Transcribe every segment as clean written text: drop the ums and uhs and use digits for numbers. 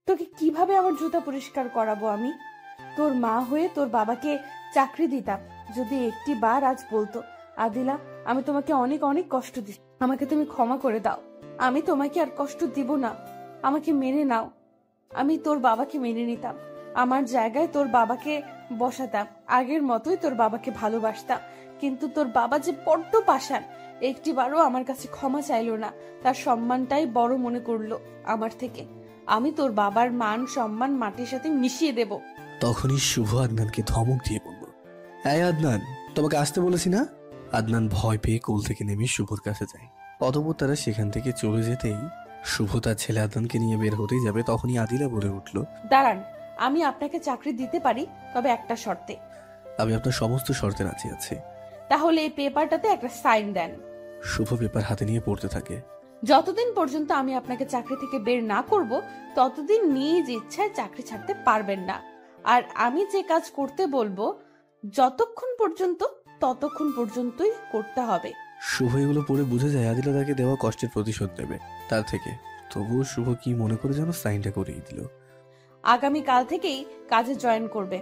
তোকে কিভাবে আমার জুতা পরিষ্কার করাবো আমি? তোর মা হয়ে তোর বাবাকে চাকরি দিতাম যদি একটি বার আজ বলতো, আদিলা আমি তোমাকে অনেক অনেক কষ্ট দিই, আমাকে তুমি ক্ষমা করে দাও, আমি তোমাকে আর কষ্ট দিব না, আমাকে মেনে নাও। আমি তোর বাবাকে মেনে নিতাম, আমার জায়গায় তোর বাবাকে বসাতাম, আগের মতোই তোর বাবাকে ভালোবাসতাম। কিন্তু তোর বাবা যে বড্ড পাষাণ, একটিবারও আমার কাছে ক্ষমা চাইলো না, তার সম্মানটাই বড় মনে করলো আমার থেকে। আমি তোর বাবার মান সম্মান মাটির সাথে মিশিয়ে দেব। তখনই শুভ আদনানকে ধমক দিয়ে বলল, এই আদনান, তোমাকে আসতে বলেছি না? আদনান ভয় পেয়ে কোল থেকে নেমে শুভর কাছে যায়। অতঃপর তারা সেখান থেকে চলে যেতেই শুভ তার ছেলে আদনানকে নিয়ে বের হতেই যাবে, তখনই আদিলা বলে উঠল, দাঁড়ান, আমি আপনাকে চাকরি দিতে পারি, তবে একটা শর্তে। আমি আপনার সমস্ত শর্তে রাজি আছি। তাহলে এই পেপারটাতে একটা সাইন দেন। শুভ পেপার হাতে নিয়ে পড়তে থাকে। যতদিন পর্যন্ত আমি আপনাকে চাকরি থেকে বের না করব, ততদিন নিজ ইচ্ছায় চাকরি ছাড়তে পারবেন না। আর আমি যে কাজ করতে বলবো যতক্ষণ পর্যন্ত, ততক্ষণ পর্যন্তই করতে হবে। শুভ এগুলো পড়ে বুঝে যায় আদিলা তাকে দেওয়া কষ্টের প্রতিশোধ নেবে তার থেকে। তবুও শুভ কি মনে করে যেন সাইনটা করিয়ে দিল। আগামী কাল থেকেই কাজে জয়েন করবে।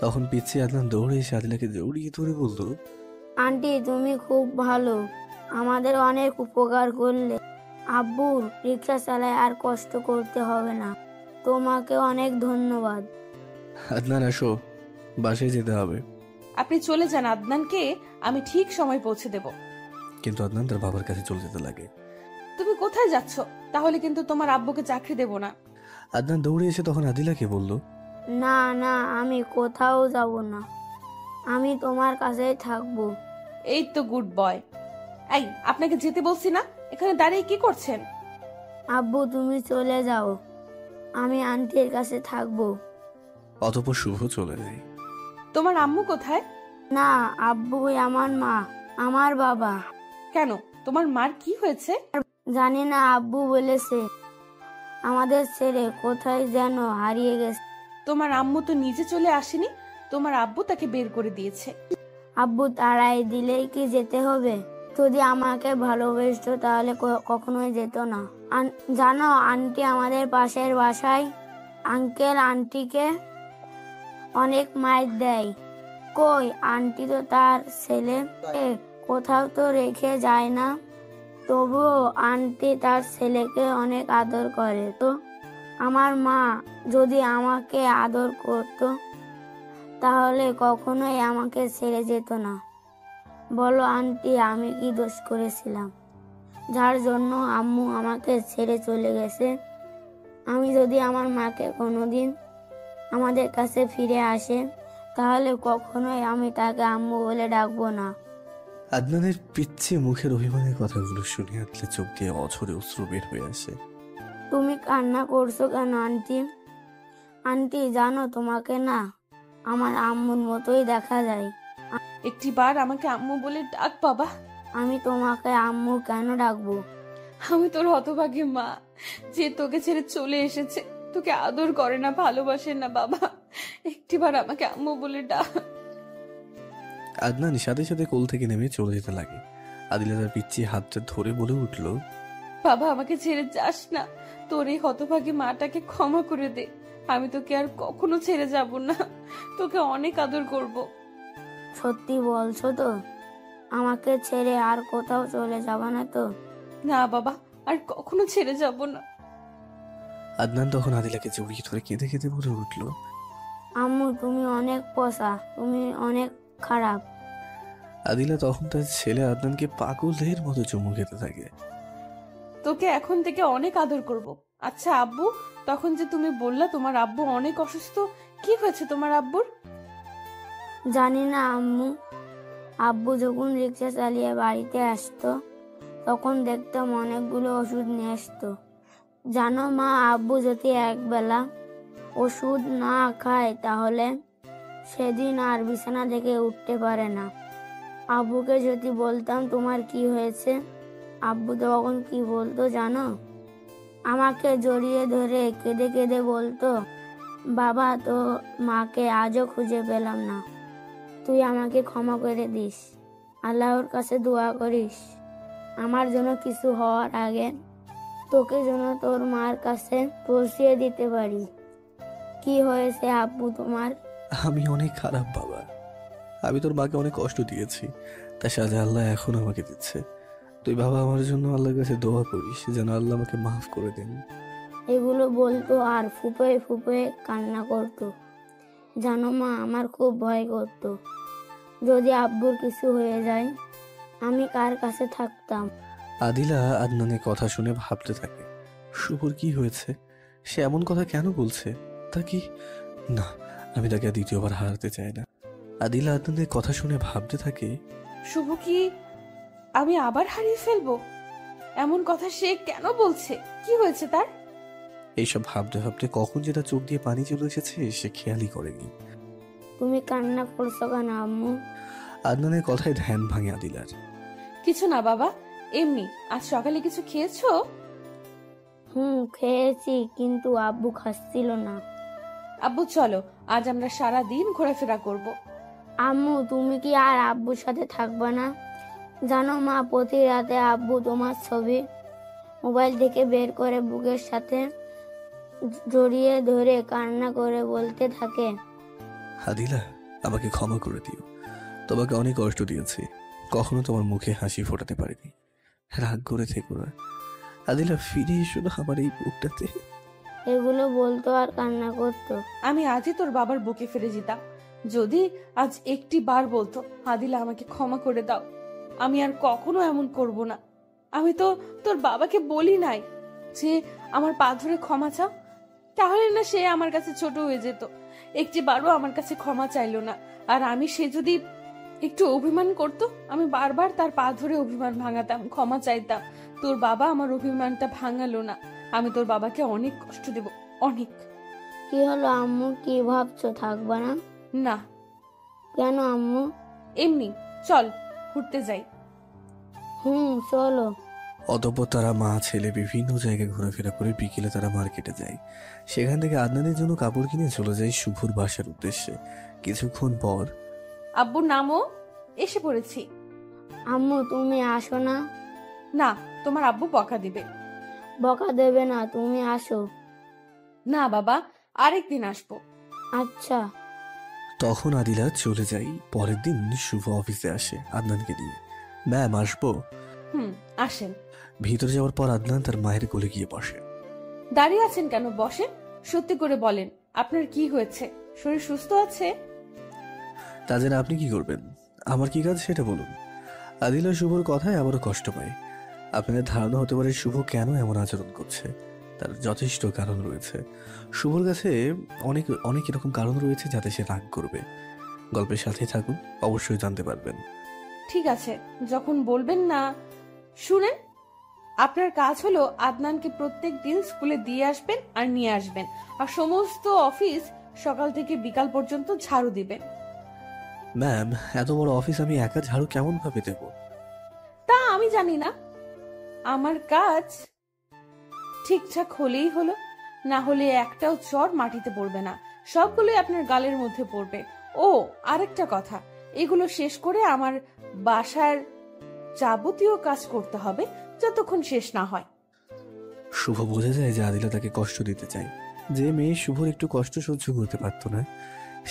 তখন পিছিয়ে আদনান দৌড়ে এসে আদিলাকে জড়িয়ে ধরে বলল, আন্টি তুমি খুব ভালো, আমাদের অনেক উপকার করলে। আব্বুর রিক্সা চালায় আর কষ্ট করতে হবে না, তোমাকে অনেক ধন্যবাদ। আদনান আসো, বাসায় যেতে হবে। আপনি চলে যান, আদনানকে আমি ঠিক সময় পৌঁছে দেব। কিন্তু আদনান তার বাবার কাছে চলে যেতে লাগে। তুমি কোথায় যাচ্ছ? তাহলে কিন্তু তোমার আব্বুকে চাকরি দেব না। আদনান দৌড়ে এসে তখন আদিলাকে বলল, না না, আমি কোথাও যাব না, আমি তোমার কাছেই থাকবো। এই তো গুড বয়। এই, আপনাকে যেতে বলছি না, এখানে দাঁড়িয়ে কি করছেন? আব্বু তুমি চলে যাও, আমি আন্টির কাছে থাকবো। অতঃপর শুভ চলে যায়। তোমার আম্মু কোথায়? না, আব্বুই আমার মা, আমার বাবা। কেন, তোমার মার কি হয়েছে? জানি না, আব্বু বলেছে আমাদের ছেলে কোথায় যেন হারিয়ে গেছে। তোমার আম্মু তো নিজে চলে আসেনি, তোমার আব্বু তাকে বের করে দিয়েছে। আব্বু তাড়াই দিলেই কি যেতে হবে? যদি আমাকে ভালোবাসতো তাহলে কখনোই যেত না। জানো, আন্টি আমাদের পাশের বাসায় আঙ্কেল আন্টিকে অনেক মাইর দেয়। কই, আন্টি তো তার ছেলে কোথাও তো রেখে যায় না, তবুও আন্টি তার ছেলেকে অনেক আদর করে। তো আমার মা যদি আমাকে আদর করতো তাহলে কখনোই আমাকে ছেড়ে যেত না। বলো আন্টি, আমি কি দোষ করেছিলাম যার জন্য আম্মু আমাকে ছেড়ে চলে গেছে? আমি যদি আমার মাকে কোনোদিন আমাদের কাছে ফিরে আসে তাহলে কখনোই আমি তাকে আম্মু বলে ডাকবো না। আদনানের পিচ্ছে মুখের অভিমানের কথাগুলো শুনে আদলে চোখ দিয়ে অঝরে অশ্রু বের হয়ে আসে। তুমি কান্না করছো কেন আন্টি? আন্টি জানো, তোমাকে না আমার আম্মুর মতোই দেখা যায়। একটিবার আমাকে আম্মু বলে ডাক বাবা। আমি তোমাকে আম্মু কেন ডাকবো? আমি তোর হতভাগী মা, যে তোকে ছেড়ে চলে এসেছে, তোকে আদর করে না, ভালোবাসে না বাবা। একটিবার আমাকে আম্মু বলে ডাক। আদনান সাথে সাথে কোল থেকে নেমে চলে যেতে লাগে। আদিলা তার পিচ্ছি হাতটা ধরে বলে উঠল, বাবা আমাকে ছেড়ে যাস না, তোর এই হতভাগী মাটাকে ক্ষমা করে দে, আমি তোকে আর কখনো ছেড়ে যাব না, তোকে অনেক আদর করব। সত্যি বলছো তো? আমাকে ছেড়ে আর কোথাও চলে যাবা না তো? না বাবা, আর কখনো ছেড়ে যাব না। আদনান তখন আদিলাকে জড়িয়ে ধরে কেঁদে কেঁদে বলে উঠল, আম্মু তুমি অনেক পোষা, তুমি অনেক খারাপ। আদিলা তখন তার ছেলে আদনানকে পাগলের মতো চুমু খেতে থাকে। তোকে এখন থেকে অনেক আদর করব। আচ্ছা আব্বু, তখন যে তুমি বললা তোমার আব্বু অনেক অসুস্থ, কি হয়েছে তোমার আব্বুর? জানি না আম্মু, আব্বু যখন রিক্সা চালিয়ে বাড়িতে আসতো তখন দেখতাম অনেকগুলো ওষুধ নিয়ে আসতো। জানো মা, আব্বু যদি একবেলা ওষুধ না খায় তাহলে সেদিন আর বিছানা থেকে উঠতে পারে না। আব্বুকে যদি বলতাম তোমার কি হয়েছে, আব্বু তখন কি বলতো জানো? আমাকে জড়িয়ে ধরে কেঁদে কেঁদে বলতো, বাবা তো মাকে আজও খুঁজে পেলাম না, তুই আমাকে ক্ষমা করে দিস, আল্লাহর কাছে দোয়া করিস আমার জন্য কিছু হওয়ার আগে তোকে যেন তোর মার কাছে পৌঁছিয়ে দিতে পারি। কি হয়েছে আব্বু তোমার? আমি অনেক খারাপ বাবা, আমি তোর মাকে অনেক কষ্ট দিয়েছি, তার সাথে আল্লাহ এখন আমাকে দিচ্ছে। তুই বাবা আমার জন্য আল্লাহর কাছে দোয়া করিস যেন আল্লাহ আমাকে মাফ করে দেন। এগুলো বলতো আর ফুপে ফুপে কান্না করতো। জানো মা, আমার খুব ভয় করতো যদি আব্বুর কিছু হয়ে যায়, আমি কার কাছে থাকতাম? আদিলা আদনানের কথা শুনে ভাবতে থাকে, শুভর কি হয়েছে, সে এমন কথা কেন বলছে? তা কি না, আমি তাকে আর দ্বিতীয়বার হারাতে চাই না। আদিলা আদনানের কথা শুনে ভাবতে থাকে, শুভ কি আমি আবার হারিয়ে ফেলবো? এমন কথা সে কেন বলছে? কি হয়েছে তার? এইসব ভাবতে ভাবতে কখন যে তার চোখ দিয়ে পানি চলে এসেছে সে খেয়ালই করেনি। তুমি কান্না করছো কেন আম্মু? আদনানের কথায় ধ্যান ভাঙে আদিলার। কিছু না বাবা, এমনি। আজ সকালে কিছু খেয়েছো? খেয়েছি, কিন্তু আব্বু খাচ্ছিল না। আব্বু চলো, আজ আমরা সারা দিন ঘোরাফেরা করব। আম্মু তুমি কি আর আব্বুর সাথে থাকবে না? জানো মা, প্রতি রাতে আব্বু তোমার ছবি মোবাইল থেকে বের করে বুকের সাথে জড়িয়ে ধরে কান্না করে বলতে থাকে, আদিলা আমাকে ক্ষমা করে দিও, তোমাকে অনেক কষ্ট দিয়েছি, কখনো তোমার মুখে হাসি ফোটাতে পারিনি, রাগ করে থেকো না। আদিলা ফিরে এসো না আমার এই বুকটাতে। এগুলো বলতো আর কান্না করতো। আমি আজই তোর বাবার বুকে ফিরে যেতাম যদি আজ একটি বার বলতো, আদিলা আমাকে ক্ষমা করে দাও, আমি আর কখনো এমন করব না। আমি তো তোর বাবাকে বলি নাই যে আমার পা ধরে ক্ষমা চাও, তাহলে না সে আমার কাছে ছোট হয়ে যেত, একটি বারও আমার কাছে ক্ষমা চাইলো না। আর আমি, সে যদি একটু অভিমান করতো, আমি বারবার তার পা ধরে অভিমান ভাঙাতাম, ক্ষমা চাইতাম। তোর বাবা আমার অভিমানটা ভাঙালো না। আমি তোর বাবাকে অনেক কষ্ট দেব, অনেক। কি হলো আম্মু, কি ভাবছো, থাকবা না? না। কেন আম্মু? এমনি, চল ঘুরতে যাই। চলো। অতঃপর তারা মা ছেলে বিভিন্ন জায়গায় ঘোরাফেরা করে বিকেলে তারা মার্কেটে যায়। সেখান থেকে আদনানের জন্য কাপড় কিনে চলে যায় শুভর বাসার উদ্দেশ্যে। কিছুক্ষণ পর, আব্বু নামো, এসে পড়েছি। আম্মু তুমি আসো না। না, তোমার আব্বু বকা দিবে। বকা দেবে না, তুমি আসো। না বাবা, আরেকদিন আসবো। আচ্ছা। তখন আদিলা চলে যায়। পরের দিন শুভ অফিসে আসে আদনানকে নিয়ে। ম্যাম আসবো? আসেন। ভিতরে যাওয়ার পর আদনান তার মায়ের কোলে গিয়ে বসে। দাঁড়িয়ে আছেন কেন, বসেন। সত্যি করে বলেন, আপনার কি হয়েছে? শরীর সুস্থ আছে? তা জেনে আপনি কি করবেন? আমার কি কাজ সেটা বলুন। আদিলা শুভর কথায় আবারও কষ্ট পায়। আপনাদের ধারণা হতে পারে শুভ কেন এমন আচরণ করছে, তার যথেষ্ট কারণ রয়েছে। শুভর কাছে অনেক অনেক এরকম কারণ রয়েছে যাতে সে রাগ করবে। গল্পের সাথে থাকুন, অবশ্যই জানতে পারবেন। ঠিক আছে, যখন বলবেন না। শুনেন, আপনার কাজ হলো আদনানকে প্রত্যেক দিন স্কুলে দিয়ে আসবেন আর নিয়ে আসবেন, আর সমস্ত অফিস সকাল থেকে বিকাল পর্যন্ত ঝাড়ু দিবেন। ম্যাম, এত বড় অফিস আমি একা ঝাড়ু কেমন ভাবে দেব? তা আমি জানি না, আমার কাজ ঠিকঠাক হলেই হলো, না হলে একটাও চর মাটিতে পড়বে না, সবগুলোই আপনার গালের মধ্যে পড়বে। ও আরেকটা কথা, এগুলো শেষ করে আমার বাসার যাবতীয় কাজ করতে হবে যতক্ষণ শেষ না হয়। শুভ বোঝা যায় যে আদিলা তাকে কষ্ট দিতে চায়। যে মেয়ে শুভর একটু কষ্ট সহ্য করতে পারতো না,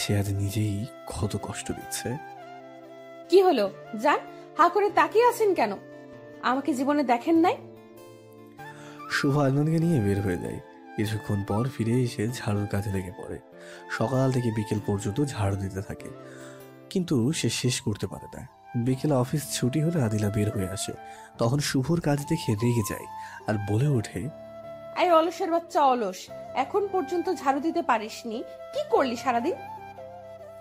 সে আজ নিজেই কত কষ্ট দিচ্ছে। কি হলো, যান, হা করে তাকিয়ে আছেন কেন? আমাকে জীবনে দেখেন নাই? শুভ আদনানকে নিয়ে বের হয়ে যায়। কিছুক্ষণ পর ফিরে এসে ঝাড়ুর কাজে লেগে পড়ে। সকাল থেকে বিকেল পর্যন্ত ঝাড়ু দিতে থাকে, কিন্তু সে শেষ করতে পারে না। বিকেলে অফিস ছুটি হলে আদিলা বের হয়ে আসে। তখন শুভর কাজ দেখে রেগে যায় আর বলে ওঠে, আই অলসের বাচ্চা অলস, এখন পর্যন্ত ঝাড়ু দিতে পারিসনি, কি করলি সারাদিন?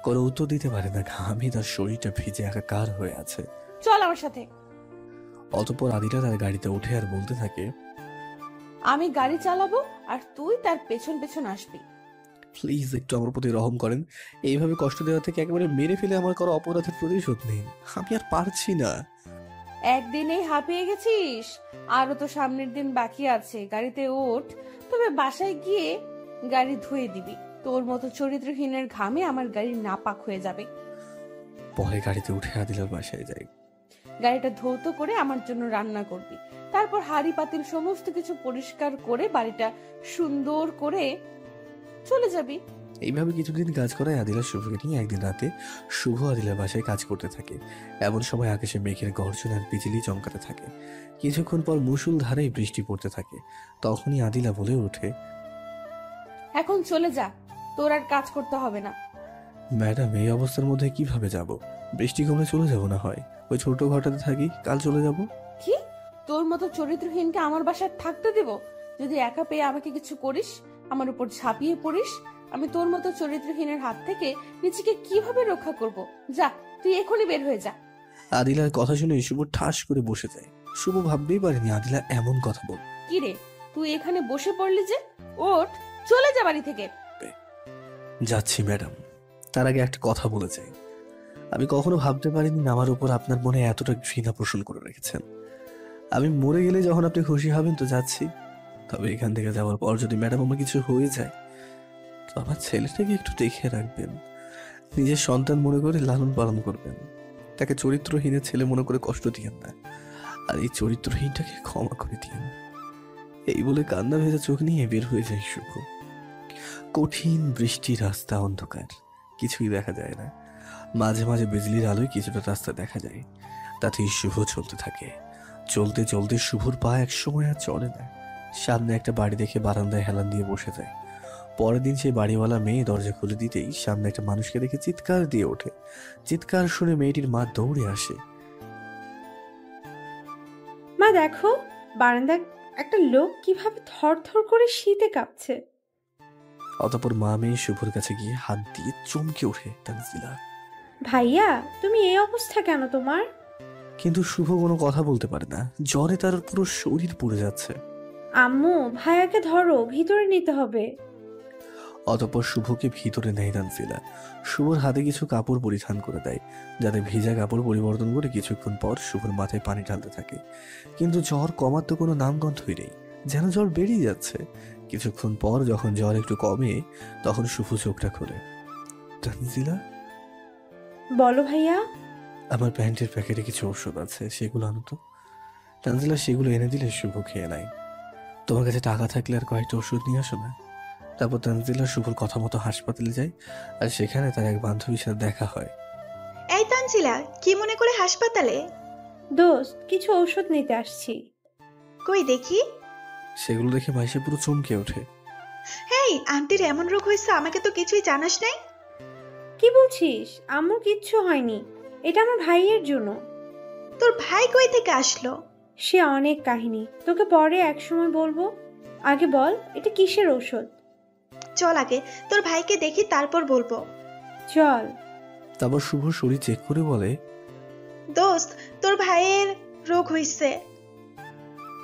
কোনো উত্তর দিতে পারে না, ঘামে তার শরীরটা ভিজে একাকার হয়ে আছে। চল আমার সাথে। অতঃপর আদিলা তার গাড়িতে উঠে আর বলতে থাকে, আমি গাড়ি চালাবো আর তুই তার পেছন পেছন আসবি। প্লিজ একটু আমার প্রতি রহম করেন, এইভাবে কষ্ট দেওয়া থেকে একেবারে মেরে ফেলে আমার কোনো অপরাধের প্রতিশোধ নিন, আমি আর পারছি না। একদিনেই হাঁপিয়ে গেছিস, আরো তো সামনের দিন বাকি আছে। গাড়িতে ওঠ, তবে বাসায় গিয়ে গাড়ি ধুয়ে দিবি। তোর মতো চরিত্রহীনের ঘামে আমার গাড়ি নাপাক হয়ে যাবে। পরে গাড়িতে উঠে আদিলার বাসায় যায়। গাড়িটা ধৌত করে আমার জন্য রান্না করবি। তারপর হাঁড়ি পাতিল সমস্ত কিছু পরিষ্কার করে বাড়িটা সুন্দর করে চলে যাবি। এইভাবে কিছুদিন কাজ করায় আদিলা শুভকে নিয়ে একদিন রাতে শুভ আদিলার বাসায় কাজ করতে থাকে। এমন সময় আকাশে মেঘের গর্জন আর বিজলি চমকাতে থাকে। কিছুক্ষণ পর মুষলধারে বৃষ্টি পড়তে থাকে। তখনই আদিলা বলে ওঠে, এখন চলে যা, তোর আর কাজ করতে হবে না। ম্যাডাম, এই অবস্থার মধ্যে কিভাবে যাব? বৃষ্টি কমলে চলে যাব না হয়, ওই ছোট ঘরটাতে থাকি, কাল চলে যাব। কি, তোর মতো চরিত্রহীনকে আমার বাসায় থাকতে দেব? যদি একা পেয়ে আমাকে কিছু করিস, আমার উপর ঝাঁপিয়ে পড়িস, আমি তোর মতো চরিত্রহীনের হাত থেকে নিজেকে কিভাবে রক্ষা করব? যা, তুই এখনই বের হয়ে যা। আদিলার কথা শুনে শুভ ঠাস করে বসে যায়। শুভ ভাবতেই পারেনি আদিলা এমন কথা বল। কি রে, তুই এখানে বসে পড়লি যে? ওঠ, চলে যা বাড়ি থেকে। যাচ্ছি ম্যাডাম, তার আগে একটা কথা বলে যাই। আমি কখনো ভাবতে পারিনি আমার উপর আপনার মনে এতটা ঘৃণা পোষণ করে রেখেছেন। আমি মরে গেলে যখন আপনি খুশি হবেন তো যাচ্ছি, তবে এখান থেকে যাওয়ার পর যদি ম্যাডাম আমার কিছু হয়ে যায় তো আমার ছেলেটাকে একটু দেখে রাখবেন, নিজের সন্তান মনে করে লালন পালন করবেন, তাকে চরিত্রহীনের ছেলে মনে করে কষ্ট দিয়েন না, আর এই চরিত্রহীনটাকে ক্ষমা করে দিয়েন। এই বলে কান্না ভেজা চোখ নিয়ে বের হয়ে যায় শুভ। কঠিন বৃষ্টি, রাস্তা অন্ধকার, কিছুই দেখা যায় না। মাঝে মাঝে বিজলির আলোয় কিছুটা রাস্তা দেখা যায়। তাতেই শুভ চলতে থাকে। চলতে চলতে শুভর পা একসময় আর চলে না। সামনে একটা বাড়ি দেখে বারান্দায় হেলান দিয়ে বসে যায়। পরের দিন সেই বাড়িওয়ালা মেয়ে দরজা খুলে দিতেই সামনে একটা মানুষকে দেখে চিৎকার দিয়ে ওঠে। চিৎকার শুনে মেয়েটির মা দৌড়ে আসে। মা দেখো, বারান্দায় একটা লোক কিভাবে থরথর করে শীতে কাঁপছে। অতঃপর মা মেয়ে শুভর কাছে গিয়ে হাত দিয়ে চমকে ওঠে তানজিলা। ভাইয়া, তুমি এই অবস্থা কেন তোমার? কিন্তু শুভ কোনো কথা বলতে পারে না, জ্বরে তার পুরো শরীর পুড়ে যাচ্ছে। আম্মু, ভাইয়াকে ধরো, ভিতরে নিতে হবে। অতঃপর শুভকে ভিতরে নেয় তানজিলা। শুভর হাতে কিছু কাপড় পরিধান করে দেয়, যাতে ভিজা কাপড় পরিবর্তন করে কিছুক্ষণ পর শুভর মাথায় পানি ঢালতে থাকে। কিন্তু জ্বর কমার তো কোনো নামগন্ধই নেই, যেন জ্বর বেড়েই যাচ্ছে। কিছুক্ষণ পর যখন জ্বর একটু কমে তখন শুভ চোখটা খোলে। তানজিলা, বলো ভাইয়া। আমার প্যান্টের প্যাকেটে কিছু ওষুধ আছে, সেগুলো আনো তো। তানজিলা সেগুলো এনে দিলে শুভ খেয়ে নেয়। তোমার কাছে টাকা থাকলে আর কয়েকটা ওষুধ নিয়ে আসো না। তারপর তানজিলা শুভর কথা মতো হাসপাতালে যায়, আর সেখানে তার এক বান্ধবীর সাথে দেখা হয়। এই তানজিলা, কি মনে করে হাসপাতালে? দোস্ত, কিছু ঔষধ নিতে আসছি। কই দেখি। সেগুলো দেখে মাইশা পুরো চমকে ওঠে। হেই, আন্টির এমন রোগ হয়েছে, আমাকে তো কিছুই জানাস নাই। কি বলছিস? আম্মুর কিচ্ছু হয়নি, এটা আমার ভাইয়ের জন্য। তোর ভাই কই থেকে আসলো? সে অনেক কাহিনী, তোকে পরে একসময় বলবো। আগে বল, এটা কিসের ঔষধ? চল আগে তোর ভাইকে দেখি, তারপর বলবো। চল। তারপর শুভ শরীর চেক করে বলে, দোস্ত, তোর ভাইয়ের রোগ হয়েছে।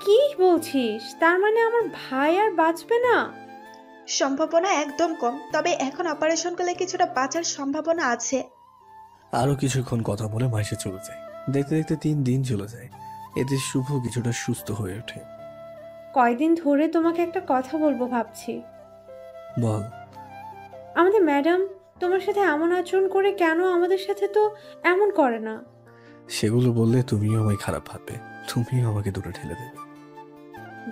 কি বলছিস? তার মানে আমার ভাই আর বাঁচবে না? সম্ভাবনা একদম কম, তবে এখন অপারেশন করলে কিছুটা বাঁচার সম্ভাবনা আছে। আরো কিছুক্ষণ কথা বলে মাইশা চলে যায়। দেখতে দেখতে 3 দিন চলে যায়। এতে শুভ কিছুটা সুস্থ হয়ে ওঠে। কয়দিন ধরে তোমাকে একটা কথা বলবো ভাবছি। বল। আমাদের ম্যাডাম তোমার সাথে এমন আচরণ করে কেন? আমাদের সাথে তো এমন করে না। সেগুলো বললে তুমিও আমায় খারাপ ভাববে, তুমিও আমাকে দূরে ঠেলে দেবে।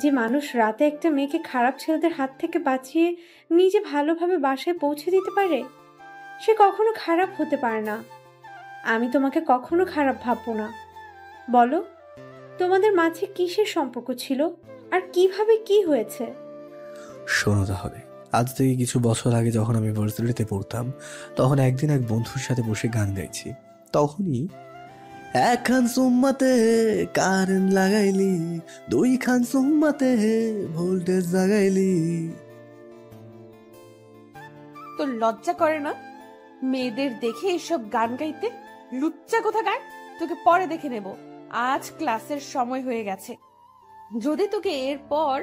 যে মানুষ রাতে একটা মেয়েকে খারাপ ছেলেদের হাত থেকে বাঁচিয়ে নিজে ভালোভাবে বাসায় পৌঁছে দিতে পারে, সে কখনো খারাপ হতে পারে না। আমি তোমাকে কখনো খারাপ ভাববো না। বলো, তোমাদের মাঝে কিসের সম্পর্ক ছিল আর কিভাবে কি হয়েছে? শোনো তাহলে, আজ থেকে কিছু বছর আগে যখন আমি ভার্সিটিতে পড়তাম, তখন একদিন এক বন্ধুর সাথে বসে গান গাইছি। তখনই একখান সুম্মাতে কারেন্ট লাগাইলি, 2 খান সুম্মাতে ভোল্টেজ লাগাইলি। তোর লজ্জা করে না মেয়েদের দেখে এসব গান গাইতে? লুচ্চা কোথাকার, তোকে পরে দেখে নেব। আজ ক্লাসের সময় হয়ে গেছে। যদি তোকে এরপর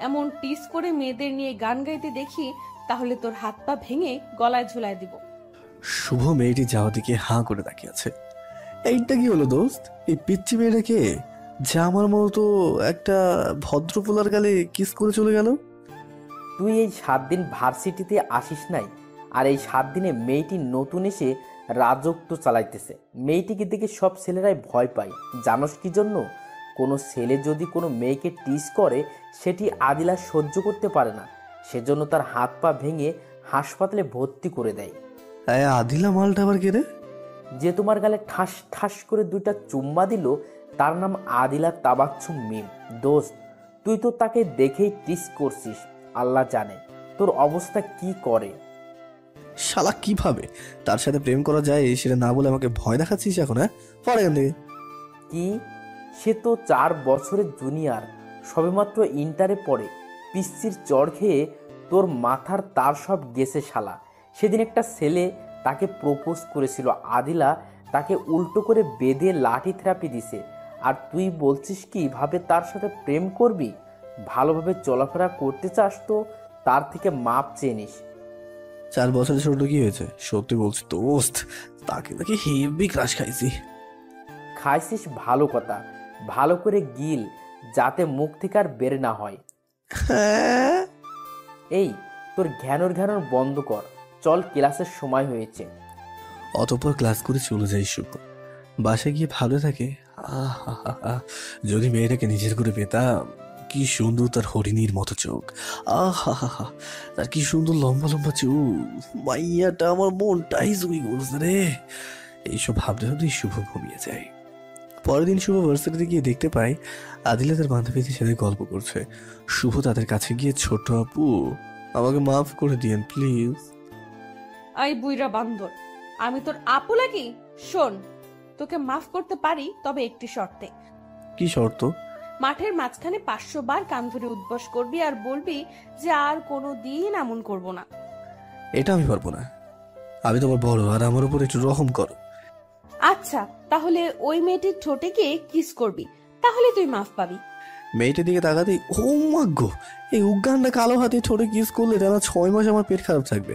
এমন টিস করে মেয়েদের নিয়ে গান গাইতে দেখি, তাহলে তোর হাত পা ভেঙে গলায় ঝুলায় দিব। শুভ মেয়েটি যাওয়ার দিকে হাঁ করে তাকিয়ে আছে। এইটা কি হলো দোস্ত? এই পিচ্চি মেয়েটা কে, যে আমার মতো একটা ভদ্রপোলার গালে কিস করে চলে গেল? তুই এই 7 দিন ভার্সিটিতে আসিস নাই, আর এই 7 দিনে মেয়েটি নতুন এসে রাজত্ব চালাইতেছে। মেয়েটিকে দেখে সব ছেলেরাই ভয় পায়। জানোস কি জন্য? কোনো ছেলে যদি কোনো মেয়েকে টিস করে সেটি আদিলা সহ্য করতে পারে না, সেজন্য তার হাত পা ভেঙে হাসপাতালে ভর্তি করে দেয়। আদিলা মালটা আবার কে রে? যে তোমার গালে ঠাস ঠাস করে 2টা চুম্মা দিল তার নাম আদিলা তাবাচ্ছুম মিম। দোস্ত, তুই তো তাকে দেখেই টিস করছিস, আল্লাহ জানে তোর অবস্থা কি করে। শালা কিভাবে তার সাথে প্রেম করা যায় সেটা না বলে আমাকে ভয় দেখাচ্ছিস এখন? হ্যাঁ, পরে এখান থেকে। কি? সে তো 4 বছরের জুনিয়র, সবেমাত্র ইন্টারে পড়ে। পিচ্চির চড় খেয়ে তোর মাথার তার সব গেছে শালা। সেদিন একটা ছেলে তাকে প্রপোজ করেছিল, আদিলা তাকে উল্টো করে বেঁধে লাঠি থেরাপি দিছে, আর তুই বলছিস কিভাবে তার সাথে প্রেম করবি? ভালোভাবে চলাফেরা করতে চাস তো তার থেকে মাপ চেয়ে নিস। 4 বছরের ছোট কি হয়েছে? সত্যি বলছি দোস্ত, তাকে হেভি ক্রাশ খাইছি। খাইছিস ভালো কথা, ভালো করে গিল যাতে মুখ থেকে আর বের না হয়। হ্যাঁ, এই তোর ঘ্যানোর ঘ্যানোর বন্ধ কর, চল ক্লাসের সময় হয়েছে। অতঃপর ক্লাস করে চলে যাই শুভ। বাসায় গিয়ে ভালো থাকে। যদি মেয়েটাকে নিজের করে পেতাম। কি সুন্দর তার হরিণীর মতো চোখ, তার কি সুন্দর লম্বা লম্বা চুল, মাইয়াটা আমার মনটাই জুড়ি করছে রে। এইসব ভাবতে ভাবতেই শুভ ঘুমিয়ে যায়। পরের দিন শুভ ভার্সিটিতে গিয়ে দেখতে পাই আদিলা তার বান্ধবীদের সাথে গল্প করছে। শুভ তাদের কাছে গিয়ে, ছোট আপু আমাকে মাফ করে দিয়েন প্লিজ। আই বুইরা বান্দর, আমি তোর আপু লাগি? শোন, তোকে মাফ করতে পারি, তবে একটি শর্তে। কি শর্ত? মাঠের মাঝখানে 500 বার কান ধরে উদ্বাস করবি আর বলবি যে আর কোনো দিন এমন করব না। এটা আমি পারবো না। আমি তোমার বড়, আর আমার উপর একটু রহম করো। আচ্ছা, তাহলে ওই মেয়েটির ঠোঁটে গিয়ে কিস করবি, তাহলে তুই মাফ পাবি। মেয়েটির দিকে তাকাতেই ও মাগো, এই উগান্ডা কালো হাতে ছোটে কিস করলে টানা 6 মাস আমার পেট খারাপ থাকবে।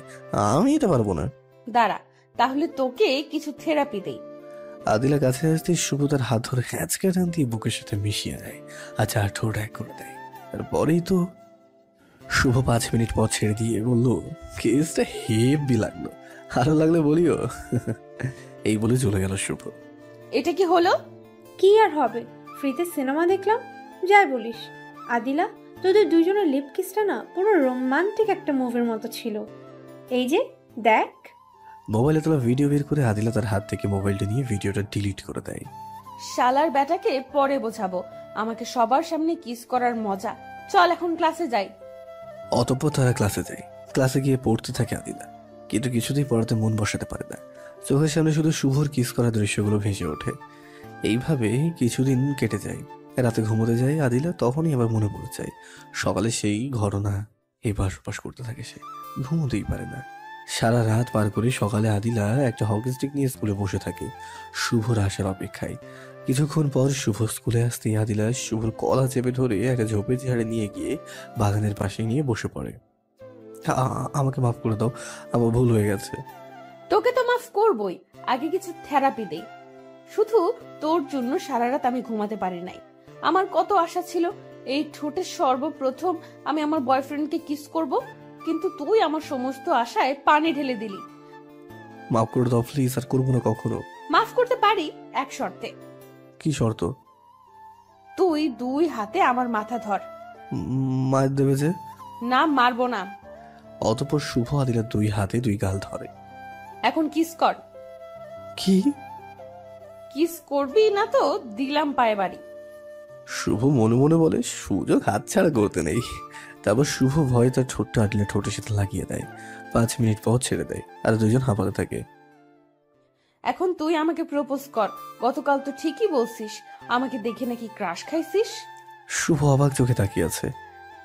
আমি এটা পারবো না। দাঁড়া, তাহলে তোকে কিছু থেরাপি দেই। আদিলা কাছে আসতে শুভ তার হাত ধরে হ্যাঁচকা টান দিয়ে বুকের সাথে মিশিয়ে দেয়, আচ্ছা আর ঠোঁট এক করে দেয়। তারপরেই তো শুভ 5 মিনিট পর ছেড়ে দিয়ে বললো, কেসটা হেভি লাগলো, আরো লাগলে বলিও। এই বলে চলে গেল শুভ। এটা কি হলো? কি আর হবে, ফ্রিতে সিনেমা দেখলাম। যাই বলিস আদিলা, তোদের দুজনের লিপ কিসটা না পুরো রোমান্টিক একটা মুভির মতো ছিল। এই যে দেখ। মোবাইলে তোলা ভিডিও বের করে আদিলা তার হাত থেকে মোবাইলটা নিয়ে ভিডিওটা ডিলিট করে দেয়। শালার ব্যাটাকে পরে বোঝাবো আমাকে সবার সামনে কিস করার মজা। চল এখন ক্লাসে যাই। অতঃপর তারা ক্লাসে যায়। ক্লাসে গিয়ে পড়তে থাকে আদিলা, কিন্তু কিছুতেই পড়াতে মন বসাতে পারে না। চোখের সামনে শুধু শুভর কিস করা দৃশ্যগুলো ভেসে ওঠে। এইভাবে কিছুদিন কেটে যায়। রাতে ঘুমোতে যায় আদিলা, তখনই আবার মনে পড়ে যায় সকালে সেই ঘটনা। এপাশ ওপাশ করতে থাকে সে, ঘুমোতেই পারে না। সারা রাত পার করে সকালে আদিলা একটা হকি স্টিক নিয়ে স্কুলে বসে থাকে শুভর আসার অপেক্ষায়। কিছুক্ষণ পর শুভ স্কুলে আসতেই আদিলা শুভর কলা চেপে ধরে একটা ঝোপের ঝাড়ে নিয়ে গিয়ে বাগানের পাশে নিয়ে বসে পড়ে। আমাকে মাফ করে দাও, আমার ভুল হয়ে গেছে। তোকে তো মাফ করবই, আগে কিছু থেরাপি দেই। শুধু তোর জন্য সারা রাত আমি ঘুমাতে পারি নাই। আমার কত আশা ছিল এই ঠোঁটের সর্বপ্রথম আমি আমার বয়ফ্রেন্ডকে কিস করব, কিন্তু তুই আমার সমস্ত আশায় পানি ঢেলে দিলি। মাফ করে দাও প্লিজ, আর করবো না কখনো। মাফ করতে পারি এক শর্তে। কি শর্ত? তুই 2 হাতে আমার মাথা ধর। মার দেবে যে? না, মারবো না। অতঃপর শুভ আদিলার 2 হাতে 2 গাল ধরে। এখন কিস কর। কি? কিস করবি না তো দিলাম পায়ে বাড়ি। শুভ মনে মনে বলে সুযোগ হাতছাড়া করতে নেই। তারপর শুভ ভয়ে তার ঠোঁটটা আদিলা ঠোঁটের সাথে লাগিয়ে দেয়। 5 মিনিট পর ছেড়ে দেয়, আর দুজন হাঁপাতে থাকে। এখন তুই আমাকে প্রপোজ কর। গতকাল তো ঠিকই বলছিস আমাকে দেখে নাকি ক্রাশ খাইছিস। শুভ অবাক চোখে তাকিয়ে আছে।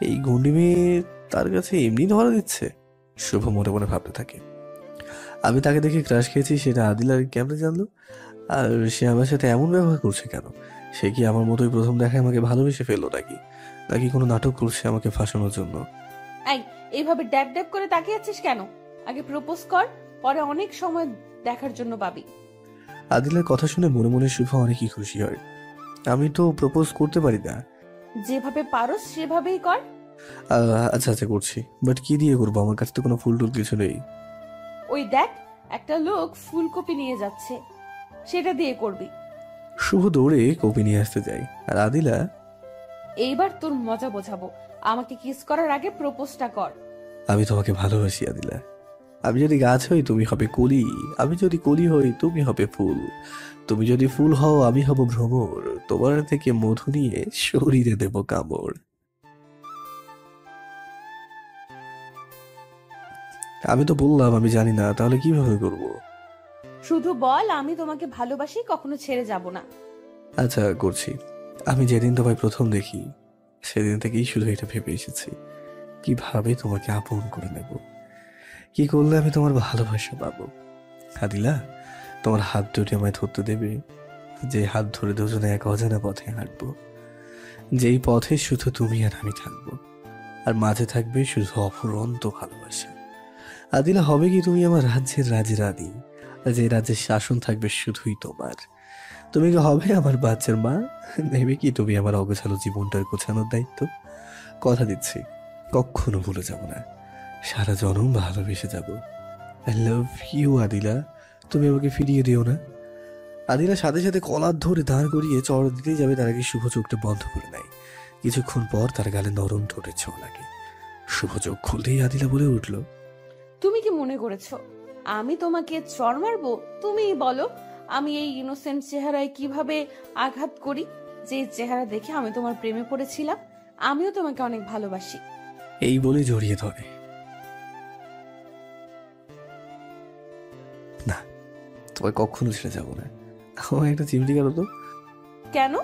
এই গন্ডি মেয়ে তার কাছে এমনি ধরা দিচ্ছে। শুভ মনে মনে ভাবতে থাকে, আমি তাকে দেখে ক্রাশ খেয়েছি সেটা আদিলার কেমনে জানলো? আর সে আমার সাথে এমন ব্যবহার করছে কেন? সে কি আমার মতোই প্রথম দেখায় আমাকে ভালোবেসে ফেললো নাকি? নাকি কোনো নাটক করছে আমাকে ফাঁসানোর জন্য? এই এইভাবে ড্যাব ড্যাব করে তাকিয়ে আছিস কেন? আগে প্রপোজ কর, পরে অনেক সময় দেখার জন্য পাবি। আদিলার কথা শুনে মনে মনে শুভ অনেকই খুশি হয়। আমি তো প্রপোজ করতে পারি না। যেভাবে পারোস সেভাবেই কর। আচ্ছা আচ্ছা করছি, বাট কি দিয়ে করবো? আমার কাছে তো কোনো ফুল টুল কিছু নেই। ওই দেখ, একটা লোক ফুলকপি নিয়ে যাচ্ছে, সেটা দিয়ে করবি। শুভ দৌড়ে কপি নিয়ে আসতে যায়, আর আদিলা, এইবার তোর মজা বোঝাবো, আমাকে কিস করার আগে প্রপোজটা কর। আমি তোমাকে ভালোবাসি আদিলা। আমি যদি গাছ হই তুমি হবে কলি, আমি যদি কলি হই তুমি হবে ফুল, তুমি যদি ফুল হও আমি হব ভ্রমর, তোমার থেকে মধু নিয়ে শরীরে দেব কামড়। আমি তো বললাম আমি জানি না, তাহলে কিভাবে করব? শুধু বল আমি তোমাকে ভালোবাসি, কখনো ছেড়ে যাব না। আচ্ছা করছি। আমি যেদিন তোমায় প্রথম দেখি সেদিন থেকেই শুধু এটা ভেবে এসেছি, কিভাবে তোমাকে আপন করে নেব, কি করলে আমি তোমার ভালোবাসা পাবো। আদিলা, তোমার হাত দুটি আমায় ধরতে দেবে, যে হাত ধরে দুজনে এক অজানা পথে হাঁটবো, যেই পথে শুধু তুমি আর আমি থাকবো, আর মাঝে থাকবে শুধু অফুরন্ত ভালোবাসা। আদিলা, হবে কি তুমি আমার রাজ্যের রাজরানী, যে রাজ্যের শাসন থাকবে শুধুই তোমার। তুমি কি হবে আমার বাচ্চার মা, নেবে কি তুমি আমার অগোছালো জীবনটার গোছানোর দায়িত্ব। কথা দিচ্ছি কখনো ভুলে যাব না, সারা জনম ভালোবেসে যাব। আই লাভ ইউ আদিলা, তুমি আমাকে ফিরিয়ে দিও না। আদিলা সাথে সাথে কলার ধরে দাঁড় করিয়ে চড় দিতেই যাবে, তার আগে শুভ চোখটা বন্ধ করে নেয়। কিছুক্ষণ পর তার গালে নরম ঠোঁটের ছোঁয়া লাগে। শুভ চোখ খুলতেই আদিলা বলে উঠল, তুমি কি মনে করেছো আমি তোমাকে চড় মারবো? তুমিই বলো, আমি এই ইনোসেন্ট চেহারায় কিভাবে আঘাত করি, যে চেহারা দেখে আমি তোমার প্রেমে পড়েছিলাম। আমিও তোমাকে অনেক ভালোবাসি। এই বলে জড়িয়ে ধরে। না, তোমায় কখনো ছেড়ে যাবো না। আমার একটা চিমটি গেল তো। কেন?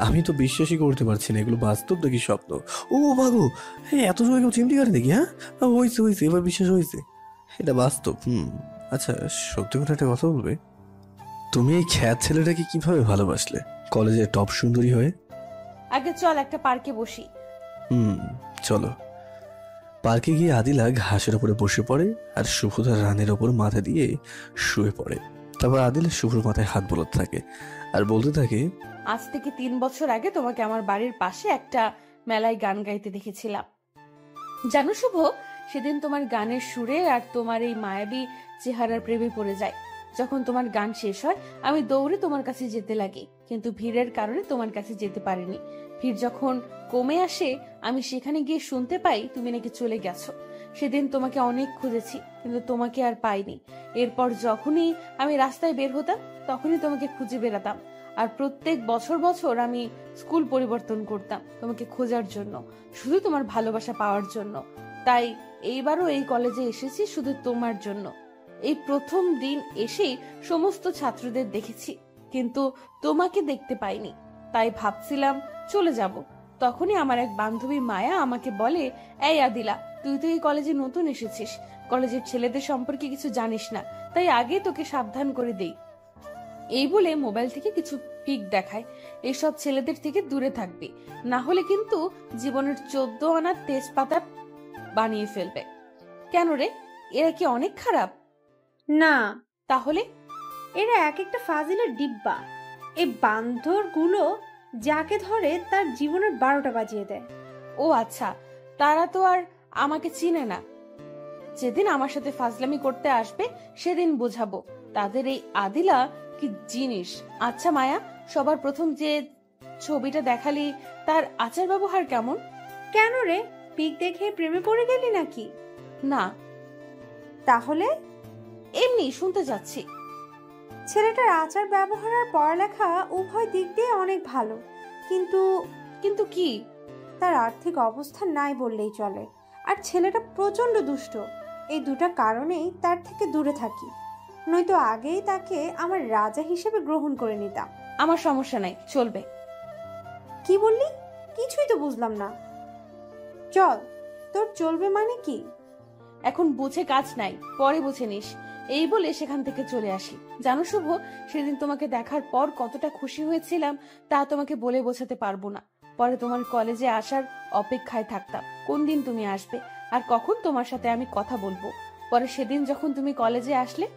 আমি তো বিশ্বাসই করতে পারছি না, এগুলো বাস্তব নাকি স্বপ্ন। ও মাগো, হ্যাঁ এত সময় কেউ চিমটি কাটে নাকি? হ্যাঁ হয়েছে হয়েছে, এবার বিশ্বাস হয়েছে, এটা বাস্তব। আচ্ছা সত্যি করে একটা কথা বলবে, তুমি এই খ্যাত ছেলেটাকে কিভাবে ভালোবাসলে কলেজের টপ সুন্দরী হয়ে? আগে চল একটা পার্কে বসি। চলো। পার্কে গিয়ে আদিলা ঘাসের উপরে বসে পড়ে আর শুভ তার রানের ওপর মাথা দিয়ে শুয়ে পড়ে। তারপর আদিলা শুভর মাথায় হাত বোলাতে থাকে আর বলতে থাকে, আজ থেকে 3 বছর আগে তোমাকে আমার বাড়ির পাশে একটা মেলায় গান গাইতে দেখেছিলাম। জানো শুভ, সেদিন তোমার গানের সুরে আর তোমার এই মায়াবী চেহারার প্রেমে পড়ে যায়। যখন তোমার গান শেষ হয় আমি দৌড়ে তোমার কাছে যেতে লাগি, কিন্তু ভিড়ের কারণে তোমার কাছে যেতে পারিনি। ভিড় যখন কমে আসে আমি সেখানে গিয়ে শুনতে পাই তুমি নাকি চলে গেছো। সেদিন তোমাকে অনেক খুঁজেছি কিন্তু তোমাকে আর পাইনি। এরপর যখনই আমি রাস্তায় বের হতাম তখনই তোমাকে খুঁজে বেড়াতাম, আর প্রত্যেক বছর বছর আমি স্কুল পরিবর্তন করতাম তোমাকে খোঁজার জন্য, শুধু তোমার ভালোবাসা পাওয়ার জন্য। তাই এইবারও এই কলেজে এসেছি শুধু তোমার জন্য। এই প্রথম দিন এসেই সমস্ত ছাত্রদের দেখেছি কিন্তু তোমাকে দেখতে পাইনি, তাই ভাবছিলাম চলে যাব। তখনই আমার এক বান্ধবী মায়া আমাকে বলে, এই আদিলা, তুই তো এই কলেজে নতুন এসেছিস, কলেজের ছেলেদের সম্পর্কে কিছু জানিস না, তাই আগে তোকে সাবধান করে দেই। এই বলে মোবাইল থেকে কিছু পিক দেখায়, এইসব ছেলেদের থেকে দূরে থাকবি, না হলে কিন্তু জীবনের 14 আনার তেজপাতা বানিয়ে ফেলবে। কেন রে, এরা কি অনেক খারাপ? না। তাহলে? এরা এক একটা ফাজিলের ডিব্বা। এই বান্দরগুলো যাকে ধরে তার জীবনের 12টা বাজিয়ে দেয়। ও আচ্ছা, তারা তো আর আমাকে চিনে না। যেদিন আমার সাথে ফাজলামি করতে আসবে সেদিন বোঝাবো তাদের এই আদিলা কি জিনিস। আচ্ছা মায়া, সবার প্রথম যে ছবিটা দেখালি তার আচার ব্যবহার কেমন? কেন রে, পিক দেখে প্রেমে পড়ে গেলি নাকি? না। তাহলে? এমনি শুনতে যাচ্ছি। ছেলেটার আচার ব্যবহার আর পড়ালেখা উভয় দিক দিয়ে অনেক ভালো, কিন্তু কিন্তু কি? তার আর্থিক অবস্থা নাই বললেই চলে, আর ছেলেটা প্রচন্ড দুষ্ট। এই দুটা কারণেই তার থেকে দূরে থাকি, নয়তো আগেই তাকে আমার রাজা হিসেবে গ্রহণ করে নিতাম। আমার সমস্যা নাই, চলবে। কি বললি? কিছুই তো বুঝলাম না। চল। তোর চলবে মানে কি? এখন বুঝে কাজ নাই, পরে বুঝে নিস। এই বলে সেখান থেকে চলে আসি। জানো শুভ, সেদিন তোমাকে দেখার পর কতটা খুশি হয়েছিলাম তা তোমাকে বলে বোঝাতে পারবো না। পরে তোমার কলেজে আসার অপেক্ষায় থাকতাম, কোন দিন তুমি আসবে আর কখন তোমার সাথে আমি কথা বলবো। পরে সেদিন যখন তুমি কলেজে আসলে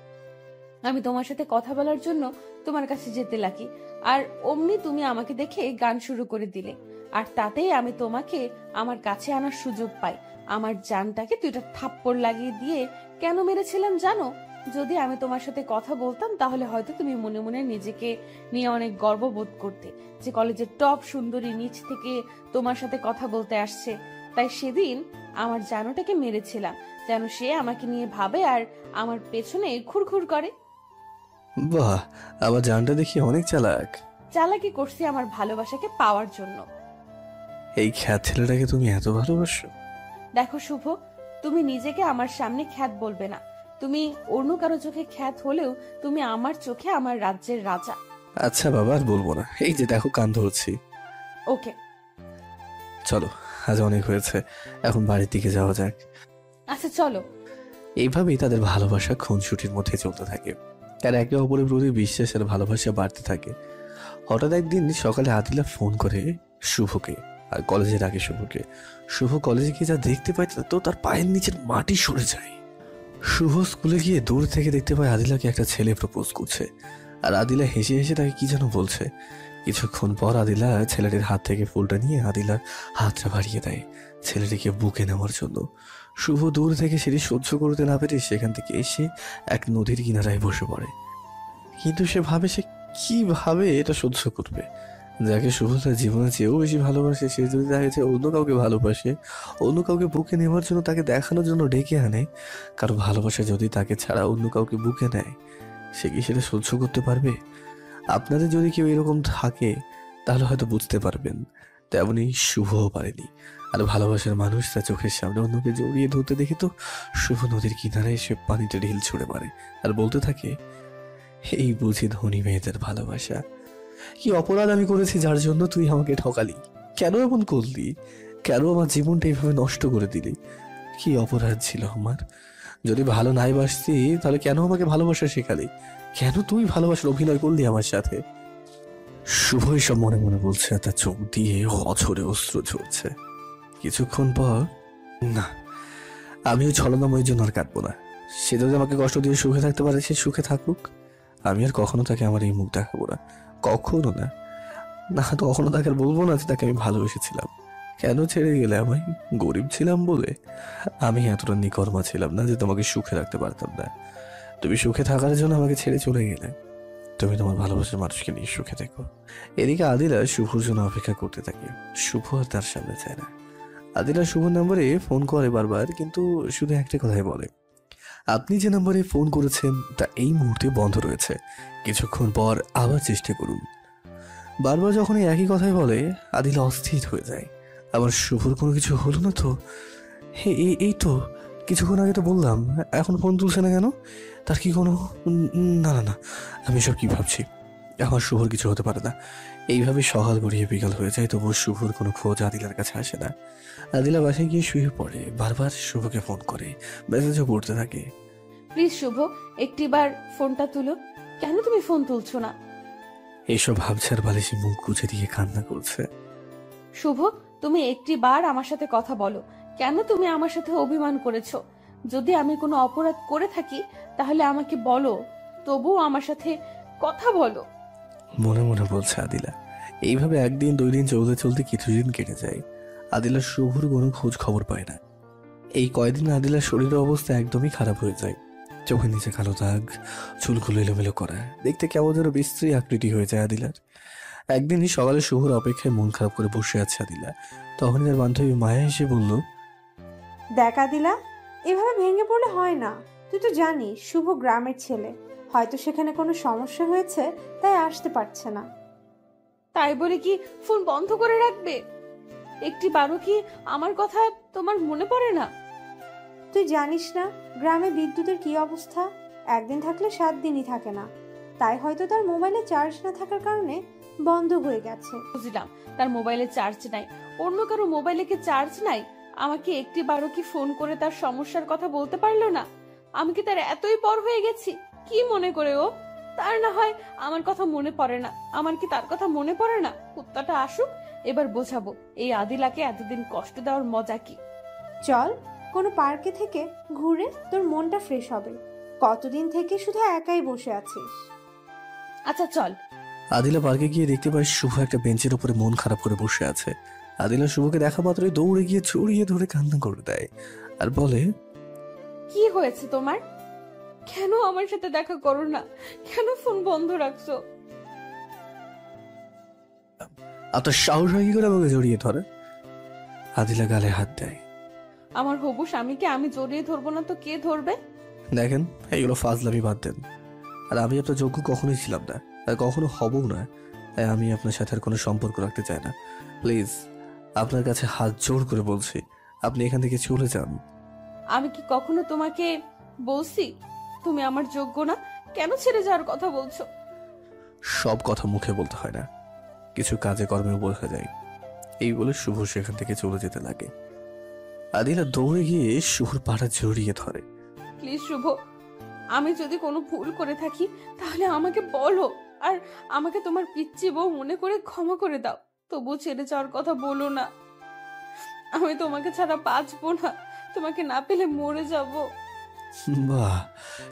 আমি তোমার সাথে কথা বলার জন্য তোমার কাছে যেতে লাগি, আর অমনি তুমি আমাকে দেখে গান শুরু করে দিলে, আর তাতেই আমি তোমাকে আমার কাছে আনার সুযোগ পাই। আমার জানটাকে 2টা থাপ্পড় লাগিয়ে দিয়ে কেন মেরেছিলাম জানো? যদি আমি তোমার সাথে কথা বলতাম তাহলে হয়তো তুমি মনে মনে নিজেকে নিয়ে অনেক গর্ববোধ করতে যে কলেজের টপ সুন্দরী নিচ থেকে তোমার সাথে কথা বলতে আসছে। তাই সেদিন আমার জানোটাকে মেরেছিলাম যেন সে আমাকে নিয়ে ভাবে আর আমার পেছনে ঘুরঘুর করে। বাহ, আবার জানটা দেখি অনেক চালাক। চালাকি করছি আমার ভালোবাসাকে পাওয়ার জন্য। এই খ্যাত ছেলেটাকে তুমি এত ভালোবাসো? দেখো শুভ, তুমি নিজেকে আমার সামনে খ্যাত বলবে না। তুমি অন্য কারো চোখে খ্যাত হলেও তুমি আমার চোখে আমার রাজ্যের রাজা। আচ্ছা বাবা, আর বলবো না। এই যে দেখো কান ধরছি। ওকে চলো, আজ অনেক হয়েছে, এখন বাড়ির দিকে যাওয়া যাক। আচ্ছা চলো। এইভাবেই তাদের ভালোবাসা খুনসুটির মধ্যে চলতে থাকে আর একে অপরের প্রতি বিশ্বাস আর ভালোবাসা বাড়তে থাকে। হঠাৎ একদিন সকালে আদিলা ফোন করে শুভকে, আর কলেজের আগে শুভকে। শুভ কলেজে গিয়ে যা দেখতে পায় তো তার পায়ের নিচের মাটি সরে যায়। শুভ স্কুলে গিয়ে দূর থেকে দেখতে পায় আদিলাকে একটা ছেলে প্রপোজ করছে, আর আদিলা হেসে হেসে তাকে কি যেন বলছে। কিছুক্ষণ পর আদিলা ছেলেটির হাত থেকে ফুলটা নিয়ে আদিলার হাতটা বাড়িয়ে দেয় ছেলেটিকে বুকে নেওয়ার জন্য। শুভ দূর থেকে সেটি সহ্য করতে না পেরে সেখান থেকে এসে এক নদীর কিনারায় বসে পড়ে। কিন্তু সে ভাবে সে কিভাবে এটা সহ্য করবে। যাকে শুভ তার জীবনে চেয়েও বেশি ভালোবাসে, সে যদি তাকে চেয়ে অন্য কাউকে ভালোবাসে, অন্য কাউকে বুকে নেওয়ার জন্য তাকে দেখানোর জন্য ডেকে আনে, কারো ভালোবাসা যদি তাকে ছাড়া অন্য কাউকে বুকে নেয়, সে কি সেটা সহ্য করতে পারবে? আপনাদের যদি কেউ এরকম থাকে তাহলে হয়তো বুঝতে পারবেন। তেমনি শুভও পারেনি। আর ভালোবাসার মানুষ তার চোখের সামনে অন্যকে জড়িয়ে ধরতে দেখে তো শুভ নদীর কিনারে এসে পানিতে ঢিল ছুঁড়ে মারে আর বলতে থাকে, এই বুঝি ধনী মেয়েদের ভালোবাসা। কি অপরাধ আমি করেছি যার জন্য তুই আমাকে ঠকালি? কেন এমন করলি? কেন আমার জীবনটা এইভাবে নষ্ট করে দিলি? কি অপরাধ ছিল আমার? যদি ভালো নাই বাসতি তাহলে কেন আমাকে ভালোবাসা শেখালি? কেন তুই ভালোবাসার অভিনয় করলি আমার সাথে? শুভ এসব মনে মনে বলছে, তার চোখ দিয়ে অঝরে অস্ত্র ঝরছে। কিছুক্ষণ পর, না, আমি ওই ছলনাময়ের জন্য আর কাঁদবো না। সে যদি আমাকে কষ্ট দিয়ে সুখে থাকতে পারে সে সুখে থাকুক। আমি আর কখনো তাকে আমার এই মুখ দেখাবো না, কখনো না। না, কখনো তাকে আর বলবো না যে তাকে আমি ভালোবেসেছিলাম। কেন ছেড়ে গেলে আমায়? গরিব ছিলাম বলে? আমি এতটা নিকর্মা ছিলাম না যে তোমাকে সুখে রাখতে পারতাম না। তুমি সুখে থাকার জন্য আমাকে ছেড়ে চলে গেলে। তুমি তোমার ভালোবাসার মানুষকে নিয়ে সুখে থেকো। এদিকে আদিলা শুভর জন্য অপেক্ষা করতে থাকে। শুভ আর তার সামনে চায় না। আদিলা শুভর নম্বরে ফোন করে বারবার, কিন্তু শুধু একটা কথাই বলে, আপনি যে নম্বরে ফোন করেছেন তা এই মুহূর্তে বন্ধ রয়েছে, কিছুক্ষণ পর আবার চেষ্টা করুন। বারবার যখন এই একই কথাই বলে আদিলা অস্থির হয়ে যায়। আবার শুভর কোনো কিছু হলো না তো? এই তো কিছুক্ষণ আগে তো বললাম, এখন ফোন তুলছে না কেন? তার কি কোনো... না না না, আমি সব কি ভাবছি? আমার শুভর কিছু হতে পারে না। এইভাবে সকাল গড়িয়ে বিকাল হয়ে যায়, তবুও শুভর কোনো খোঁজ আদিলার কাছে আসে না। আদিলা বাসায় গিয়ে শুয়ে পড়ে, বারবার শুভকে ফোন করে, মেসেজও করতে থাকে। প্লিজ শুভ, একটিবার ফোনটা তুলো। কেন তুমি ফোন তুলছো না? এইসব ভাবছে আর বালিশে মুখ গুজে দিয়ে কান্না করছে। শুভ, তুমি একটিবার আমার সাথে কথা বলো। কেন তুমি আমার সাথে অভিমান করেছো? যদি আমি কোনো অপরাধ করে থাকি তাহলে আমাকে বলো, তবুও আমার সাথে কথা বলো। মনে মনে বলছে আদিলা। এইভাবে একদিন দুই দিন চলতে চলতে কিছুদিন কেটে যায়। আদিলা শুভর কোনো খোঁজ খবর পায় না। এই কয়দিন আদিলার শরীরের অবস্থা একদমই খারাপ হয়ে যায়। চোখের নিচে কালো দাগ, চুলগুলো এলোমেলো করা, দেখতে কেমন যেন বিশ্রী আকৃতি হয়ে যায় আদিলার। একদিনই সকালে শুভর অপেক্ষায় মন খারাপ করে বসে আছে আদিলা। তখনই তার বান্ধবী মায়া এসে বলল, দেখ আদিলা, এভাবে ভেঙে পড়লে হয় না। তুই তো জানিস শুভ গ্রামের ছেলে, হয়তো সেখানে কোনো সমস্যা হয়েছে তাই আসতে পারছে না। তাই বলে কি ফোন বন্ধ করে রাখবে? একটিবারও কি আমার কথা তোমার মনে পড়ে না? তুই জানিস না গ্রামে বিদ্যুতের কি অবস্থা? একদিন থাকলে 7 দিনই থাকে না। তাই হয়তো তার মোবাইলে চার্জ না থাকার কারণে বন্ধ হয়ে গেছে। বুঝলাম, তার মোবাইলে চার্জ নাই। অন্য কারো মোবাইলে কি চার্জ নাই? আমাকে একটিবারও কি ফোন করে তার সমস্যার কথা বলতে পারলো না? আমি কি তার এতই পর হয়ে গেছি? কি মনে করে ও? তার না হয় আমার কথা মনে পড়ে না। আমার কি তার কথা মনে পড়ে না? কুত্তাটা আসুক, এবার বোঝাবো এই আদিলাকে এতদিন কষ্ট দেওয়ার মজা কি। চল কোনো পার্কে থেকে ঘুরে তোর মনটা ফ্রেশ হবে। কতদিন থেকে শুধু একাই বসে আছিস? আচ্ছা চল। আদিলা পার্কে গিয়ে দেখতে পায় শুভ একটা বেঞ্চের উপরে মন খারাপ করে বসে আছে। আদিলা শুভকে দেখা মাত্রই দৌড়ে গিয়ে ছড়িয়ে ধরে কান্না করে দেয় আর বলে, কি হয়েছে তোমার? কেন আমার সাথে দেখা করো না? কেন ফোন বন্ধ রাখছো? আপনার সাহস হয় কি করে আমাকে জড়িয়ে ধরে? আদিলা গালে হাত দেয়। আমার হবু স্বামীকে আমি জড়িয়ে ধরবো না তো কে ধরবে? দেখেন, এইগুলো ফাজলামি বাদ দেন। আর আমি আপনার যোগ্য কখনোই ছিলাম না, আর কখনো হবও না। তাই আমি আপনার সাথে আর কোনো সম্পর্ক রাখতে চাই না। প্লিজ, আপনার কাছে হাত জোড় করে বলছি, আপনি এখান থেকে চলে যান। আমি কি কখনো তোমাকে বলছি তুমি আমার যোগ্য না? কেন ছেড়ে যাওয়ার কথা বলছো? সব কথা মুখে বলতে হয় না, কিছু কাজে কর্মেও বোঝা যায়। এই বলে শুভ সেখান থেকে চলে যেতে লাগে। আদিলা দৌড়ে গিয়ে শুভর পাটা জড়িয়ে ধরে। প্লিজ শুভ, আমি যদি কোনো ভুল করে থাকি তাহলে আমাকে বলো, আর আমাকে তোমার পিচ্চি বউ মনে করে ক্ষমা করে দাও। তবু ছেড়ে যাওয়ার কথা বলো না। আমি তোমাকে ছাড়া বাঁচবো না, তোমাকে না পেলে মরে যাব। বাহ,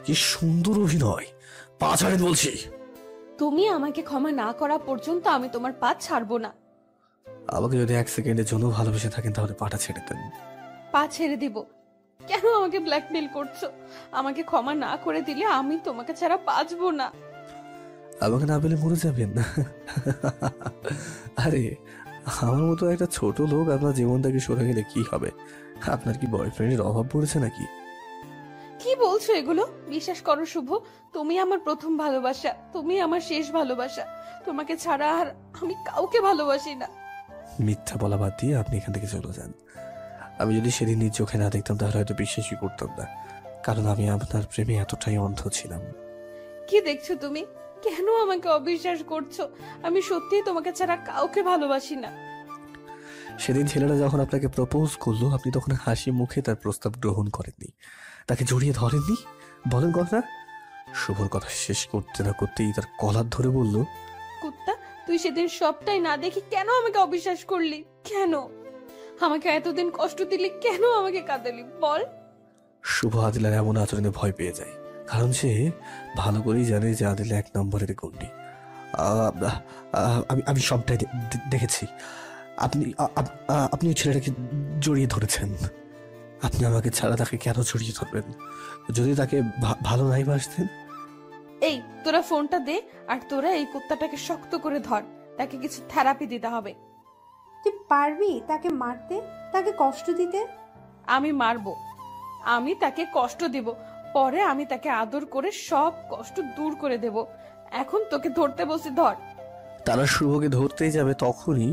কি সুন্দর অভিনয়! পা ছাড়েন বলছি। তুমি আমাকে ক্ষমা না করা পর্যন্ত আমি তোমার পা ছাড়বো না। আমাকে যদি 1 সেকেন্ডের জন্য ভালোবেসে থাকেন তাহলে পাটা ছেড়ে দেন। পা ছেড়ে দিব? কেন আমাকে ব্ল্যাকমেল করছো? আমাকে ক্ষমা না করে দিলে আমি তোমাকে ছাড়া বাঁচবো না। আমাকে না পেলে মরে যাবেন? আরে, আমার মতো একটা ছোট লোক আপনার জীবনটাকে সরে গেলে কি হবে? আপনার কি বয়ফ্রেন্ডের অভাব পড়েছে নাকি? কি বলছো এগুলো? বিশ্বাস করো শুভ, তুমি আমার প্রথম ভালোবাসা, তুমি আমার শেষ ভালোবাসা। তোমাকে ছাড়া আর আমি কাউকে ভালোবাসি না। মিথ্যা বলা বাদ দিয়ে আপনি এখান থেকে চলে যান। আমি যদি সেদিন নিজ চোখে না দেখতাম তাহলে হয়তো বিশ্বাসই করতাম না, কারণ আমি আপনার প্রেমে এতটাই অন্ধ ছিলাম। কি দেখছো তুমি? কেন আমাকে অবিশ্বাস করছো? আমি সত্যিই তোমাকে ছাড়া কাউকে ভালোবাসি না। সেদিন ছেলেরা যখন আপনাকে প্রপোজ করলো, আপনি তখন হাসি মুখে তার প্রস্তাব গ্রহণ করেননি, তাকে জড়িয়ে ধরেননি। বলেন কথা। শুভর কথা শেষ করতে না করতেই তার কলার ধরে বলল, কুত্তা, তুই সেদিন সবটাই না দেখি কেন আমাকে অবিশ্বাস করলি? কেন আমাকে এতদিন কষ্ট দিলি? কেন আমাকে কাঁদালি বল? শুভ আদিলার এমন আচরণে ভয় পেয়ে যায়, কারণ সে ভালো করেই জানে যে আদিলা 1 নম্বরের গুন্ডি। আমি সবটাই দেখেছি। আপনি ওই ছেলেটাকে জড়িয়ে ধরেছেন। আপনি আমাকে ছাড়া তাকে কেন জড়িয়ে ধরবেন? যদি তাকে ভালো নাই বাসতেন? এই তোরা ফোনটা দে, আর তোরা এই কুত্তাটাকে শক্ত করে ধর। তাকে কিছু থেরাপি দিতে হবে। তুই পারবি তাকে মারতে, তাকে কষ্ট দিতে? আমি মারবো, আমি তাকে কষ্ট দিব, পরে আমি তাকে আদর করে সব কষ্ট দূর করে দেব। এখন তোকে ধরতে বসে, ধর। তারা শুভকে ধরতেই যাবে তখনই,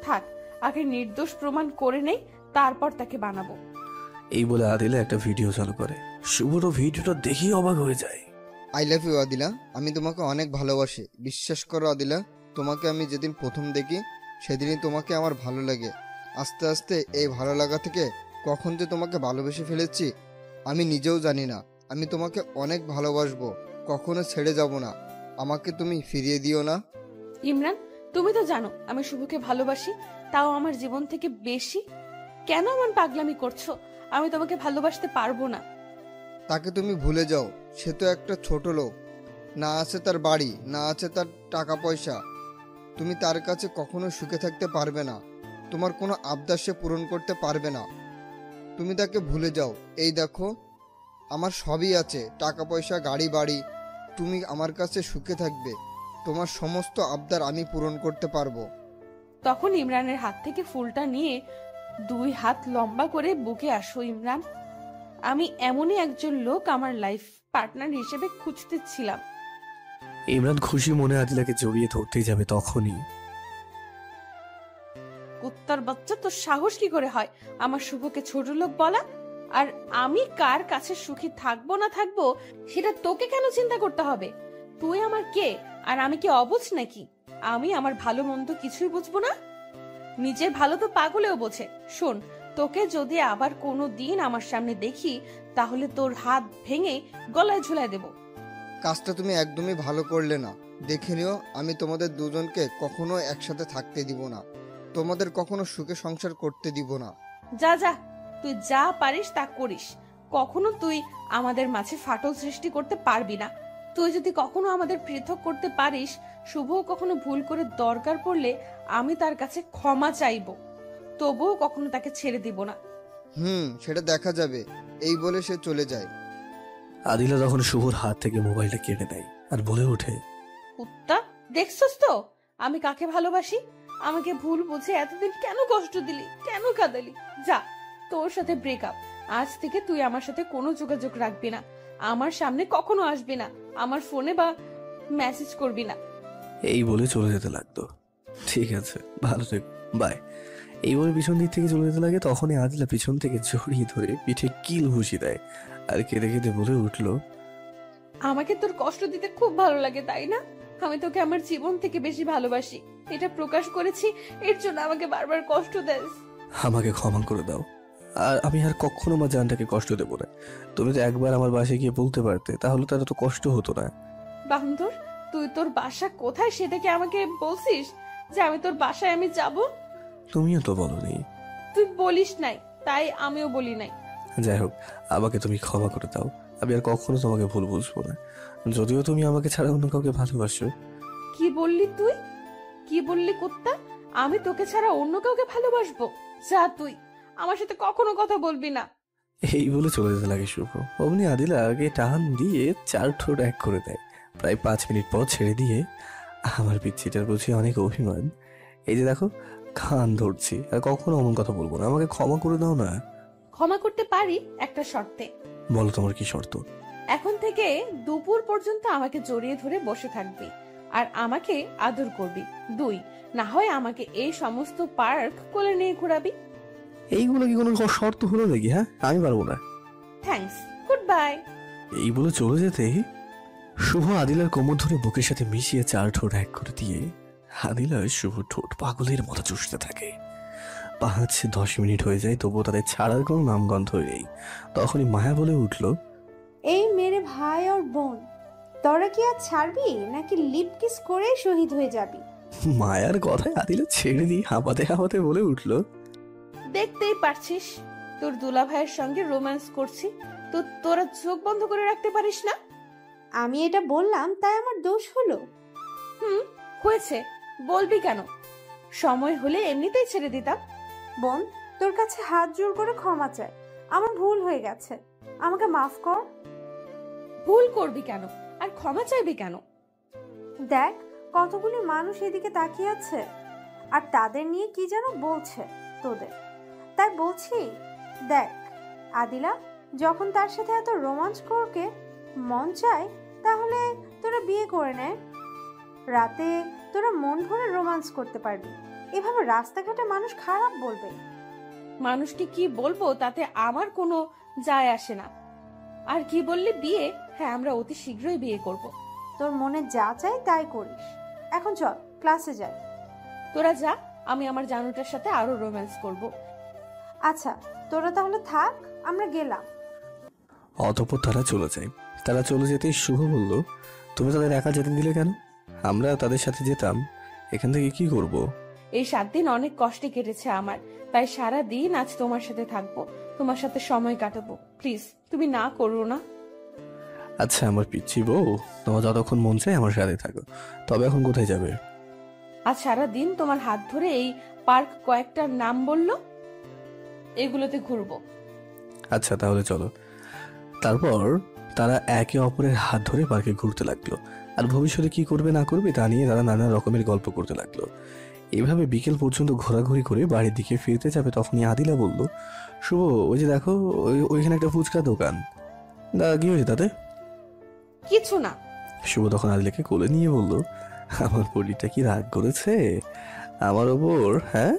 থাক, আগে নির্দোষ প্রমাণ করে নেই, তারপর তাকে বানাবো। এই বলে আদিলা একটা ভিডিও চালু করে। শুভরও ভিডিওটা দেখেই অবাক হয়ে যায়। আই লাভ ইউ আদিলা, আমি তোমাকে অনেক ভালোবাসি। বিশ্বাস করো আদিলা, তোমাকে আমি যেদিন প্রথম দেখি সেদিনই তোমাকে আমার ভালো লাগে। আস্তে আস্তে এই ভালো লাগা থেকে কখন যে তোমাকে ভালোবেসে ফেলেছি আমি নিজেও জানি না। আমি তোমাকে অনেক ভালোবাসবো, কখনো ছেড়ে যাব না। আমাকে তুমি ফিরিয়ে দিও না। ইমরান, তুমি তো জানো আমি শুভকে ভালোবাসি, তাও আমার জীবন থেকে বেশি। কেন এমন পাগলামি করছো? আমি তোমাকে ভালোবাসতে পারবো না। তাকে তুমি ভুলে যাও। সে তো একটা ছোট লোক, না আছে তার বাড়ি, না আছে তার টাকা পয়সা। তুমি তার কাছে কখনো সুখে থাকতে পারবে না। তোমার কোনো আবদার সে পূরণ করতে পারবে না। তুমি তাকে ভুলে যাও। এই দেখো, আমার সবই আছে, টাকা পয়সা, গাড়ি বাড়ি। তুমি আমার কাছে সুখে থাকবে, তোমার সমস্ত আবদার আমি পূরণ করতে পারবো। তখন ইমরানের হাত থেকে ফুলটা নিয়ে 2 হাত লম্বা করে বুকে আসো। ইমরান, আমি এমনই একজন লোক আমার লাইফ পার্টনার হিসেবে খুঁজতেছিলাম। ইমরান খুশি মনে আদিলাকে জড়িয়ে ধরতেই যাবে তখনই, কুত্তার বাচ্চা, তোর সাহস কি করে হয় আমার শুভকে ছোট লোক বলা? আর আমি কার কাছে সুখী থাকবো না থাকবো সেটা তোকে কেন চিন্তা করতে হবে? তুই আমার কে, আর আমি কি অবুঝ নাকি? আমি আমার ভালো মন্দ কিছুই বুঝবো না? নিজের ভালো তো পাগলেও বোঝে। শোন, তোকে যদি আবার কোনো দিন আমার সামনে দেখি তাহলে তোর হাত ভেঙে গলায় ঝুলায় দেব। কাজটা তুমি একদমই ভালো করলে না। দেখে নিও, আমি তোমাদের দুজনকে কখনো একসাথে থাকতে দিব না। তোমাদের কখনো সুখে সংসার করতে দিব না। যা যা, তুই যা পারিস তা করিস। কখনো তুই আমাদের মাঝে ফাটল সৃষ্টি করতে পারবি না। তুই যদি কখনো আমাদের পৃথক করতে পারিস, শুভ কখনো ভুল করে দরকার পড়লে আমি তার কাছে ক্ষমা চাইবো, তবুও কখনো তাকে ছেড়ে দিব না। সেটা দেখা যাবে। এই বলে সে চলে যায়। আদিলা তখন শুভর হাত থেকে মোবাইলটা কেড়ে নেয় আর বলে ওঠে, কুত্তা, দেখছস তো আমি কাকে ভালোবাসি? আমাকে ভুল বুঝে এতদিন কেন কষ্ট দিলি, কেন কাঁদালি? যা, তোর সাথে ব্রেকআপ। আজ থেকে তুই আমার সাথে কোনো যোগাযোগ রাখবি না, আমার সামনে কখনো আসবি না, আমার ফোনে বা মেসেজ করবি না। এই বলে চলে যেতে লাগলো। ঠিক আছে, ভালো থেকো, বাই। এই বলে পিছন দিক থেকে চলে যেতে লাগে। তখনই আদিলা পিছন থেকে জড়িয়ে ধরে পিঠে কিল ঘুষি দেয় আর কেঁদে কেঁদে বলে উঠলো, আমাকে তোর কষ্ট দিতে খুব ভালো লাগে, তাই না? আমি তোকে আমার জীবন থেকে বেশি ভালোবাসি, এটা প্রকাশ করেছি, এর জন্য আমাকে বারবার কষ্ট দেস। আমাকে ক্ষমা করে দাও, আর আমি আর কখনো আমার জানটাকে কষ্ট দেবো না। তুমি তো একবার আমার বাসায় গিয়ে বলতে পারতে, তাহলে তার তো কষ্ট হতো না। বান্দর, তুই তোর বাসা কোথায় সেটা কি আমাকে বলছিস যে আমি তোর বাসায় আমি যাব? তুমিও তো বলোনি। তুই বলিস নাই, তাই আমিও বলি নাই। যাই হোক, আমাকে তুমি ক্ষমা করে দাও, আমি আর কখনো তোমাকে ভুল বুঝবো না, যদিও তুমি আমাকে ছাড়া অন্য কাউকে ভালোবাসো। কি বললি তুই? কি বললি কুত্তা? আমি তোকে ছাড়া অন্য কাউকে ভালোবাসবো? যা, তুই আমার সাথে কখনো কথা বলবি না। এই বলে চলে যেতে লাগে শুভ। অমনি আদিলা আগে টান দিয়ে 4 ঠোঁট এক করে দেয়। প্রায় 5 মিনিট পর ছেড়ে দিয়ে, আমার পিচ্ছিটার প্রতি অনেক অভিমান, এই যে দেখো কান ধরছি, আর কখনো অমন কথা বলবো না, আমাকে ক্ষমা করে দাও না। ক্ষমা করতে পারি একটা শর্তে। বলো তোমার কি শর্ত? এখন থেকে দুপুর পর্যন্ত আমাকে জড়িয়ে ধরে বসে থাকবি আর আমাকে আদর করবি। 2, না হয় আমাকে এই সমস্ত পার্ক কোলে নিয়ে ঘোরাবি। এইগুলো কি কোনো শর্ত হলো নাকি? হ্যাঁ, আমি পারবো না। Thanks, good bye. এই বলে চলে যেতেই শুভ আদিলার কোমর ধরে বুকের সাথে মিশিয়ে 4 ঠোঁট এক করে দিয়ে আদিলা শুভ ঠোঁট পাগলের মতো চুষতে থাকে। 5-10 মিনিট হয়ে যায়, তবুও তাদের ছাড়ার কোনো নামগন্ধ নেই। তখনই মায়া বলে উঠলো, এই মেরে ভাই আর বোন, তোরা কি আর ছাড়বি নাকি লিপ কিস করে শহীদ হয়ে যাবি? মায়ার কথায় আদিলা ছেড়ে দিয়ে হাঁপাতে হাঁপাতে বলে উঠলো, দেখতেই পারছিস তোর দুলা ভাইয়ের সঙ্গে রোম্যান্স করছি, তো তোরা চোখ বন্ধ করে রাখতে পারিস না? আমি এটা বললাম তাই আমার দোষ হলো? হয়েছে, বলবি কেন? সময় হলে এমনিতেই ছেড়ে দিতাম। বোন, তোর কাছে হাত জোর করে ক্ষমা চাই, আমার ভুল হয়ে গেছে, আমাকে মাফ কর। ভুল করবি কেন আর ক্ষমা চাইবি কেন? দেখ, কতগুলি মানুষ এদিকে তাকিয়ে আছে আর তাদের নিয়ে কি যেন বলছে তোদের, তাই বলছি দেখ আদিলা, যখন তার সাথে এত রোমান্স করকে মন চায় তাহলে তোরা বিয়ে করে নে, রাতে তোরা মন ভরে রোমান্স করতে পারবি। এভাবে রাস্তাঘাটে মানুষ খারাপ বলবে। মানুষকে কি বলবো তাতে আমার কোনো যায় আসে না। আর কি বললি, বিয়ে? হ্যাঁ, আমরা অতি শীঘ্রই বিয়ে করব। তোর মনে যা চাই তাই করিস। এখন চল ক্লাসে যাই। তোরা যা, আমি আমার জানুটার সাথে আরো রোম্যান্স করব। আচ্ছা, তোরা তাহলে থাক, আমরা গেলাম। অতঃপর তারা চলে যায়। তারা চলে যেতেই শুভ বলল, তুমি তাদের একা যেতে দিলে কেন? আমরা তাদের সাথে যেতাম, এখান থেকে কি করব? এই 7 দিন অনেক কষ্টে কেটেছে আমার, তাই সারা দিন আজ তোমার সাথে থাকবো, তোমার সাথে সময় কাটাবো। প্লিজ তুমি না করো না। আচ্ছা আমার পিচ্ছি বউ, তোমার যতক্ষণ মন চায় আমার সাথে থাকো, তবে এখন কোথায় যাবে? আজ সারা দিন তোমার হাত ধরে এই পার্ক কয়েকটার নাম বললো, এগুলোতে ঘুরবো। আচ্ছা তাহলে চলো। তারপর তারা একে অপরের হাত ধরে পার্কে ঘুরতে লাগলো, আর ভবিষ্যতে কি করবে না করবে তা নিয়ে তারা নানা রকমের গল্প করতে লাগলো। এভাবে বিকেল পর্যন্ত ঘোরাঘুরি করে বাড়ির দিকে ফিরতে যাবে, তখনই আদিলা বলল, শুভ ওই যে দেখো ওইখানে একটা ফুচকা দোকান। কি হয়েছে তাতে? কিছু না। শুভ তখন আদিলাকে কোলে নিয়ে বলল, আমার পরিটা কি রাগ করেছে আমার ওপর? হ্যাঁ,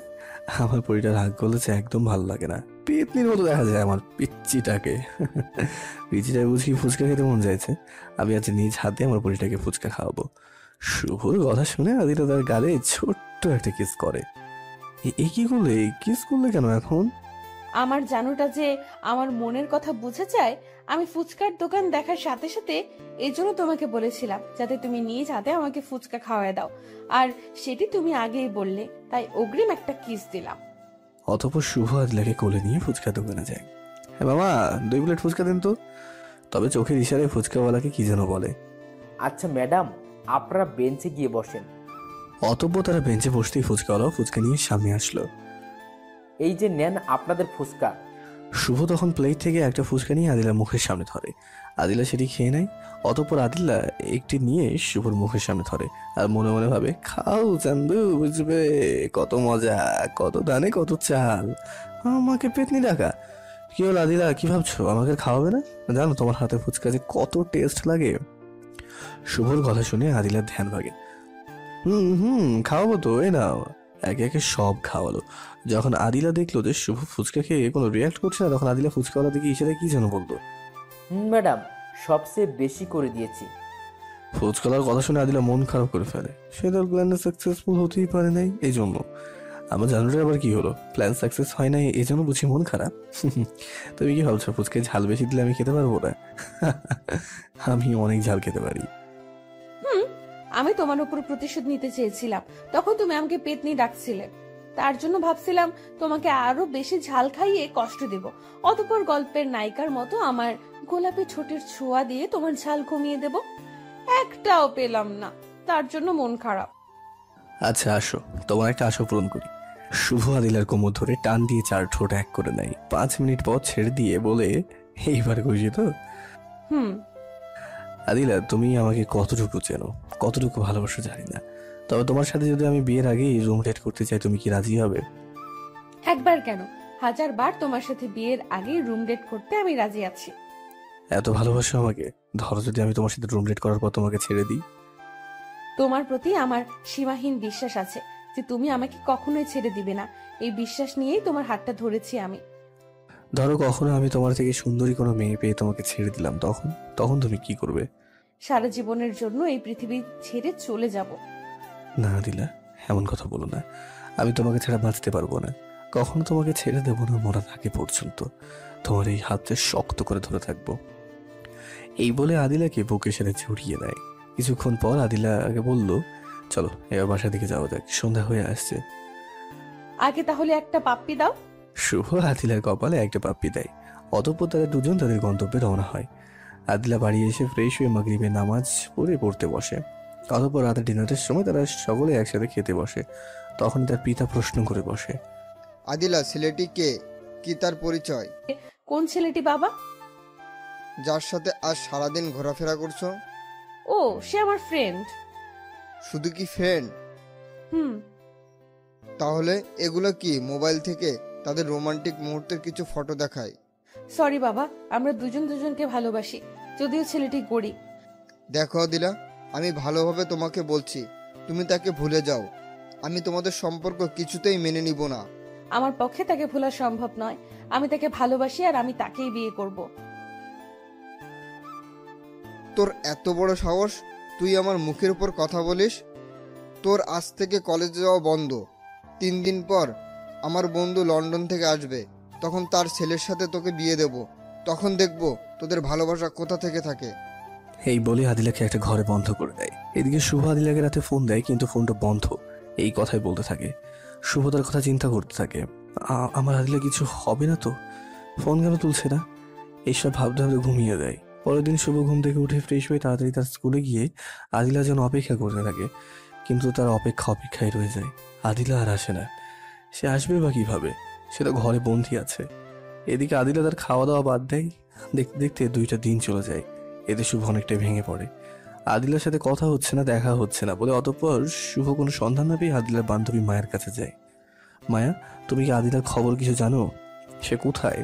আমার পরিটা রাগ করেছে, একদম ভালো লাগে না, পেতনির মতো দেখা যায় আমার পিচ্চিটাকে। পিচ্চিটা বুঝি ফুচকা খেতে মন চাইছে, আমি আজ নিজ হাতে আমার পরিটাকে ফুচকা খাওয়াবো। শুভর কথা শুনে আদিলা তার গালে ছোট্ট একটা কিস করে। এই কি করলে? কিস করলে কেন এখন? আমার জানুটা যে আমার মনের কথা বুঝে যায়, আমি ফুচকার দোকান দেখার সাথে সাথে এই জন্য তোমাকে বলেছিলাম যাতে তুমি নিজ হাতে আমাকে ফুচকা খাওয়ায় দাও, আর সেটি তুমি আগেই বললে, তাই অগ্রিম একটা কিস দিলাম। অতঃপর শুভ আদিলাকে কোলে নিয়ে ফুচকা দোকানে যায়। হ্যাঁ মামা, 2 প্লেট ফুচকা দেন তো। তবে চোখের ইশারায় ফুচকাওয়ালাকে কি যেন বলে। আচ্ছা ম্যাডাম, আপনারা বেঞ্চে গিয়ে বসেন। অতঃপর তারা বেঞ্চে বসতেই ফুচকাওয়ালাও ফুচকা নিয়ে সামনে আসলো। এই যে নেন আপনাদের ফুচকা। শুভ তখন প্লেট থেকে একটা ফুচকা নিয়ে আদিলার মুখের সামনে ধরে। আদিলা সেটি খেয়ে নেয়। অতঃপর আদিলা একটি নিয়ে শুভর মুখের সামনে ধরে আর মনে মনে ভাবে, খাও চান্দু, বুঝবে কত মজা, কত দানে কত চাল, আমাকে পেতনি ডাকা। কি হল আদিলা, কি ভাবছো আমাকে খাওয়াবে না? জানো তোমার হাতে ফুচকা যে কত টেস্ট লাগে। শুভর কথা শুনে আদিলার ধ্যান ভাগে। খাওয়াবো তো, এই নাও। একে একে সব খাওয়ালো। যখন আদিলা দেখলো যে শুভ ফুচকা খেয়ে কোনো রিয়াক্ট করছে না, তখন আদিলা ফুচকাওয়ালা দিকে ইশারায় কি যেন বলতো। ম্যাডাম, সবচেয়ে বেশি করে দিয়েছি। ফুচকাওয়ালার কথা শুনে আদিলা মন খারাপ করে ফেলে। সে তার প্ল্যানে সাকসেসফুল হতেই পারে নাই, এই জন্য। আমার জানুরে আবার কি হলো, প্ল্যান সাকসেস হয় নাই এই জন্য বুঝি মন খারাপ? তুমি কি ভাবছো ফুচকায় ঝাল বেশি দিলে আমি খেতে পারবো না? আমি অনেক ঝাল খেতে পারি। আমি তোমার উপর প্রতিশোধ নিতে চেয়েছিলাম, তখন তুমি আমাকে পেতনি ডাকছিলে। তার জন্য ভাবছিলাম তোমাকে আরো বেশি ঝাল খাইয়ে কষ্ট দেব, অতঃপর গল্পের নায়িকার মতো আমার গোলাপি ঠোঁটের ছোঁয়া দিয়ে তোমার ঝাল কমিয়ে দেব। একটাও পেলাম না, তার জন্য মন খারাপ। আচ্ছা আসো, তোমার একটা আশা পূরণ করি। শুভ আদিলার কোমর ধরে টান দিয়ে 4 ঠোঁট এক করে নেয়। 5 মিনিট পর ছেড়ে দিয়ে বলে, এইবার খুশি তো? আদিলা, তুমি আমাকে কতটুকু চেনো, কতটুকু ভালোবাসো জানি না, তবে তোমার সাথে যদি আমি বিয়ের আগেই রুম ডেট করতে চাই, তুমি কি রাজি হবে? একবার কেন, 1000 বার তোমার সাথে বিয়ের আগে রুম ডেট করতে আমি রাজি আছি। এত ভালোবাসো আমাকে? ধরো যদি আমি তোমার সাথে রুম ডেট করার পর তোমাকে ছেড়ে দিই? তোমার প্রতি আমার সীমাহীন বিশ্বাস আছে যে তুমি আমাকে কখনোই ছেড়ে দিবে না। এই বিশ্বাস নিয়েই তোমার হাতটা ধরেছি আমি। ধরো কখনো আমি তোমার থেকে সুন্দরী কোনো মেয়ে পেয়ে তোমাকে ছেড়ে দিলাম, তখন তখন তুমি কি করবে? সারা জীবনের জন্য এই পৃথিবী ছেড়ে চলে যাব। না আদিলা, এমন কথা বলো না। আমি তোমাকে ছাড়া বাঁচতে পারবো না, কখনো তোমাকে ছেড়ে দেবো না মরার আগে পর্যন্ত। তোমার এই হাতে শক্ত করে ধরে থাকবো। এই বলে আদিলাকে বুকের সাথে জড়িয়ে দেয়। কিছুক্ষণ পর আদিলাকে বলল, চলো এবার বাসার দিকে যাওয়া যাক, সন্ধ্যা হয়ে আসছে। আগে তাহলে একটা পাপ্পি দাও। শুভ আদিলার কপালে একটা পাপ্পি দেয়। অতঃপর তারা দুজন তাদের গন্তব্যে রওনা হয়। আদিলা বাড়ি এসে ফ্রেশ হয়ে মাগরিবের নামাজ পড়তে বসে। অতঃপর রাতে ডিনারের সময় তারা সকলে একসাথে খেতে বসে। তখন তার পিতা প্রশ্ন করে বসে, আদিলা, ছেলেটি কে? কি তার পরিচয়? কোন ছেলেটি বাবা? যার সাথে আজ সারাদিন ঘোরাফেরা করছো? ও, সে আমার ফ্রেন্ড। শুধু কি ফ্রেন্ড? হুম। তাহলে এগুলো কি মোবাইল থেকে তাদের রোমান্টিক মুহূর্তের কিছু ফটো দেখায়? সরি বাবা, আমরা দুজন দুজনকে ভালোবাসি, যদিও ছেলেটি গরিব। দেখো আদিলা, আমি ভালোভাবে তোমাকে বলছি, তুমি তাকে ভুলে যাও। আমি তোমাদের সম্পর্ক কিছুতেই মেনে নিব না। আমার পক্ষে তাকে ভোলা সম্ভব নয়। আমি তাকে ভালোবাসি আর আমি তাকেই বিয়ে করব। তোর এত বড় সাহস, তুই আমার মুখের উপর কথা বলিস? তোর আজ থেকে কলেজে যাওয়া বন্ধ। 3 দিন পর আমার বন্ধু লন্ডন থেকে আসবে, তখন তার ছেলের সাথে তোকে বিয়ে দেব। তখন দেখব তোদের ভালোবাসা কোথা থেকে থাকে। এই বলে আদিলাকে একটা ঘরে বন্ধ করে দেয়। এদিকে শুভ আদিলাকে রাতে ফোন দেয়, কিন্তু ফোনটা বন্ধ। এই কথাই বলতে থাকে। শুভ তার কথা চিন্তা করতে থাকে, আমার আদিলা কিছু হবে না তো? ফোন কেন তুলছে না? এইসব ভাবতে ভাবতে ঘুমিয়ে দেয়। পরের দিন শুভ ঘুম থেকে উঠে ফ্রেশ হয়ে তাড়াতাড়ি তার স্কুলে গিয়ে আদিলা যেন অপেক্ষা করতে থাকে, কিন্তু তার অপেক্ষায় রয়ে যায়। আদিলা আর আসে না। সে আসবে বা কিভাবে? সে তো ঘরে বন্দি আছে। এদিকে আদিলা তার খাওয়া দাওয়া বাদ দেয়। দেখতে দেখতে 2টা দিন চলে যায়। এতে শুভ অনেকটাই ভেঙে পড়ে। আদিলার সাথে কথা হচ্ছে না, দেখা হচ্ছে না বলে অতঃপর শুভ কোনো সন্ধান না পেয়ে আদিলার বান্ধবী মায়ের কাছে যায়। মায়া, তুমি কি আদিলার খবর কিছু জানো? সে কোথায়?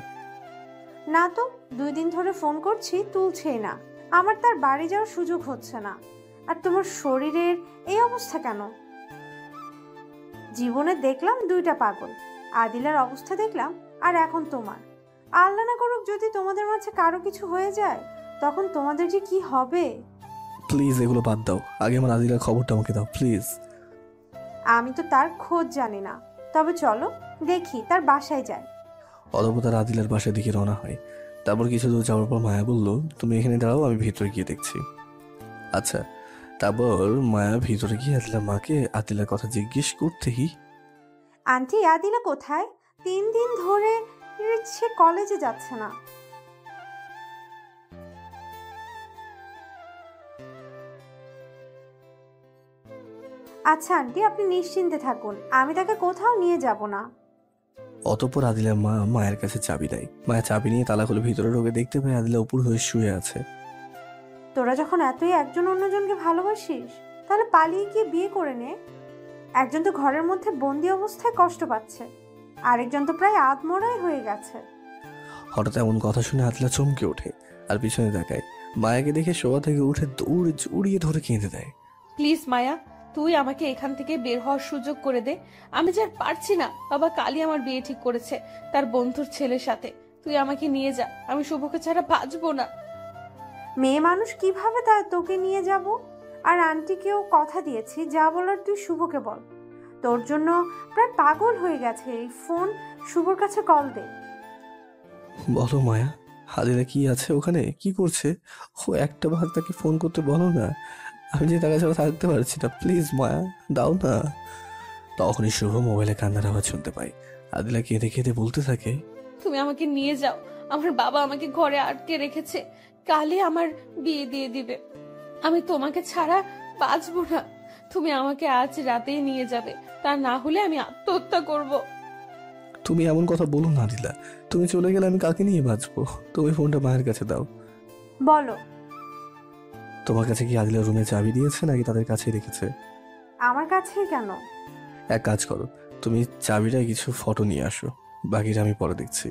না তো, 2 দিন ধরে ফোন করছি, তুলছেই না। আমার তার বাড়ি যাওয়ার সুযোগ হচ্ছে না। আর তোমার শরীরের এই অবস্থা কেন? জীবনে দেখলাম 2টা পাগল, আদিলার অবস্থা দেখলাম, আর এখন তোমার। আল্লাহ না করুক যদি তোমাদের মাঝে কারো কিছু হয়ে যায়, তখন তোমাদের যে কি হবে। প্লিজ এগুলো বাদ দাও, আগে আমার আদিলার খবরটা আমাকে দাও প্লিজ। আমি তো তার খোঁজ জানি না, তবে চলো দেখি, তার বাসায় যাই। অতঃপর তার আদিলার বাসার দিকে রওনা হয়। তারপর কিছু দূর যাওয়ার পর মায়া বলল, তুমি এখানে দাঁড়াও, আমি ভিতরে গিয়ে দেখছি। আচ্ছা। তারপর মায়া ভিতরে গিয়ে আদিলার মাকে আদিলার কথা জিজ্ঞেস করতেই, আন্টি, আদিলা কোথায়? 3 দিন ধরে সে কলেজে যাচ্ছে না। আচ্ছা আন্টি, আপনি নিশ্চিন্তে থাকুন, আমি তাকে কোথাও নিয়ে যাব না। অতঃপর আদিলার মা মায়ের কাছে চাবি দেয়। মায়া চাবি নিয়ে তালা খুলে ভিতরে ঢোকে, দেখতে পায় আদিলা উপর হয়ে শুয়ে আছে। তোরা যখন এতই একজন অন্যজনকে ভালোবাসিস তাহলে পালিয়ে গিয়ে বিয়ে করে নে। একজন তো ঘরের মধ্যে বন্দি অবস্থায় কষ্ট পাচ্ছে, আরেকজন তো প্রায় আত্মরাই হয়ে গেছে। হঠাৎ এমন কথা শুনে আদিলা চমকে ওঠে আর পিছনে তাকায়। মায়াকে দেখে শোয়া থেকে উঠে দৌড়ে জড়িয়ে ধরে কেঁদে দেয়। প্লিজ মায়া, তুই আমাকে এখান থেকে বের হওয়ার সুযোগ করে দে। আমি যে আর পারছি না। বাবা কালই আমার বিয়ে ঠিক করেছে তার বন্ধুর ছেলের সাথে। তুই আমাকে নিয়ে যা, আমি শুভকে ছাড়া বাঁচবো না। মেয়ে মানুষ কিভাবে তোকে নিয়ে যাব? আর আন্টিকেও কথা দিয়েছি, যা বলার তুই শুভকে বল। তোর জন্য প্রায় পাগল হয়ে গেছে। এই ফোন শুভর কাছে কল দে। বলো মায়া, আদিলা কি আছে ওখানে, কি করছে? ও একটা বার তাকে ফোন করতে বলো না। আমি যে টাকা ছাড়া থাকতে পারছি না, প্লিজ মায়া দাও না। তখনই শুভ মোবাইলে কান্নার আওয়াজ শুনতে পাই। আদিলা কেঁদে কেঁদে বলতে থাকে, তুমি আমাকে নিয়ে যাও। আমার বাবা আমাকে ঘরে আটকে রেখেছে, কালই আমার বিয়ে দিয়ে দিবে। আমি তোমাকে ছাড়া বাঁচবো না। তুমি আমাকে আজ রাতেই নিয়ে যাবে, তা না হলে আমি আত্মহত্যা করব। তুমি এমন কথা বলো না আদিলা, তুমি চলে গেলে আমি কাকে নিয়ে বাঁচবো? তুমি ফোনটা মায়ের কাছে দাও। বলো, তোমার কাছে কি আদিলা রুমে চাবি দিয়েছে নাকি তাদের কাছেই রেখেছে? আমার কাছে কেন? এক কাজ করো, তুমি চাবিটা কিছু ফটো নিয়ে আসো, বাকিটা আমি পরে দেখছি।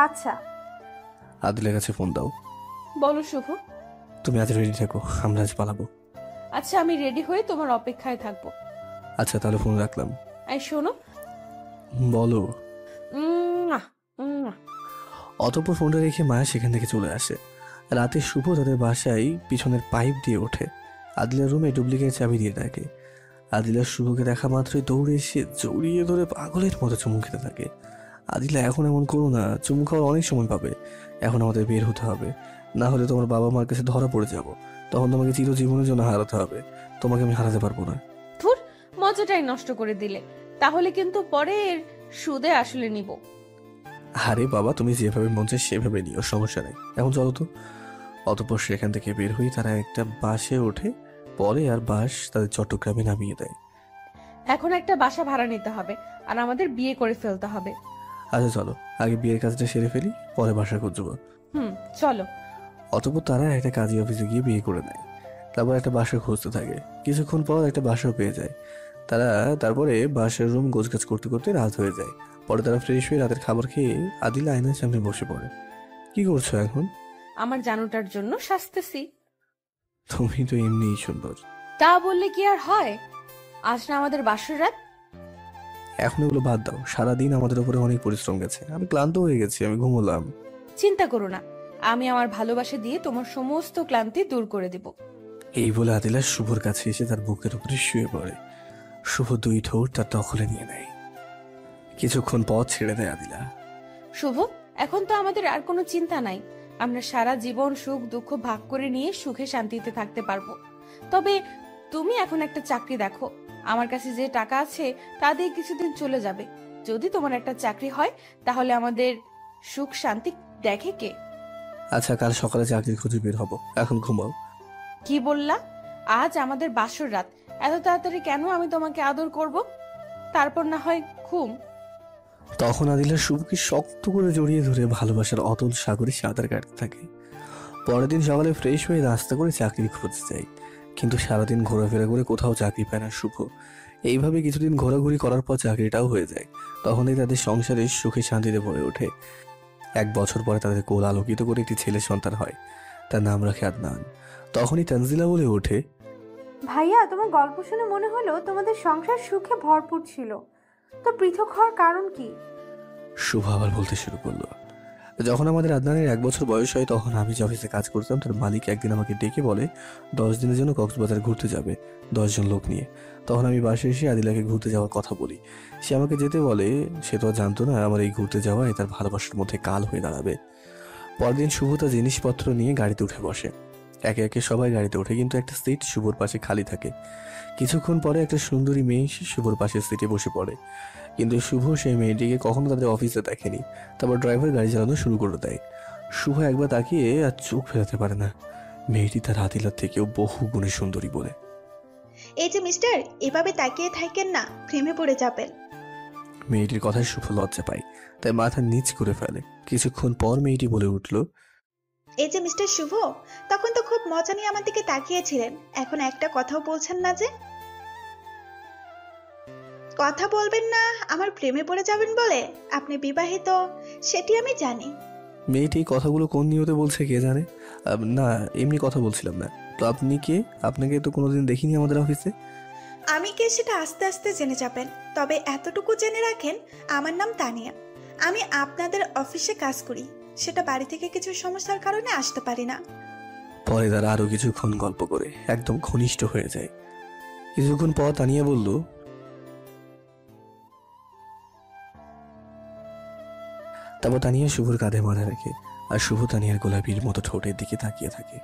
আচ্ছা। আদিলের কাছে ফোন দাও। বলো শুভ। তুমি আজ রেডি থাকো, আমরা আজ পালাবো। আচ্ছা, আমি রেডি হয়ে তোমার অপেক্ষায় থাকবো। আচ্ছা তাহলে ফোন রাখলাম। এই শোনো। বলো। উম, উম। অতঃপর ফোনটা রেখে মায়া সেখান থেকে চলে আসে। রাতে শুভ তাদের বাসায় পিছনের পাইপ দিয়ে ওঠে। আদিলার রুমে ডুপ্লিকেট চাবি দিয়ে ডাকে। আদিলা শুভকে দেখা মাত্রই দৌড়ে এসে জড়িয়ে ধরে পাগলের মতো চুমু খেতে থাকে। আদিলা, এখন এমন করো না, চুমু খাওয়ার অনেক সময় পাবে। এখন আমাদের বের হতে হবে, না হলে তোমার বাবা মার কাছে ধরা পড়ে যাব। তখন তোমাকে চিরজীবনের জন্য হারাতে হবে। তোমাকে আমি হারাতে পারবো না। ধুর, মজাটাই নষ্ট করে দিলে। তাহলে কিন্তু পরে এর সুদে আসলে নিব। আরে বাবা, তুমি যেভাবে মন চায় সেভাবে নিও, সমস্যা নেই। এখন চলো তো। অতঃপর সেখান থেকে বের হয়ে তারা একটা বাসে ওঠে। পরে আর বাস তাদের চট্টগ্রামে নামিয়ে দেয়। এখন একটা বাসা ভাড়া নিতে হবে আর আমাদের বিয়ে করে ফেলতে হবে। আচ্ছা চলো, আগে বিয়ের কাজটা সেরে ফেলি, পরে বাসা খুঁজবো। চলো। অতঃপর তারা একটা কাজী অফিসে গিয়ে বিয়ে করে নেয়। তারপর একটা বাসা খুঁজতে থাকে। কিছুক্ষণ পর একটা বাসাও পেয়ে যায় তারা। তারপরে বাসার রুম গোছগাছ করতে করতে রাত হয়ে যায়। পরে তারা ফ্রেশ হয়ে রাতের খাবার খেয়ে আদিলা আয়নার সামনে বসে পড়ে। কি করছো এখন? আমার জানুটার জন্য সাজতেছি। তুমি তো এমনিই সুন্দর। তা বললে কি আর হয়? আজ না আমাদের বাসর রাত। এখন এগুলো বাদ দাও, সারাদিন আমাদের উপরে অনেক পরিশ্রম গেছে, আমি ক্লান্ত হয়ে গেছি, আমি ঘুমোলাম। চিন্তা করো না, আমি আমার ভালোবাসা দিয়ে তোমার সমস্ত ক্লান্তি দূর করে দেব। এই বলে আদিলা শুভর কাছে এসে তার বুকের উপরে শুয়ে পড়ে। শুভ দুই ঠোঁট তার দখলে নিয়ে নেয়। কিছুক্ষণ পর ছেড়ে দেয় আদিলা। শুভ, এখন তো আমাদের আর কোনো চিন্তা নাই। আমরা সারা জীবন সুখ দুঃখ ভাগ করে নিয়ে সুখে শান্তিতে থাকতে পারবো। তবে তুমি এখন একটা চাকরি দেখো। আমার কাছে যে টাকা আছে তা দিয়ে কিছুদিন চলে যাবে। যদি তোমার একটা চাকরি হয় তাহলে আমাদের সুখ শান্তি দেখে কে? আচ্ছা, কাল সকালে চাকরির খুঁজে বের হবো, এখন ঘুমাও। কি বললা? আজ আমাদের বাসর রাত, এত তাড়াতাড়ি কেন আমি তোমাকে আদর করব? তারপর না হয় ঘুম। তখন আদিলা শুভকে শক্ত করে জড়িয়ে ধরে ভালোবাসার অতল সাগরে সাঁতার কাটতে থাকে। পরের দিন সকালে ফ্রেশ হয়ে নাস্তা করে চাকরি খুঁজতে যায়, কিন্তু সারাদিন ঘোরাফেরা করে কোথাও চাকরি পায় না শুভ। এইভাবে কিছুদিন ঘোরাঘুরি করার পর চাকরিটাও হয়ে যায়। তখনই তাদের সংসারে সুখে শান্তিতে ভরে ওঠে। 1 বছর পরে তাদের কোল আলোকিত করে একটি ছেলে সন্তান হয়, তার নাম রাখে আদনান। তখনই তানজিলা বলে ওঠে, ভাইয়া, তোমার গল্প শুনে মনে হলো তোমাদের সংসার সুখে ভরপুর ছিল, তো পৃথক হওয়ার কারণ কি? শুভ আবার বলতে শুরু করলো, যখন আমাদের আদনানের 1 বছর বয়স হয় তখন আমি যে অফিসে কাজ করতাম তার মালিক একদিন আমাকে ডেকে বলে 10 দিনের জন্য কক্সবাজার ঘুরতে যাবে 10 জন লোক নিয়ে। তখন আমি বাসায় এসে আদিলাকে ঘুরতে যাওয়ার কথা বলি। সে আমাকে যেতে বলে, সে তো জানতো না আমার এই ঘুরতে যাওয়ায় তার ভালোবাসার মধ্যে কাল হয়ে দাঁড়াবে। পরদিন শুভ তার জিনিসপত্র নিয়ে গাড়িতে উঠে বসে। একে একে সবাই গাড়িতে ওঠে, কিন্তু একটা সিট শুভর পাশে খালি থাকে। কিছুক্ষণ পরে একটা সুন্দরী মেয়ে এসে শুভর পাশের সিটে বসে পড়ে, কিন্তু শুভ সেই মেয়েটিকে কখনো তাদের অফিসে দেখেনি। তারপর ড্রাইভার গাড়ি চালানো শুরু করে দেয়। শুভ একবার তাকিয়ে আর চোখ ফেরাতে পারে না। মেয়েটি তার আদিলার থেকেও বহু গুণে সুন্দরী বলে। এই যে মিস্টার, এভাবে তাকিয়ে থাকেন না, প্রেমে পড়ে যাবেন। মেয়েটির কথায় শুভ লজ্জা পায়, তাই মাথা নিচ করে ফেলে। কিছুক্ষণ পর মেয়েটি বলে উঠল, এই যে মিস্টার শুভ, তখন তো খুব মজা নিয়ে আমার দিকে তাকিয়েছিলেন, এখন একটা কথাও বলছেন না যে? কথা বলবেন না আমার প্রেমে পড়ে যাবেন বলে? আপনি বিবাহিত সেটি আমি জানি। মেয়েটি কথাগুলো কোন নিয়তে বলছে কে জানে। না, এমনি কথা বলছিলাম না। তো আপনি কে? আপনাকে তো কোনোদিন দেখিনি আমাদের অফিসে। আমি কে সেটা আস্তে আস্তে জেনে যাবেন, তবে এতটুকু জেনে রাখেন আমার নাম তানিয়া। আমি আপনাদের অফিসে কাজ করি, সেটা বাড়ি থেকে কিছু সমস্যার কারণে আসতে পারি না। পরে তারা আরো কিছুক্ষণ গল্প করে একদম ঘনিষ্ঠ হয়ে যায়। কিছুক্ষণ পর তানিয়া বলল, তারপর তানিয়া শুভর কাঁধে মাথা রাখে আর শুভ তানিয়ার গোলাপির মতো ঠোঁটের দিকে তাকিয়ে থাকে।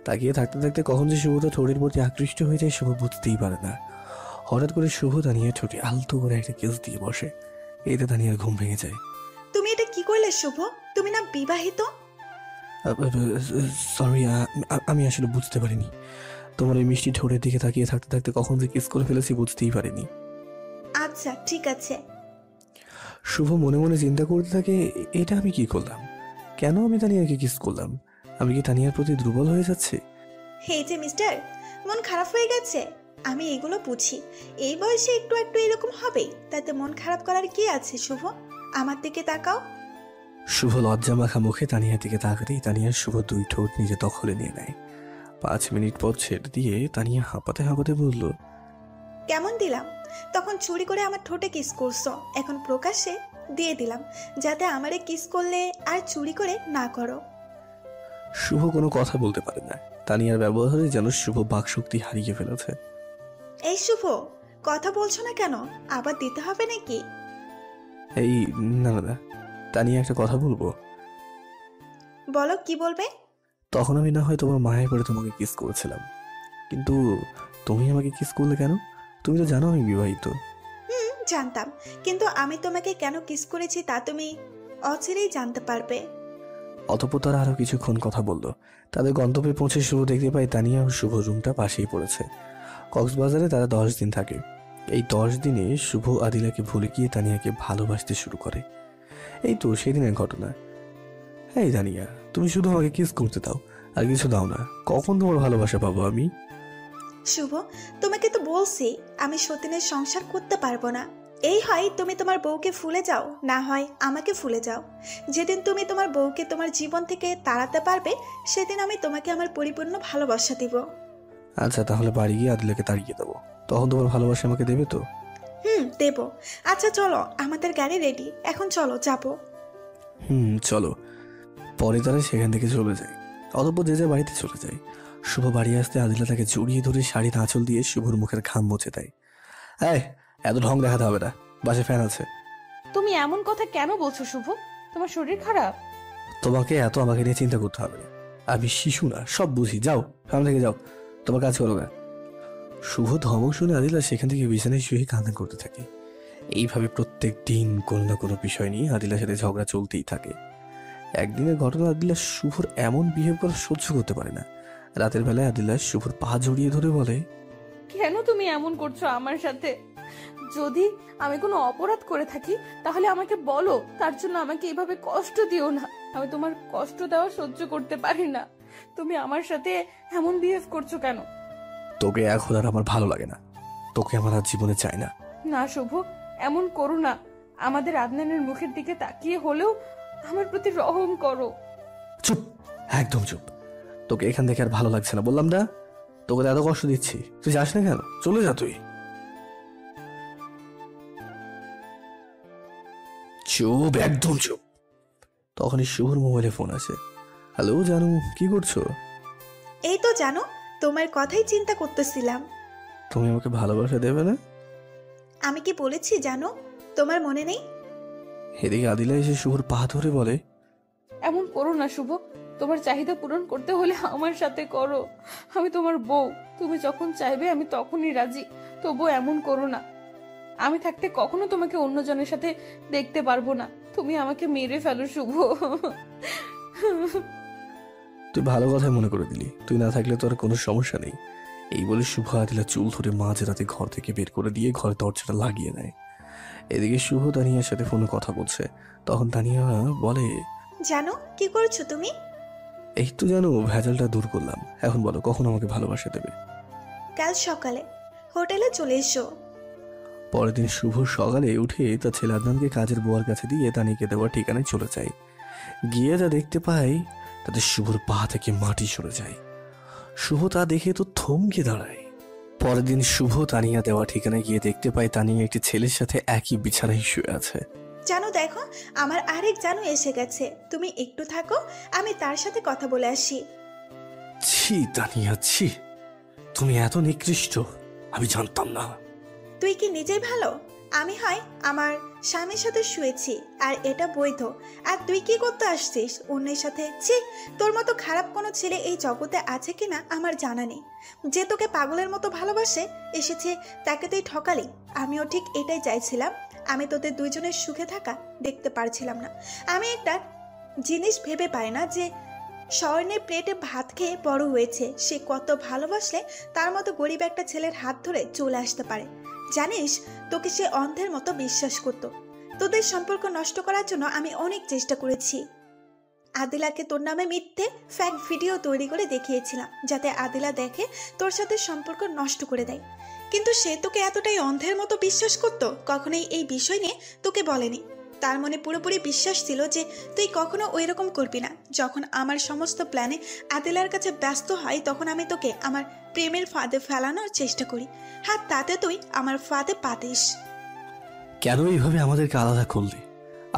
তাকিয়ে থাকতে থাকতে কখন যে শুভ তার ঠোঁটের প্রতি আকৃষ্ট হয়ে যায় শুভ বুঝতেই পারে না। হঠাৎ করে শুভ তানিয়ার ঠোঁটে আলতো করে একটা কিস দিয়ে বসে। এতে তানিয়ার ঘুম ভেঙে যায়। তুমি এটা কি করলে শুভ? তুমি না বিবাহিত? সরি, আমি আসলে বুঝতে পারিনি। তোমার এই মিষ্টি ঠোঁটের দিকে তাকিয়ে থাকতে থাকতে কখন যে কিস করে ফেলেছি বুঝতেই পারিনি। আচ্ছা ঠিক আছে। শুভ মনে মনে চিন্তা করতে থাকে, এটা আমি কি করলাম? কেন আমি তানিয়াকে কিস করলাম? আমি কি তানিয়ার প্রতি দুর্বল হয়ে যাচ্ছে? হে যে মিস্টার, মন খারাপ হয়ে গেছে? আমি এগুলো বুঝি, এই বয়সে একটু একটু এরকম হবেই, তাতে মন খারাপ করার কি আছে? শুভ, আমার দিকে তাকাও। শুভ লজ্জা মাখা মুখে তানিয়ার দিকে তাকাতেই তানিয়ার শুভ দুই ঠোঁট নিজে দখলে নিয়ে নেয়। 5 মিনিট পর ছেড়ে দিয়ে তানিয়া হাঁপাতে হাঁপাতে বলল, কেমন দিলাম? তখন চুরি করে আমার ঠোঁটে কিস করছো, এখন প্রকাশ্যে দিয়ে দিলাম, যাতে আমারে কিস করলে আর চুরি করে না করো। শুভ কোনো কথা বলতে পারে না। তানিয়ার ব্যবহারে যেন শুভ বাকশক্তি হারিয়ে ফেলেছে। এই শুভ, কথা বলছো না কেন? আবার দিতে হবে নাকি? এই না না, তানিয়া একটা কথা বলবো। বলো, কি বলবে? তখন আমি না হয় তোমার মায়ের পরে তোমাকে কিস করেছিলাম, কিন্তু তুমি আমাকে কিস করলে কেন? তুমি তো জানো আমি বিবাহিত। জানতাম, কিন্তু আমি তোমাকে কেন কিস করেছি তা তুমি অচিরেই জানতে পারবে। অতঃপর তারা আরো কিছুক্ষণ কথা বলল। তাদের গন্তব্যে পৌঁছে শুভ দেখতে পায় তানিয়া ও শুভ রুমটা পাশেই পড়েছে। কক্সবাজারে তারা 10 দিন থাকে। এই 10 দিনে শুভ আদিলাকে ভুলে গিয়ে তানিয়াকে ভালোবাসতে শুরু করে। এই তো সেদিনের ঘটনা। এই তানিয়া, তুমি শুধু আমাকে কিস করতে দাও, আর কিছু দাও না। কখন তোমার ভালোবাসা পাবো আমি? শুভ, তোমাকে তো বলছি আমি সতীনের সংসার করতে পারবো না। এই হয় তুমি তোমার বউকে ভুলে যাও, না হয় আমাকে ভুলে যাও। যেদিন তুমি তোমার বউকে তোমার জীবন থেকে তাড়াতে পারবে, সেদিন আমি তোমাকে আমার পরিপূর্ণ ভালোবাসা দিব। আচ্ছা, তাহলে বাড়ি গিয়ে আদিলাকে তাড়িয়ে দেবো, তখন তোমার ভালোবাসা আমাকে দেবে তো? দেব। আচ্ছা চলো, আমাদের গাড়ি রেডি, এখন চলো যাবো। চলো। পরে তারা সেখান থেকে চলে যায়। অতঃপর যে বাড়িতে চলে যায়। শুভ বাড়ি আসতে আদিলা তাকে জড়িয়ে ধরে শাড়ির আঁচল দিয়ে শুভর মুখের ঘাম মুছে দেয়। এত ঢং দেখাতে হবে না, বাসে ফ্যান আছে। তুমি এমন কথা কেন বলছো শুভ? তোমার শরীর খারাপ? তোমাকে এত আমাকে নিয়ে চিন্তা করতে হবে না, আমি শিশু না, সব বুঝি। যাও, সামনে থেকে যাও, তোমার কাজ করো না। শুভ ধমক শুনে আদিলা সেখান থেকে বিছানায় শুয়ে কান্না করতে থাকে। এইভাবে প্রত্যেক দিন কোনো না কোনো বিষয় নিয়ে আদিলার সাথে ঝগড়া চলতেই থাকে। একদিনের ঘটনা, আদিলা শুভর এমন বিহেভ করা সহ্য করতে পারে না। রাতের বেলায় আদিলা শুভর পা জড়িয়ে ধরে বলে, কেন তুমি এমন করছো আমার সাথে? যদি আমি কোনো অপরাধ করে থাকি তাহলে আমাকে বলো, তার জন্য আমাকে এইভাবে কষ্ট দিও না। আমি তোমার কষ্ট দেওয়া সহ্য করতে পারি না। তুমি আমার সাথে এমন বিহেভ করছো কেন? তোকে এখন আর আমার ভালো লাগে না, তোকে আমার আর জীবনে চাই না। না শুভ, এমন করো না। আমাদের আদনানের মুখের দিকে তাকিয়ে হলেও আমার প্রতি রহম করো। চুপ, একদম চুপ। তোকে এখান থেকে আর ভালো লাগছে না, বললাম না? তোকে এত কষ্ট দিচ্ছি, তুই যাস না কেন? চলে যা তুই। চুপ, একদম চুপ। তখনই শুভর মোবাইলে ফোন আসে। হ্যালো জানু, কি করছো? এই তো জানো, তোমার কথাই চিন্তা করতেছিলাম। তুমি আমাকে ভালোবাসা দেবে না? আমি কি বলেছি জানো, তোমার মনে নেই? এদিকে আদিলা এসে শুভর পা ধরে বলে, এমন করো না শুভ, তোমার চাহিদা পূরণ করতে হলে আমার সাথে করো। আমি তোমার বউ, তুমি যখন চাইবে আমি তখনই রাজি। তবুও এমন করো না। আমি থাকতে কখনো তোমাকে অন্যজনের সাথে দেখতে পারবো না। তুমি আমাকে মেরে ফেলো শুভ। তুই ভালো কথাই মনে করে দিলি, তুই না থাকলে তো আর কোনো সমস্যা নেই। এই বলে শুভ আদিলা চুল ধরে মাঝ রাতে ঘর থেকে বের করে দিয়ে ঘরে দরজাটা লাগিয়ে দেয়। এদিকে শুভ তানিয়ার সাথে ফোনে কথা বলছে। তখন তানিয়া বলে, জানো কি করছো তুমি? এই তো জানো, ভেজালটা দূর করলাম। এখন বলো, কখন আমাকে ভালোবাসা দেবে? কাল সকালে হোটেলে চলে এসো। পরের দিন শুভ সকালে উঠে তার ছেলে আদনানকে কাজের বুয়ার কাছে দিয়ে তানিয়াকে দেওয়ার ঠিকানায় চলে যায়। গিয়ে যা দেখতে পায়, তাতে শুভর পা থেকে মাটি সরে যায়। শুভ তা দেখে তো থমকে দাঁড়ায়। পরের দিন শুভ তানিয়া দেওয়া ঠিকানায় গিয়ে দেখতে পায় তানিয়া একটি ছেলের সাথে একই বিছানায় শুয়ে আছে। জানো দেখো, আমার আরেক জানু এসে গেছে, তুমি একটু থাকো, আমি তার সাথে কথা বলে আসি। ছি তানিয়া, ছি, তুমি এত নিকৃষ্ট, আমি জানতাম না। তুই কি নিজেই ভালো? আমি হয় আমার স্বামীর সাথে শুয়েছি আর এটা বৈধ, আর তুই কি করতে আসছিস অন্যের সাথে? ছি, তোর মতো খারাপ কোনো ছেলে এই জগতে আছে কিনা আমার জানা নেই। যে তোকে পাগলের মতো ভালোবাসে এসেছে, তাকে তুই ঠকালি। আমিও ঠিক এটাই চাইছিলাম। আমি তোদের দুইজনের সুখে থাকা দেখতে পারছিলাম না। আমি একটা জিনিস ভেবে পাই না যে স্বর্ণের প্লেটে ভাত খেয়ে বড় হয়েছে, সে কত ভালোবাসলে তার মতো গরিব একটা ছেলের হাত ধরে চলে আসতে পারে। জানিস, তোকে সে অন্ধের মতো বিশ্বাস করত। তোদের সম্পর্ক নষ্ট করার জন্য আমি অনেক চেষ্টা করেছি। আদিলাকে তোর নামে মিথ্যে ফ্যাক ভিডিও তৈরি করে দেখিয়েছিলাম, যাতে আদিলা দেখে তোর সাথে সম্পর্ক নষ্ট করে দেয়। কিন্তু সে তোকে এতটাই অন্ধের মতো বিশ্বাস করত, কখনোই এই বিষয় নিয়ে তোকে বলেনি। তার মনে পুরোপুরি বিশ্বাস ছিল যে তুই কখনো ওই রকম করবি না। যখন আমার সমস্ত প্ল্যানে আদিলার কাছে ব্যস্ত হয়, তখন আমি তোকে আমার প্রেমের ফাঁদে ফেলানোর চেষ্টা করি। হ্যাঁ, তাতে তুই আমার ফাঁদে পাতিস। কেন এইভাবে আমাদেরকে আলাদা করলে?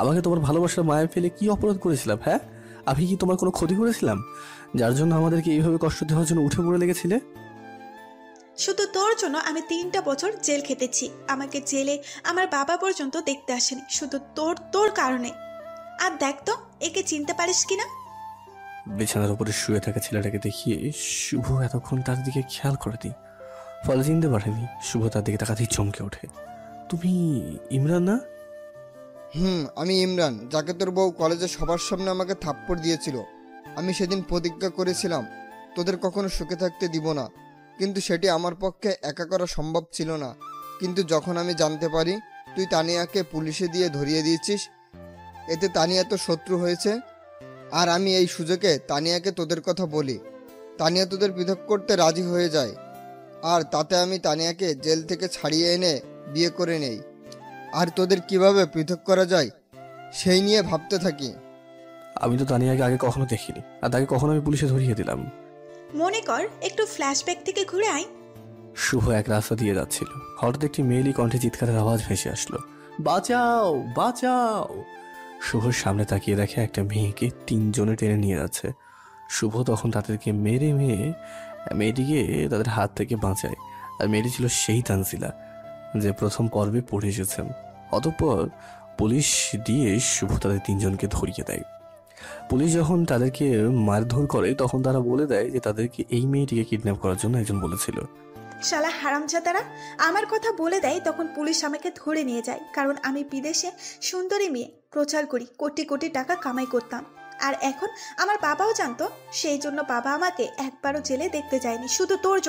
আমাকে তোমার ভালোবাসার মায়া ফেলে কি অপরাধ করেছিলাম? হ্যাঁ, আমি কি তোমার কোনো ক্ষতি করেছিলাম যার জন্য আমাদেরকে এইভাবে কষ্ট দেওয়ার জন্য উঠে পড়ে লেগেছিলে? শুধু তোর জন্য আমি 3টা বছর জেল খেটেছি। আমাকে জেলে আমার বাবা পর্যন্ত দেখতে আসেনি, শুধু তোর কারণে। আর দেখ তো, একে চিনতে পারিস কিনা? বিছানার উপরে শুয়ে থাকা ছেলেটাকে দেখিয়ে শুভ এতক্ষণ তার দিকে খেয়াল করেনি, ফলে চিনতে পারেনি। শুভ তার দিকে তাকাতেই চমকে ওঠে। তুমি ইমরান না? আমি ইমরান, যাকে তোর বউ কলেজে সবার সামনে আমাকে থাপ্পড় দিয়েছিল। আমি সেদিন প্রতিজ্ঞা করেছিলাম তোদের কখনো সুখে থাকতে দিব না, কিন্তু সেটি আমার পক্ষে একা করা সম্ভব ছিল না। কিন্তু যখন আমি জানতে পারি তুই তানিয়াকে পুলিশে দিয়ে ধরিয়ে দিয়েছিস, এতে তানিয়া তো শত্রু হয়েছে, আর আমি এই সুযোগে তানিয়াকে তোদের কথা বলি। তানিয়া তোদের পৃথক করতে রাজি হয়ে যায়, আর তাতে আমি তানিয়াকে জেল থেকে ছাড়িয়ে এনে বিয়ে করে নেই। আর তোদের কিভাবে পৃথক করা যায় সেই নিয়ে ভাবতে থাকি। আমি তো তানিয়াকে আগে কখনো দেখিনি, আর তাকে কখনো আমি পুলিশে ধরিয়ে দিলাম। মনে কর, একটু ফ্ল্যাশব্যাক থেকে ঘুরে আয়। শুভ এক রাস্তা দিয়ে যাচ্ছিল, হঠাৎ একটি মেয়েলি কণ্ঠে চিৎকারের আওয়াজ ভেসে আসলো, বাঁচাও বাঁচাও! শুভর সামনে তাকিয়ে দেখে একটা মেয়েকে 3 জনে টেনে নিয়ে যাচ্ছে। শুভ তখন তাদেরকে মেয়েটিকে তাদের হাত থেকে বাঁচায়। আর মেয়েটি ছিল সেই তানজিলা যে প্রথম পর্বে পড়ে এসেছেন। অতঃপর পুলিশ দিয়ে শুভ তাদের 3 জনকে ধরিয়ে দেয়। পুলিশ যখন তাদেরকে মারধর করে, তখন তারা বলে দেয় যে তাদেরকে এই মেয়েটিকে কিডন্যাপ করার জন্য একজন বলেছিল। শালা হারামজাদারা আমার কথা বলে দেয়, তখন পুলিশ আমাকে ধরে নিয়ে যায়। কারণ আমি বিদেশে সুন্দরী মেয়ে প্রচার করি, কোটি কোটি টাকা কামাই করতাম। আর এখন আমার বাবাও জানতো, সেই জন্য বাবা আমাকে একবারও জেলে দেখতে যায়নি। শুধু তোর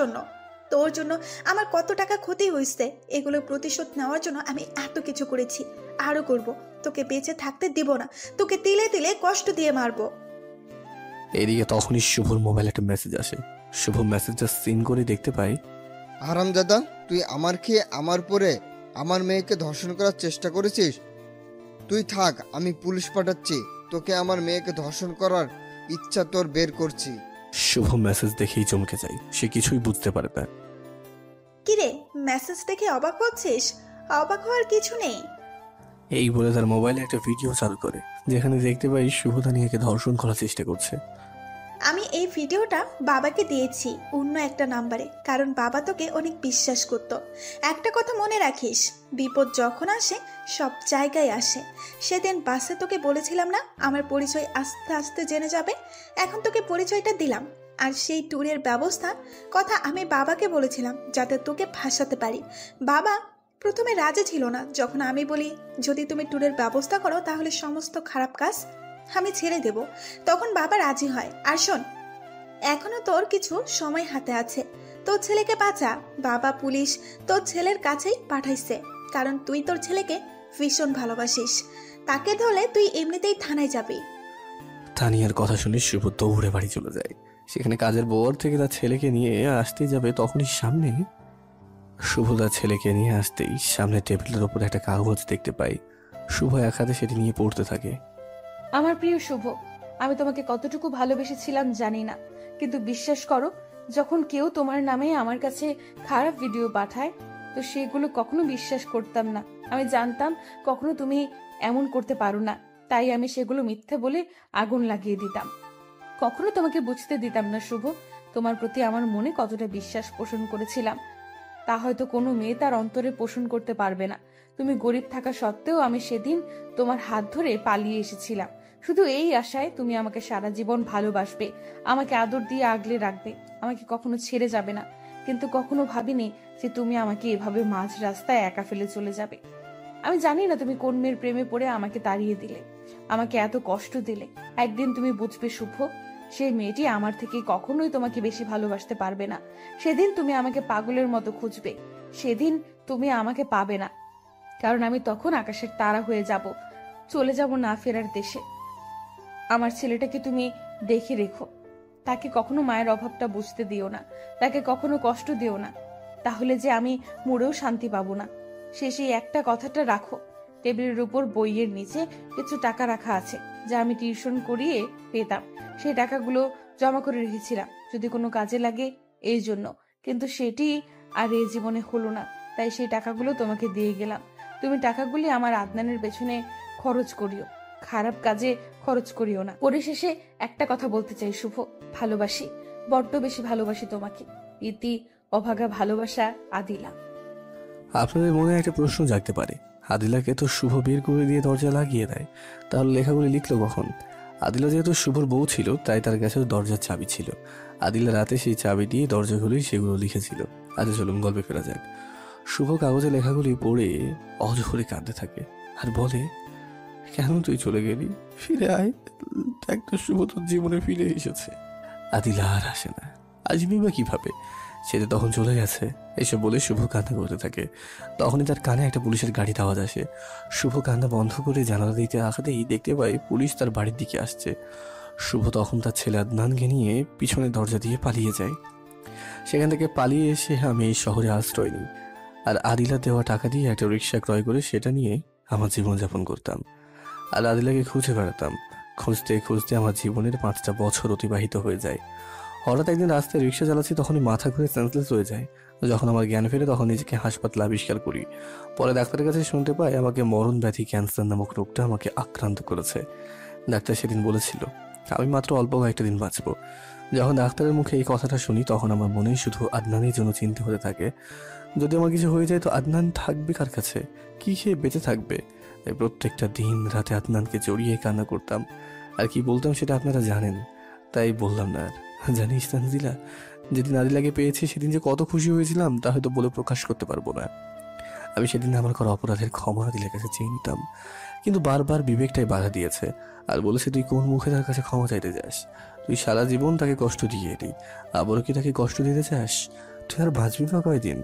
জন্য আমার কত টাকা ক্ষতি হয়েছে, এগুলো প্রতিশোধ নেওয়ার জন্য আমি এত কিছু করেছি, আরো করব। তোকে বেঁচে থাকতে দিব না, তোকে তিলে তিলে কষ্ট দিয়ে মারবো। এদিকে তখনই শুভর মোবাইলে একটা মেসেজ আসে। শুভ মেসেজটা সিন করে দেখতে পায়, হারামজাদা, তুই আমার খেয়ে আমার পরে আমার মেয়েকে ধর্ষণ করার চেষ্টা করেছিস। তুই থাক, আমি পুলিশ পাঠাচ্ছি। তোকে আমার মেয়েকে ধর্ষণ করার ইচ্ছা তোর বের করছি। শুভ মেসেজ দেখেই চমকে যায়, সে কিছুই বুঝতে পারে না। কিরে, মেসেজ দেখে অবাক হচ্ছিস? অবাক হওয়ার কিছু নেই। এই বলে তার মোবাইলে একটা ভিডিও চালু করে, যেখানে দেখতে পাই শুভ তানিয়াকে ধর্ষণ করার চেষ্টা করছে। আমি এই ভিডিওটা বাবাকে দিয়েছি অন্য একটা নাম্বারে, কারণ বাবা তোকে অনেক বিশ্বাস করত। একটা কথা মনে রাখিস, বিপদ যখন আসে সব জায়গায় আসে। সেদিন বাসে তোকে বলেছিলাম না আমার পরিচয় আস্তে আস্তে জেনে যাবে? এখন তোকে পরিচয়টা দিলাম। আর সেই ট্যুরের ব্যবস্থা কথা আমি বাবাকে বলেছিলাম যাতে তোকে ভাসাতে পারি। বাবা প্রথমে রাজি ছিল না, যখন আমি বলি যদি তুমি ট্যুরের ব্যবস্থা করো তাহলে সমস্ত খারাপ কাজ আমি ছেড়ে দেব, তখন বাবা রাজি হয়। আর শোন, এখনো তোর কিছু সময় হাতে আছে, তোর ছেলেকে বাঁচা। বাবা পুলিশ তোর ছেলের কাছেই পাঠাইছে, কারণ তুই তোর ছেলেকে ভীষণ ভালোবাসিস। তাকে ধরলে তুই এমনিতেই থানায় যাবি। তানিয়ার কথা শুনে শুভ দৌড়ে বাড়ি চলে যায়। সেখানে কাজের বর থেকে তার ছেলেকে নিয়ে আসতে যাবে, তখনই সামনে শুভ তার ছেলেকে নিয়ে আসতেই সামনে টেবিলের ওপর একটা কাগজ দেখতে পাই। শুভ এক হাতে সেটি নিয়ে পড়তে থাকে। আমার প্রিয় শুভ, আমি তোমাকে কতটুকু ভালোবেসেছিলাম জানি না, কিন্তু বিশ্বাস করো, যখন কেউ তোমার নামে আমার কাছে খারাপ ভিডিও পাঠায় তো সেগুলো কখনো বিশ্বাস করতাম না। আমি জানতাম কখনো তুমি এমন করতে পারো না, তাই আমি সেগুলো মিথ্যে বলে আগুন লাগিয়ে দিতাম। কখনো তোমাকে বুঝতে দিতাম না শুভ, তোমার প্রতি আমার মনে কতটা বিশ্বাস পোষণ করেছিলাম তা হয়তো কোনো মেয়ে তার অন্তরে পোষণ করতে পারবে না। তুমি গরিব থাকা সত্ত্বেও আমি সেদিন তোমার হাত ধরে পালিয়ে এসেছিলাম, শুধু এই আশায় তুমি আমাকে সারা জীবন ভালোবাসবে, আমাকে আদর দিয়ে আগলে রাখবে, আমাকে কখনো ছেড়ে যাবে না। কিন্তু কখনো ভাবিনি যে তুমি আমাকে এভাবে মাঝ রাস্তায় একা ফেলে চলে যাবে। আমি জানি না তুমি কোন মেয়ের প্রেমে পড়ে আমাকে তাড়িয়ে দিলে, আমাকে এত কষ্ট দিলে। একদিন তুমি বুঝবে শুভ, সেই মেয়েটি আমার থেকে কখনোই তোমাকে বেশি ভালোবাসতে পারবে না। সেদিন তুমি আমাকে পাগলের মতো খুঁজবে, সেদিন তুমি আমাকে পাবে না, কারণ আমি তখন আকাশের তারা হয়ে যাব, চলে যাব না ফেরার দেশে। আমার ছেলেটাকে তুমি দেখে রেখো, তাকে কখনো মায়ের অভাবটা বুঝতে দিও না, তাকে কখনো কষ্ট দিও না, তাহলে যে আমি মরেও শান্তি পাবো না। শেষে একটা কথাটা রাখো, টেবিলের উপর বইয়ের নিচে কিছু টাকা রাখা আছে যা আমি টিউশন করিয়ে পেতাম। সেই টাকাগুলো জমা করে রেখেছিলাম যদি কোনো কাজে লাগে এই জন্য, কিন্তু সেটি আর এই জীবনে হলো না, তাই সেই টাকাগুলো তোমাকে দিয়ে গেলাম। তুমি টাকাগুলি আমার আদনানের পেছনে খরচ করিও, খারাপ কাজে খরচ করিও না। পরিশেষে একটা কথা বলতে চাই শুভ, ভালোবাসি, বড্ড বেশি ভালোবাসি তোমাকে। ইতি অভাগা ভালোবাসা, আদিলা। আপনাদের মনে একটা প্রশ্ন জাগতে পারে, আদিলাকে তো শুভ বের করে দিয়ে দরজা লাগিয়ে দেয়, তাহলে লেখাগুলি লিখলো কখন? আদিলা যেহেতু শুভর বউ ছিল তাই তার কাছে দরজার চাবি ছিল। আদিলা রাতে সেই চাবি দিয়ে দরজাগুলি সেগুলো লিখেছিল। আচ্ছা চলুন গল্পে ফেরা যাক। শুভ কাগজে লেখাগুলি পড়ে অঝরে কাঁদতে থাকে আর বলে, কেন তুই চলে গেলি? ফিরে আয়, একটা শুভ তোর জীবনে ফিরে এসেছে। আদিলা আর আসে না, আসবি বা কিভাবে, সে তো তখন চলে গেছে। এসব বলে শুভ কান্না করতে থাকে। তখনই তার কানে একটা পুলিশের গাড়ির আওয়াজ আসে। শুভ কান্না বন্ধ করে জানালা দিতে আসাতেই দেখতে পাই পুলিশ তার বাড়ির দিকে আসছে। শুভ তখন তার ছেলে আদনানকে নিয়ে পিছনের দরজা দিয়ে পালিয়ে যায়। সেখান থেকে পালিয়ে এসে আমি এই শহরে আশ্রয় নিই আর আদিলা দেওয়া টাকা দিয়ে একটা রিক্সা ক্রয় করে সেটা নিয়ে আমার জীবনযাপন করতাম আর আদিলাকে খুঁজে বেড়াতাম। খুঁজতে খুঁজতে আমার জীবনের 5টা বছর অতিবাহিত হয়ে যায়। হঠাৎ একদিন রাস্তায় রিক্সা চালাচ্ছি, তখনই মাথা ঘুরে সেন্সলেস হয়ে যায়। যখন আমার জ্ঞান ফেরে তখন নিজেকে হাসপাতালে আবিষ্কার করি। পরে ডাক্তারের কাছে শুনতে পাই আমাকে মরণ ব্যাধি ক্যান্সার নামক রোগটা আমাকে আক্রান্ত করেছে। ডাক্তার সেদিন বলেছিল আমি মাত্র অল্প কয়েকটা দিন বাঁচবো। যখন ডাক্তারের মুখে এই কথাটা শুনি তখন আমার মনে শুধু আদনানের জন্য চিন্তা হতে থাকে। যদি আমার কিছু হয়ে যায় তো আদনান থাকবে কার কাছে, কি খেয়ে বেঁচে থাকবে? তাই প্রত্যেকটা দিন রাতে আদনানকে জড়িয়ে কান্না করতাম আর কি বলতাম সেটা আপনারা জানেন, তাই বললাম না। আর জানিস তানজিলা, যেদিন আদিলাকে পেয়েছি সেদিন যে কত খুশি হয়েছিলাম তা হয়তো বলে প্রকাশ করতে পারবো না। আমি সেদিন আমার করা অপরাধের ক্ষমা আদিলের কাছে চেয়ে নিতাম, কিন্তু বারবার বিবেকটাই বাধা দিয়েছে আর বলেছে তুই কোন মুখে তার কাছে ক্ষমা চাইতে যাস? তুই সারা জীবন তাকে কষ্ট দিয়ে এলি, আবারও কি তাকে কষ্ট দিতে চাস? তুই আর বাঁচবি বা কয়দিন?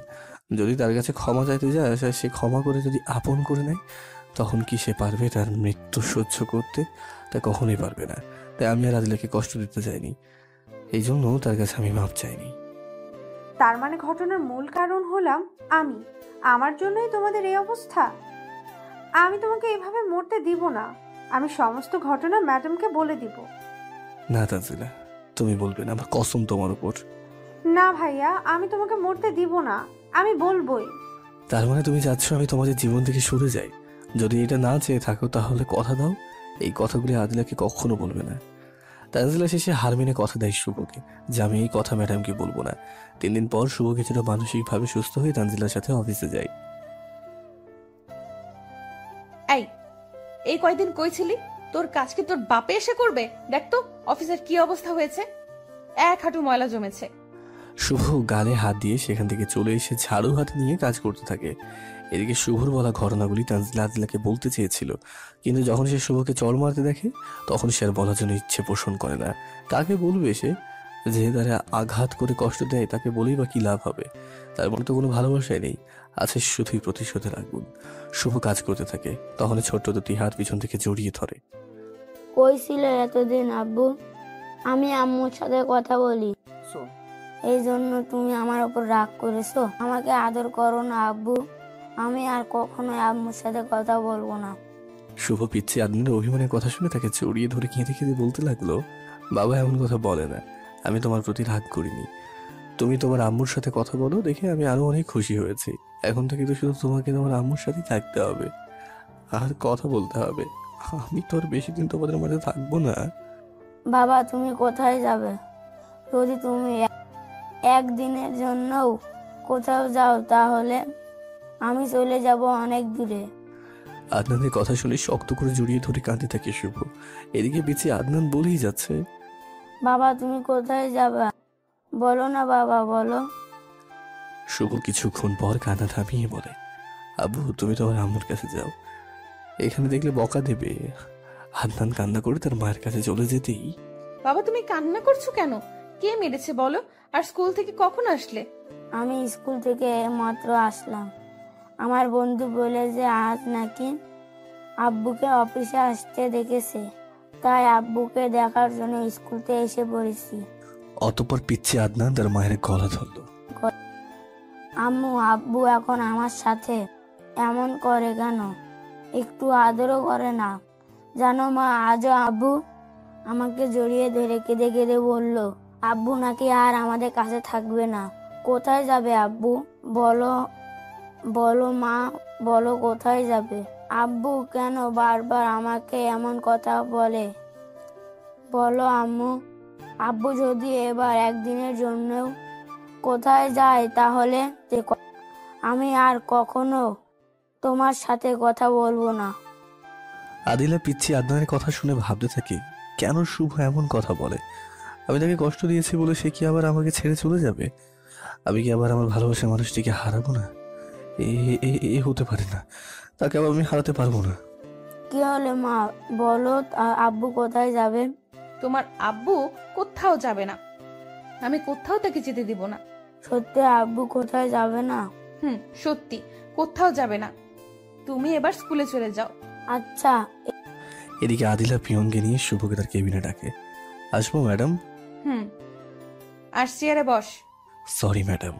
যদি তার কাছে ক্ষমা চাইতে যাস আর সে ক্ষমা করে যদি আপন করে নেয় তখন কি সে পারবে তার মৃত্যু সহ্য করতে? তা কখনোই পারবে না। তাই আমি আর আদিলাকে কষ্ট দিতে চাইনি, এই জন্য তার কাছে আমি মাপ চাইনি। তার মানে ঘটনার মূল কারণ হলাম আমি। আমার জন্যই তোমাদের এই অবস্থা। আমি তোমাকে এভাবে মরতে দিব না। আমি সমস্ত ঘটনা ম্যাডামকে বলে দিব। না তানজিলা, তুমি বলবে না, আমার কসম তোমার উপর। না ভাইয়া, আমি তোমাকে মরতে দিব না, আমি বলবোই। তার মানে তুমি চাচ্ছ আমি তোমাদের জীবন থেকে সরে যাই? যদি এটা না চেয়ে থাকো তাহলে কথা দাও এই কথাগুলি আদিলাকে কখনো বলবে না। তানজিলা শেষে হার মেনে কথা দেয় শুভকে যে আমি এই কথা ম্যাডামকে বলবো না। 3 দিন পর শুভ কিছুটা মানসিকভাবে সুস্থ হয়ে তানজিলার সাথে অফিসে যায়। এই কয়দিন কইছিলি তোর কাজ কি তোর বাপে এসে করবে? দেখ তো অফিসের কি অবস্থা হয়েছে, এক হাঁটু ময়লা জমেছে। শুভ গালে হাত দিয়ে সেখান থেকে চলে এসে ঝাড়ু হাতে নিয়ে কাজ করতে থাকে। এদিকে শুভর বলা ঘটনাগুলি তানজিলা আদিলাকে বলতে চেয়েছিল, কিন্তু যখন সে শুভকে চড় মারতে দেখে তখন সে আর বলার জন্য ইচ্ছে পোষণ করে না। কাকে বলবে সে? যে তারা আঘাত করে কষ্ট দেয় তাকে বলেই বা কি লাভ হবে? তার মনে তো কোনো ভালোবাসাই নেই, আছে শুধুই প্রতিশোধের আগুন। শুভ কাজ করতে থাকে, তখন ছোট্ট দুটি হাত পিছন থেকে জড়িয়ে ধরে। কই ছিল এতদিন আব্বু? আমি আম্মুর সাথে কথা বলি, এই জন্য তুমি আমার উপর রাগ করেছো? আমাকে আদর করো না আব্বু, আমি আর কখনোই আম্মুর সাথে কথা বলবো না। শুভ পিচ্ছি আদনানের অভিমানের কথা শুনে তাকে জড়িয়ে ধরে কেঁদে কেঁদে বলতে লাগলো, বাবা এমন কথা বলে না, আমি তোমার প্রতি রাগ করিনি। তুমি তোমার আম্মুর সাথে কথা বলো দেখে আমি আরো অনেক খুশি হয়েছি। এখন থেকে তো শুধু তোমাকে তোমার আম্মুর সাথেই থাকতে হবে আর কথা বলতে হবে। আমি তো আর বেশি দিন তোমাদের মাঝে থাকবো না। বাবা তুমি কোথায় যাবে? যদি তুমি একদিনের জন্যও কোথাও যাও তাহলে আমি চলে যাব অনেক দূরে। আদনানের কথা শুনে শক্ত করে জড়িয়ে ধরে কাঁদতে থাকে শুভ। এদিকে পিছে আদনান বলেই যাচ্ছে, বাবা তুমি কোথায় যাবে? বলো না বাবা, বলো। শুভ কিছুক্ষণ পর কান্না থামিয়ে বলে, আব্বু তুমি তোমার আম্মুর কাছে যাও, এখানে দেখলে বকা দেবে। আদনান কান্না করে তার মায়ের কাছে চলে যেতেই, বাবা তুমি কান্না করছো কেন? কে মেরেছে বলো? আর স্কুল থেকে কখন আসলে? আমি স্কুল থেকে মাত্র আসলাম। আমার বন্ধু বলে যে আজ নাকি আব্বুকে অফিসে আসতে দেখেছে, তাই আব্বুকে দেখার জন্য স্কুলতে এসে পড়েছি। অতঃপর পিচ্ছে আদনান তার মায়ের গলা ধরলো। আম্মু আব্বু এখন আমার সাথে এমন করে কেন? একটু আদরও করে না? জানো মা, আজও আব্বু আমাকে জড়িয়ে ধরে কেঁদে কেঁদে বলল আব্বু নাকি আর আমাদের কাছে থাকবে না। কোথায় যাবে আব্বু? বলো বলো মা, বলো কোথায় যাবে? আব্বু কেন বারবার আমাকে এমন কথা বলে? বলো আম্মু। আব্বু যদি এবার একদিনের জন্যও কোথায় যায় তাহলে আমি আর কখনো তোমার সাথে কথা বলবো না। আদিলা পিচ্ছি আদনানের কথা শুনে ভাবতে থাকে, কেন শুভ এমন কথা বলে? আমি তাকে কষ্ট দিয়েছি বলে সে কি আবার আমাকে ছেড়ে চলে যাবে? আমি কি আবার আমার ভালোবাসার মানুষটিকে হারাবো না? এ হতে পারে না, তাকে আবার আমি হারাতে পারবো না। কি হলো মা, বলো আব্বু কোথায় যাবে? তোমার আব্বু কোথাও যাবে না, আমি কোথাও তাকে যেতে দিব না। সত্যি আব্বু কোথায় যাবে না? সত্যি কোথাও যাবে না। তুমি এবার স্কুলে চলে যাও। আচ্ছা। এদিকে আদিলা পিয়নকে নিয়ে শুভকে তার কেবিনে ডাকে, আসবো ম্যাডাম? আর চেয়ারে বস। সরি ম্যাডাম,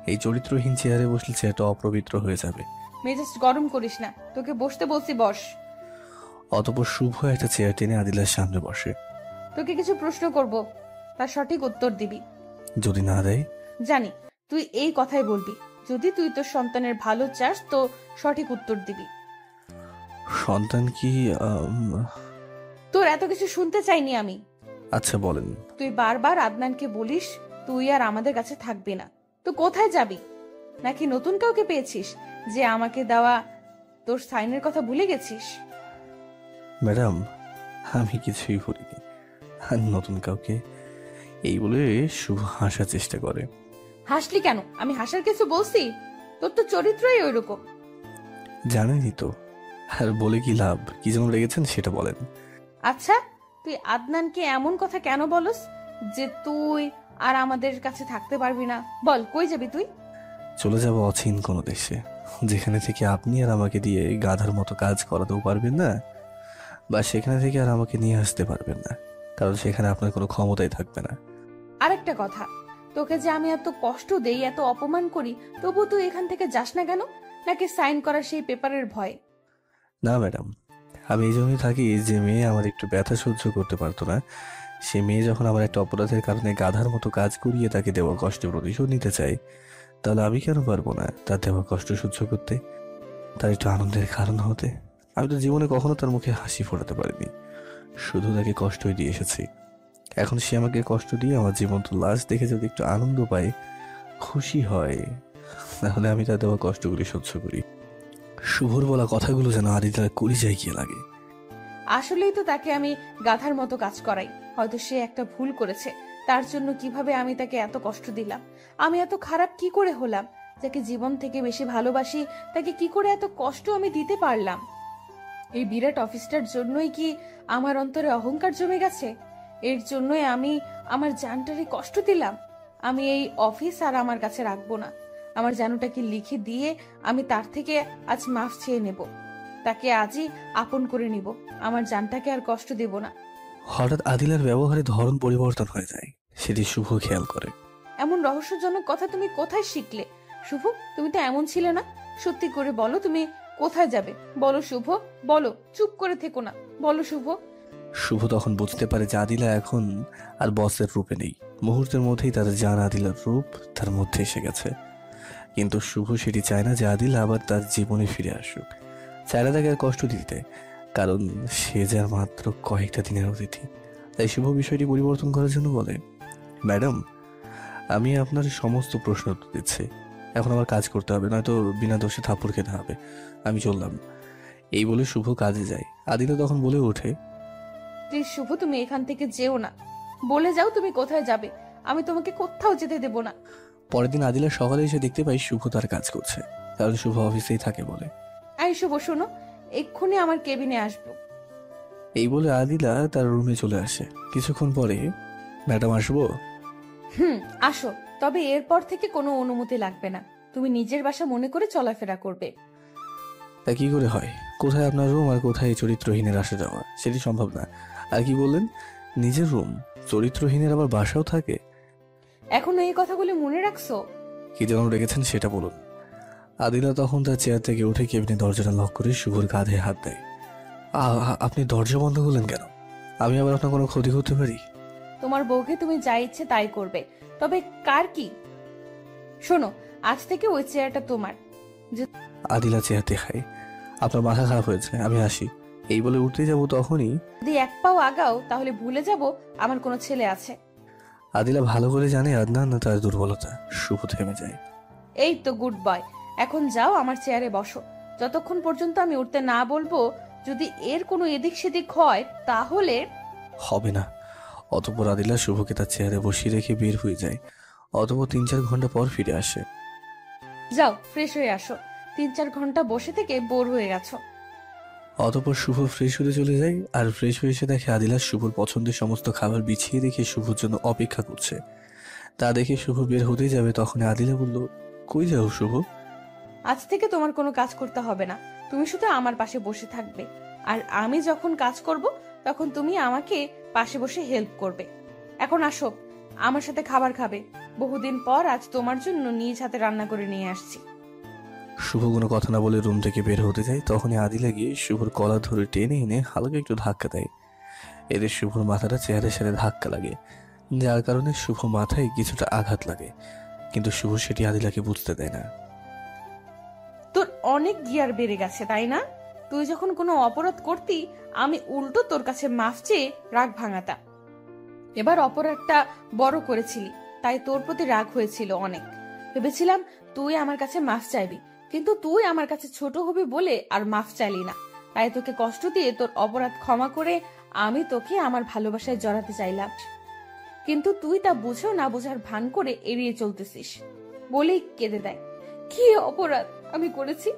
এই চরিত্রহীন চেয়ারে বসলে চেয়ারটা অপবিত্র হয়ে যাবে। মেজাজ গরম করিস না, তোকে বসতে বলছি, বস। অতঃপর শুভ একটা চেয়ার টেনে আদিলার সামনে বসে। তোকে কিছু প্রশ্ন করব, তার সঠিক উত্তর দিবি। যদি না দেয়? জানি তুই এই কথাই বলবি। যদি তুই তোর সন্তানের ভালো চাস তো সঠিক উত্তর দিবি। সন্তান কি? তোর এত কিছু শুনতে চাইনি আমি। আচ্ছা বলেন। তুই বারবার আদনানকে বলিস তুই আর আমাদের কাছে থাকবি না, তো কোথায় যাবি? নাকি নতুন কাউকে পেয়েছিস যে আমাকে দেওয়া তোর সাইনের কথা ভুলে গেছিস? ম্যাডাম আমি কিছুই বলিনি, আর নতুন কাউকে, এই বলে শুভ হাসার চেষ্টা করে। হাসলি কেন? আমি হাসার কিছু বলছি? তোর তো চরিত্রই ওইরকম। জানেনই তো, আর বলে কি লাভ? কি যেন লেগেছেন সেটা বলেন। আচ্ছা তুই আদনানকে এমন কথা কেন বলস যে তুই আর আমাদের কাছে থাকতে পারবি না? বল কই যাবি তুই? চলে যাব অচিন কোনো দেশে, যেখানে থেকে আপনি আর আমাকে দিয়ে গাধার মতো কাজ করাতেও পারবেন না, বা সেখানে থেকে আর আমাকে নিয়ে আসতে পারবেন না, কারণ সেখানে আপনার কোনো ক্ষমতাই থাকবে না। আরেকটা কথা, তোকে যে আমি এত কষ্ট দেই, এত অপমান করি, তবু তুই এখান থেকে যাস না কেন? নাকি সাইন করার সেই পেপারের ভয়? না ম্যাডাম, আমি এই জন্যই থাকি যে মেয়ে আমার একটু ব্যথা সহ্য করতে পারতো না, সে মেয়ে যখন আমার একটা অপরাধের কারণে গাধার মতো কাজ করিয়ে তাকে দেওয়া কষ্টের প্রতিশোধ নিতে চাই, তাহলে আমি কেন পারবো না তার দেওয়া কষ্ট সহ্য করতে, তার একটু আনন্দের কারণ হতে? আমি তো জীবনে কখনো তার মুখে হাসি ফোটাতে পারিনি, শুধু তাকে কষ্টই দিয়ে এসেছি। এখন সে আমাকে কষ্ট দিয়ে আমার জীবন্ত লাশ দেখে যদি একটু আনন্দ পায়, খুশি হয়, তাহলে আমি তার দেওয়া কষ্টগুলি সহ্য করি। শুভর বলা কথাগুলো যেন আদিতার কলিজায় গিয়ে লাগে। আসলেই তো তাকে আমি গাধার মতো কাজ করাই। হয়তো সে একটা ভুল করেছে, তার জন্য কিভাবে আমি তাকে এত কষ্ট দিলাম। আমি এত খারাপ কি করে হলাম? যাকে জীবন থেকে বেশি ভালোবাসি তাকে কি করে এত কষ্ট আমি দিতে পারলাম? এই বিরাট অফিসটার জন্যই কি আমার অন্তরে অহংকার জমে গেছে? এর জন্যই আমি আমার জানটারে কষ্ট দিলাম। আমি এই অফিস আর আমার কাছে রাখবো না। আমার জানুটাকে লিখে দিয়ে আমি তার থেকে আজ মাফ চেয়ে নেব, তাকে আজই আপন করে নিব। আমার জানটাকে আর কষ্ট দেব না। হঠাৎ আদিলার ব্যবহারে ধরন পরিবর্তন হয়ে যায়, সেটি শুভ খেয়াল করে। এমন রহস্যজনক কথা তুমি কোথায় শিখলে শুভ? তুমি তো এমন ছিলে না। সত্যি করে বলো, তুমি কোথায় যাবে? বলো শুভ, বলো, চুপ করে থেকো না, বলো শুভ। শুভ তখন বুঝতে পারে যে আদিলা এখন আর বসের রূপে নেই। মুহূর্তের মধ্যেই তার জান আদিলার রূপ তার মধ্যে এসে গেছে। কিন্তু শুভ সেটি চায় না যে আদিলা আবার তার জীবনে ফিরে আসুক। চায় না তাকে আর কষ্ট দিতে, কারণ সে যার মাত্র কয়েকটা দিনের অতিথি। তাই শুভ বিষয়টি পরিবর্তন করার জন্য বলে, ম্যাডাম, আমি আপনার সমস্ত প্রশ্ন উত্তর দিচ্ছি। এখন আমার কাজ করতে হবে, নয়তো বিনা দোষে থাপ্পড় খেতে হবে। আমি চললাম। এই বলে শুভ কাজে যায়। আদিলা তখন বলে ওঠে, প্লিজ শুভ, তুমি এখান থেকে যেও না। বলে যাও তুমি কোথায় যাবে। আমি তোমাকে কোথাও যেতে দেব না। পরের দিন আদিলা সকালে এসে দেখতে পাই শুভ তার কাজ করছে, কারণ শুভ অফিসেই থাকে বলে। এই শুভ শোনো, এক্ষুনি আমার কেবিনে আসবো। এই বলে আদিলা তার রুমে চলে আসে। কিছুক্ষণ পরে, ম্যাডাম আসবো? আসো, তবে এরপর থেকে কোনো অনুমতি লাগবে না। তুমি নিজের বাসা মনে করে চলাফেরা করবে। তা কি করে হয়? কোথায় আপনার রুম আর কোথায় চরিত্রহীনের আসা যাওয়া, সেটি সম্ভব না। আর কি বললেন, নিজের রুম? চরিত্রহীনের আবার বাসাও থাকে? এখনো এই কথাগুলো মনে রাখছো? কি যেন রেখেছেন সেটা বলুন। আদিলা তখন তার চেয়ার থেকে উঠে কেবিনে দরজাটা লক করে শুভর কাঁধে হাত দেয়। আপনি দরজা বন্ধ করলেন কেন? আমি আবার আপনার কোনো ক্ষতি করতে পারি? তোমার বউকে তুমি যা ইচ্ছে তাই করবে, তবে কার কি? শোনো, আজ থেকে ওই চেয়ারটা তোমার। আদিলা চেয়ার দেখায়। আপনার মাথা খারাপ হয়েছে, আমি আসি। এই বলে উঠতে যাব, তখনই যদি এক পাও আগাও তাহলে ভুলে যাব আমার কোনো ছেলে আছে। আদিলা ভালো করে জানে আদনান তার দুর্বলতা। শুভ থেমে যায়। এই তো গুড বয়, এখন যাও আমার চেয়ারে বসো। যতক্ষণ পর্যন্ত আমি উঠতে না বলবো, যদি এর কোনো এদিক সেদিক হয় তাহলে। হবে না। অতঃপর আদিলা শুভকে তার চেয়ারে বসিয়ে রেখে বের হয়ে যায়। অতঃপর 3-4 ঘন্টা পর ফিরে আসে। যাও ফ্রেশ হয়ে আসো, 3-4 ঘন্টা বসে থেকে বোর হয়ে গেছো। অতঃপর শুভ ফ্রেশ হতে চলে যায়। আর ফ্রেশ হয়ে এসে দেখে আদিলা শুভর পছন্দের সমস্ত খাবার বিছিয়ে রেখে শুভর জন্য অপেক্ষা করছে। তা দেখে শুভ বের হতে যাবে, তখন আদিলা বলল, কই যাও শুভ? আজ থেকে তোমার কোনো কাজ করতে হবে না। তুমি শুধু আমার পাশে বসে থাকবে, আর আমি যখন কাজ করব তখন তুমি আমাকে পাশে বসে হেল্প করবে। এখন আসো, আমার সাথে খাবার খাবে। বহুদিন পর আজ তোমার জন্য নিজ হাতে রান্না করে নিয়ে আসছি। শুভ কোনো কথা না বলে রুম থেকে বের হতে যায়। তখনই আদিলা গিয়ে শুভর কলার ধরে টেনে এনে হালকা একটু ধাক্কা দেয়। এদের শুভর মাথাটা চেয়ারের সাথে ধাক্কা লাগে, যার কারণে শুভ মাথায় কিছুটা আঘাত লাগে। কিন্তু শুভ সেটি আদিলাকে বুঝতে দেয় না। তোর অনেক গিয়ার বেড়ে গেছে, তাই না? তুই যখন কোনো অপরাধ করতি, আমি উল্টো তোর কাছে মাফ চেয়ে রাগ ভাঙাতাম। এবার অপরাধটা বড় করেছিলি, তাই তোর প্রতি রাগ হয়েছিল অনেক। ভেবেছিলাম তুই আমার কাছে মাফ চাইবি, কিন্তু তুই আমার কাছে ছোট হবি বলে আর মাফ চাইলি না। তাই তোকে কষ্ট দিয়ে তোর অপরাধ ক্ষমা করে আমি তোকে আমার ভালোবাসায় জড়াতে চাইলাম, কিন্তু তুই তা বুঝেও না বোঝার ভান করে এড়িয়ে চলতেছিস বলেই কেঁদে দেয়। কি অপরাধ আমি করেছি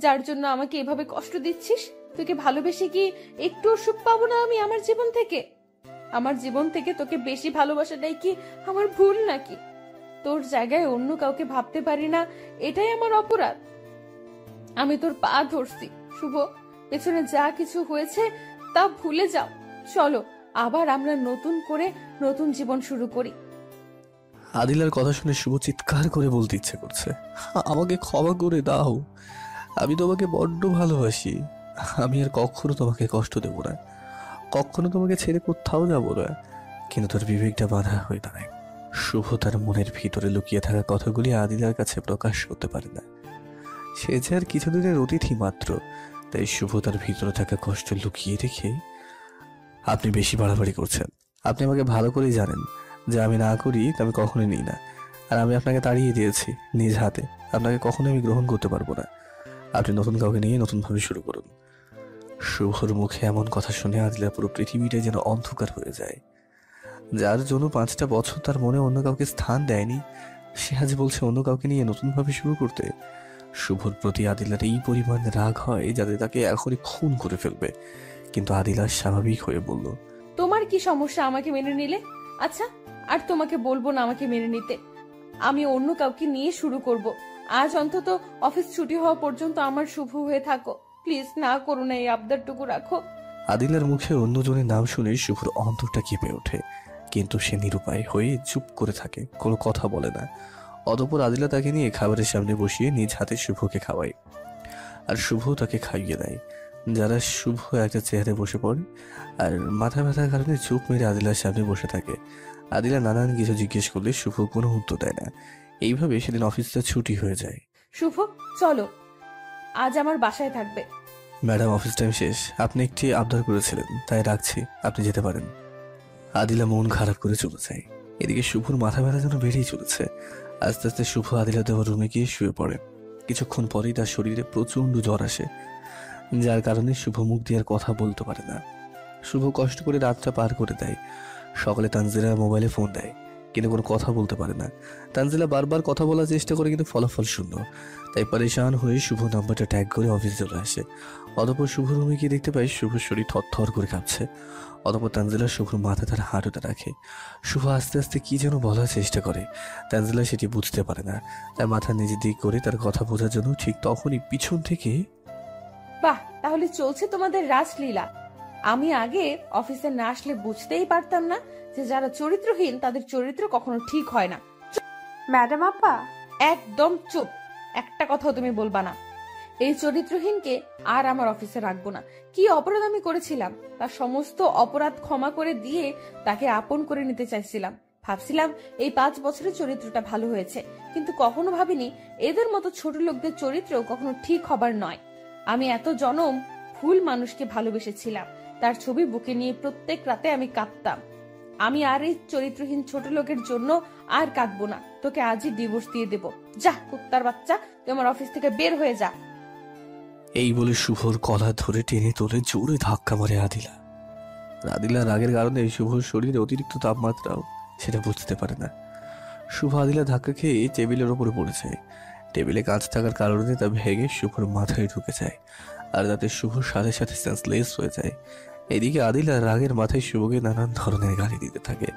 যার জন্য আমাকে এভাবে কষ্ট দিচ্ছিস? তোকে ভালোবেসে কি একটু সুখ পাবো না আমি আমার জীবন থেকে? আমার জীবন থেকে তোকে বেশি ভালোবাসাটাই কি আমার ভুল নাকি? তোর জায়গায় অন্য কাউকে ভাবতে পারি না, এটাই আমার অপরাধ। আমি তোর পা ধরছি শুভ, পেছনে যা কিছু হয়েছে তা ভুলে যাও। চলো আবার আমরা নতুন করে নতুন জীবন শুরু করি। আদিলার কথা শুনে শুভ চিৎকার করে বলতে ইচ্ছে করছে, আমাকে ক্ষমা করে দাও। আমি তোমাকে বড্ড ভালোবাসি। আমি আর কখনো তোমাকে কষ্ট দেব না, কখনো তোমাকে ছেড়ে কোথাও যাব না। কিন্তু তার বিবেকটা বাধা হয়ে দাঁড়ায়। শুভ তার মনের ভিতরে লুকিয়ে থাকা কথাগুলি আদিলার কাছে প্রকাশ করতে পারে না। সে যে আর কিছুদিনের অতিথি মাত্র, তাই শুভ তার ভিতরে থাকা কষ্ট লুকিয়ে রেখে, আপনি বেশি বাড়াবাড়ি করছেন। আপনি আমাকে ভালো করেই জানেন যে আমি না করি তা আমি কখনোই নিই না। আর আমি আপনাকে তাড়িয়ে দিয়েছি নিজ হাতে। আপনাকে কখনোই আমি গ্রহণ করতে পারবো না। আপনি নতুন কাউকে নিয়ে নতুনভাবে শুরু করুন। শুভর মুখে এমন কথা শুনে আদিলা পুরো পৃথিবীটা যেন অন্ধকার হয়ে যায়। যার জন্য 5টা বছর তার মনে অন্য কাউকে স্থান দেয়নি, সে আজ বলছে অন্য কাউকে নিয়ে নতুনভাবে শুরু করতে। শুভর প্রতি আদিলার এই পরিমাণ রাগ হয় যাতে তাকে এখনই খুন করে ফেলবে। কিন্তু আদিলা স্বাভাবিক হয়ে বলল, তোমার কি সমস্যা আমাকে মেনে নিলে? আচ্ছা, আর তোমাকে বলবো না আমাকে মেনে নিতে। আমি অন্য কাউকে নিয়ে শুরু করব। আজ অন্তত অফিস ছুটি হওয়া পর্যন্ত আমার শুভ হয়ে থাকো। প্লিজ না করো না, এই আবদারটুকু রাখো। আদিলার মুখে অন্যজনের নাম শুনে শুভর অন্তরটা কেঁপে ওঠে, কিন্তু সে নিরুপায় হয়ে চুপ করে থাকে, কোনো কথা বলে না। অতঃপর আদিলা তাকে নিয়ে খাবারের সামনে বসিয়ে নিজ হাতে শুভকে খাওয়ায়, আর শুভ তাকে খাইয়ে দেয়। যারা শুভ একটা চেয়ারে বসে পড়ে আর মাথা ব্যথার কারণে চুপ মেরে আদিলার সামনে বসে থাকে। আদিলা নানান কিছু জিজ্ঞেস করলে শুভ কোনো উত্তর দেয় না। এইভাবে সেদিন অফিসটা ছুটি হয়ে যায়। শুভ, চলো, আজ আমার বাসায় থাকবে। ম্যাডাম, অফিস টাইম শেষ, আপনি একটি আবদার করেছিলেন, তাই রাখছি, আপনি যেতে পারেন। আদিলা মন খারাপ করে চলে যায়। এদিকে শুভর মাথা ব্যথা যেন বেড়েই চলেছে। আস্তে আস্তে শুভ আদিলা দেওয়ার রুমে গিয়ে শুয়ে পড়ে। কিছুক্ষণ পরেই তার শরীরে প্রচন্ড জ্বর আসে, যার কারণে শুভ মুখ দিয়ে আর কথা বলতে পারে না। শুভ কষ্ট করে রাতটা পার করে দেয়। সকালে তানজিলা মোবাইলে ফোন দেয়, কিন্তু কোনো কথা বলতে পারে না। তানজিলা বারবার কথা বলার চেষ্টা করে, কিন্তু ফলাফল শূন্য। তাই পরেশান হয়ে শুভ নাম্বারটা ট্যাগ করে অফিস চলে আসে। অতঃপর শুভ রুমে গিয়ে দেখতে পায় শুভর শরীর থরথর করে কাঁপছে। অতঃপর তানজিলা শুভর মাথা তার হাঁটুতে রাখে। শুভ আস্তে আস্তে কি যেন বলার চেষ্টা করে, তানজিলা সেটি বুঝতে পারে না। তার মাথা নিজের দিক করে তার কথা বোঝার জন্য ঠিক তখনই পিছন থেকে, বাহ, তাহলে চলছে তোমাদের রাসলীলা। আমি আগে অফিসে না আসলে বুঝতেই পারতাম না যে যারা চরিত্রহীন তাদের চরিত্র কখনো ঠিক হয় না। ম্যাডাম আপা, একদম চুপ, একটা কথাও তুমি বলবা না। এই চরিত্রহীনকে আর আমার অফিসে রাখবো না। কি অপরাধ আমি করেছিলাম? তার সমস্ত অপরাধ ক্ষমা করে দিয়ে তাকে আপন করে নিতে চাইছিলাম। ভাবছিলাম এই 5 বছরের চরিত্রটা ভালো হয়েছে, কিন্তু কখনো ভাবিনি এদের মতো ছোট লোকদের চরিত্র কখনো ঠিক হবার নয়। আমি এত জনম ভুল মানুষকে ভালোবেসেছিলাম। তার ছবি বুকে নিয়ে প্রত্যেক রাতে আমি কাঁদতাম। আমি আর এই চরিত্রহীন ছোট লোকের জন্য আর কাঁদবো না। তোকে আজই ডিভোর্স দিয়ে দেবো। যা কুত্তার বাচ্চা, তুই আমার অফিস থেকে বের হয়ে যা। এই বলে শুভর কলা ধরে টেনে তোলে, জোরে ধাক্কা মারে আদিলা। আদিলা রাগের কারণে শুভর শরীরে অতিরিক্ত তাপমাত্রাও সেটা বুঝতে পারে না। শুভ আদিলা ধাক্কা খেয়ে টেবিলের ওপরে পড়ে যায়। টেবিলে কাঁচ থাকার কারণে তা ভেঙে শুভর মাথায় ঢুকে যায়, আর তাতে শুভর সাথে সাথে সেন্সলেস হয়ে যায়। এদিকে আদিলা রাগের মাথায় শুভকে নানান ধরনের গালি দিতে থাকে।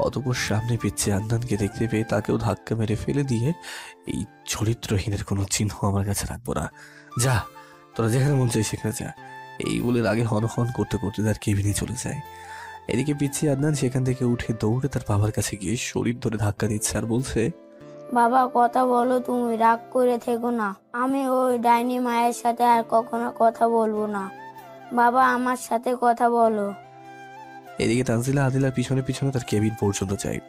অতঃপর সামনে পিছিয়ে আদনানকে দেখতে পেয়ে তাকেও ধাক্কা মেরে ফেলে দিয়ে, এই চরিত্রহীনের কোনো চিহ্ন আমার কাছে রাখবো না, যা তোরা যেখানে মন চাই সেখানে যা। এই বলে রাগে হন করতে করতে তার কেবিনে চলে যায়। এদিকে পিছিয়ে আদনান সেখান থেকে উঠে দৌড়ে তার বাবার কাছে গিয়ে শরীর ধরে ধাক্কা দিচ্ছে আর বলছে, বাবা কথা বলো, তুমি রাগ করে থেকো না। আমি ওই ডাইনি মায়ের সাথে আর কখনো কথা বলবো না। বাবা আমার সাথে কথা বলো। এদিকে তানজিলা আদিলার পিছনে পিছনে তার কেবিন পর্যন্ত যায়।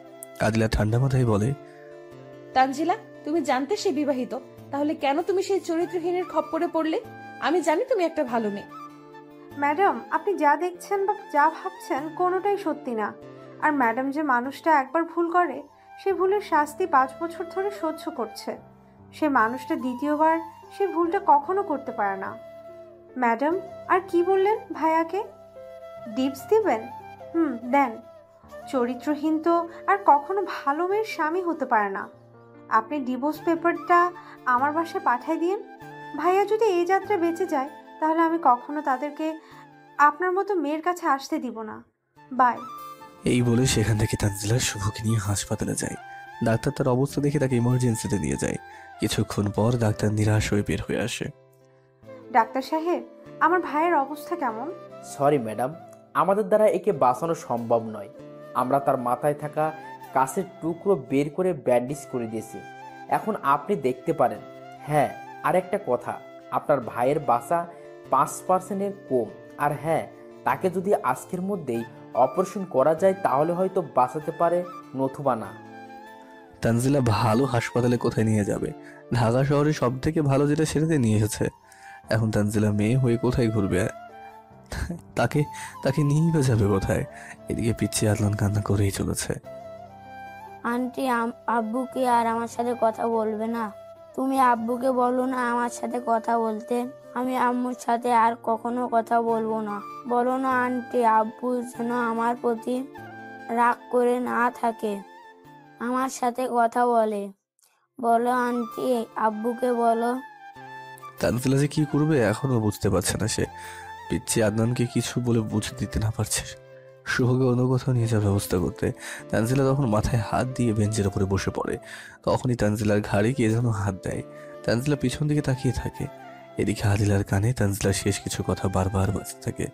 আদিলা ঠান্ডা মাথায় বলে, তানজিলা, তুমি জানতে সে বিবাহিত, তাহলে কেন তুমি সেই চরিত্রহীনের খপ্পরে পড়লে? আমি জানি তুমি একটা ভালো মেয়ে। ম্যাডাম আপনি যা দেখছেন বা যা ভাবছেন কোনোটাই সত্যি না। আর ম্যাডাম যে মানুষটা একবার ভুল করে, সে ভুলের শাস্তি 5 বছর ধরে সহ্য করছে। সে মানুষটা দ্বিতীয়বার সে ভুলটা কখনো করতে পারে না। ম্যাডাম আর কি বললেন ভাইয়াকে? ডিপস দিবেন? দেন। চরিত্রহীন তো আর কখনো ভালো মেয়ের স্বামী হতে পারে না। আপনি ডিভোর্স পেপারটা আমার বাসায় পাঠিয়ে দিন। ভাইয়া যদি এই যাত্রা বেঁচে যায়, তাহলে আমি কখনো তাদেরকে আপনার মতো মেয়ের কাছে আসতে দিব না। বাই। এই বলে সেখান থেকে তানজিলা শুভকে নিয়ে হাসপাতালে যায়। ডাক্তার তার অবস্থা দেখে তাকে ইমার্জেন্সিতে নিয়ে যায়। কিছুক্ষণ পর ডাক্তার নিরাশ হয়ে বের হয়ে আসে। ডাক্তার সাহেব, আমার ভাইয়ের অবস্থা কেমন? সরি ম্যাডাম, আমাদের দ্বারা একে বাঁচানো সম্ভব নয়। আমরা তার মাথায় থাকা কাঁচের টুকরো বের করে ব্যান্ডেজ করে দিয়েছি। এখন আপনি দেখতে পারেন। হ্যাঁ, আর একটা কথা, আপনার ভাইয়ের বাঁচা 5%-এর কম। আর হ্যাঁ, তাকে যদি আজকের মধ্যেই অপারেশন করা যায় তাহলে হয়তো বাঁচাতে পারে, নতুবা না। তানজিলা ভালো হাসপাতালে কোথায় নিয়ে যাবে? ঢাকা শহরে সব থেকে ভালো যেটা সেটাতে নিয়ে এসেছে। এখন তানজিলা মেয়ে হয়ে কোথায় ঘুরবে? তাকে তাকে নিয়েই বা যাবে কোথায়? এদিকে পিছিয়ে আদনান কান্না করেই চলেছে। আন্টি আব্বুকে আর আমার সাথে কথা বলবে না? তুমি আব্বুকে বলো না আমার সাথে কথা বলতে। আমি আম্মুর সাথে আর কখনো কথা বলবো না। বলো না আন্টি, আব্বু যেন আমার প্রতি রাগ করে না থাকে, আমার সাথে কথা বলে। বলো আন্টি, আব্বুকে বলো। তানজিলা যে কি করবে এখনো বুঝতে পারছে না সে। পিচ্ছি আদনানকে কিছু বলে বুঝে দিতে না পারছে। শুভকে অন্য কোথাও নিয়ে যাওয়ার ব্যবস্থা করতে। তানজিলা তখন মাথায় হাত দিয়ে বেঞ্চের উপরে বসে পড়ে। তখনই তানজিলার ঘাড়ে কে যেন হাত দেয়। তানজিলা পিছন দিকে তাকিয়ে থাকে। এদিকে আদিলার কানে তানজিলার শেষ কিছু কথা বারবার বাজতে থাকে।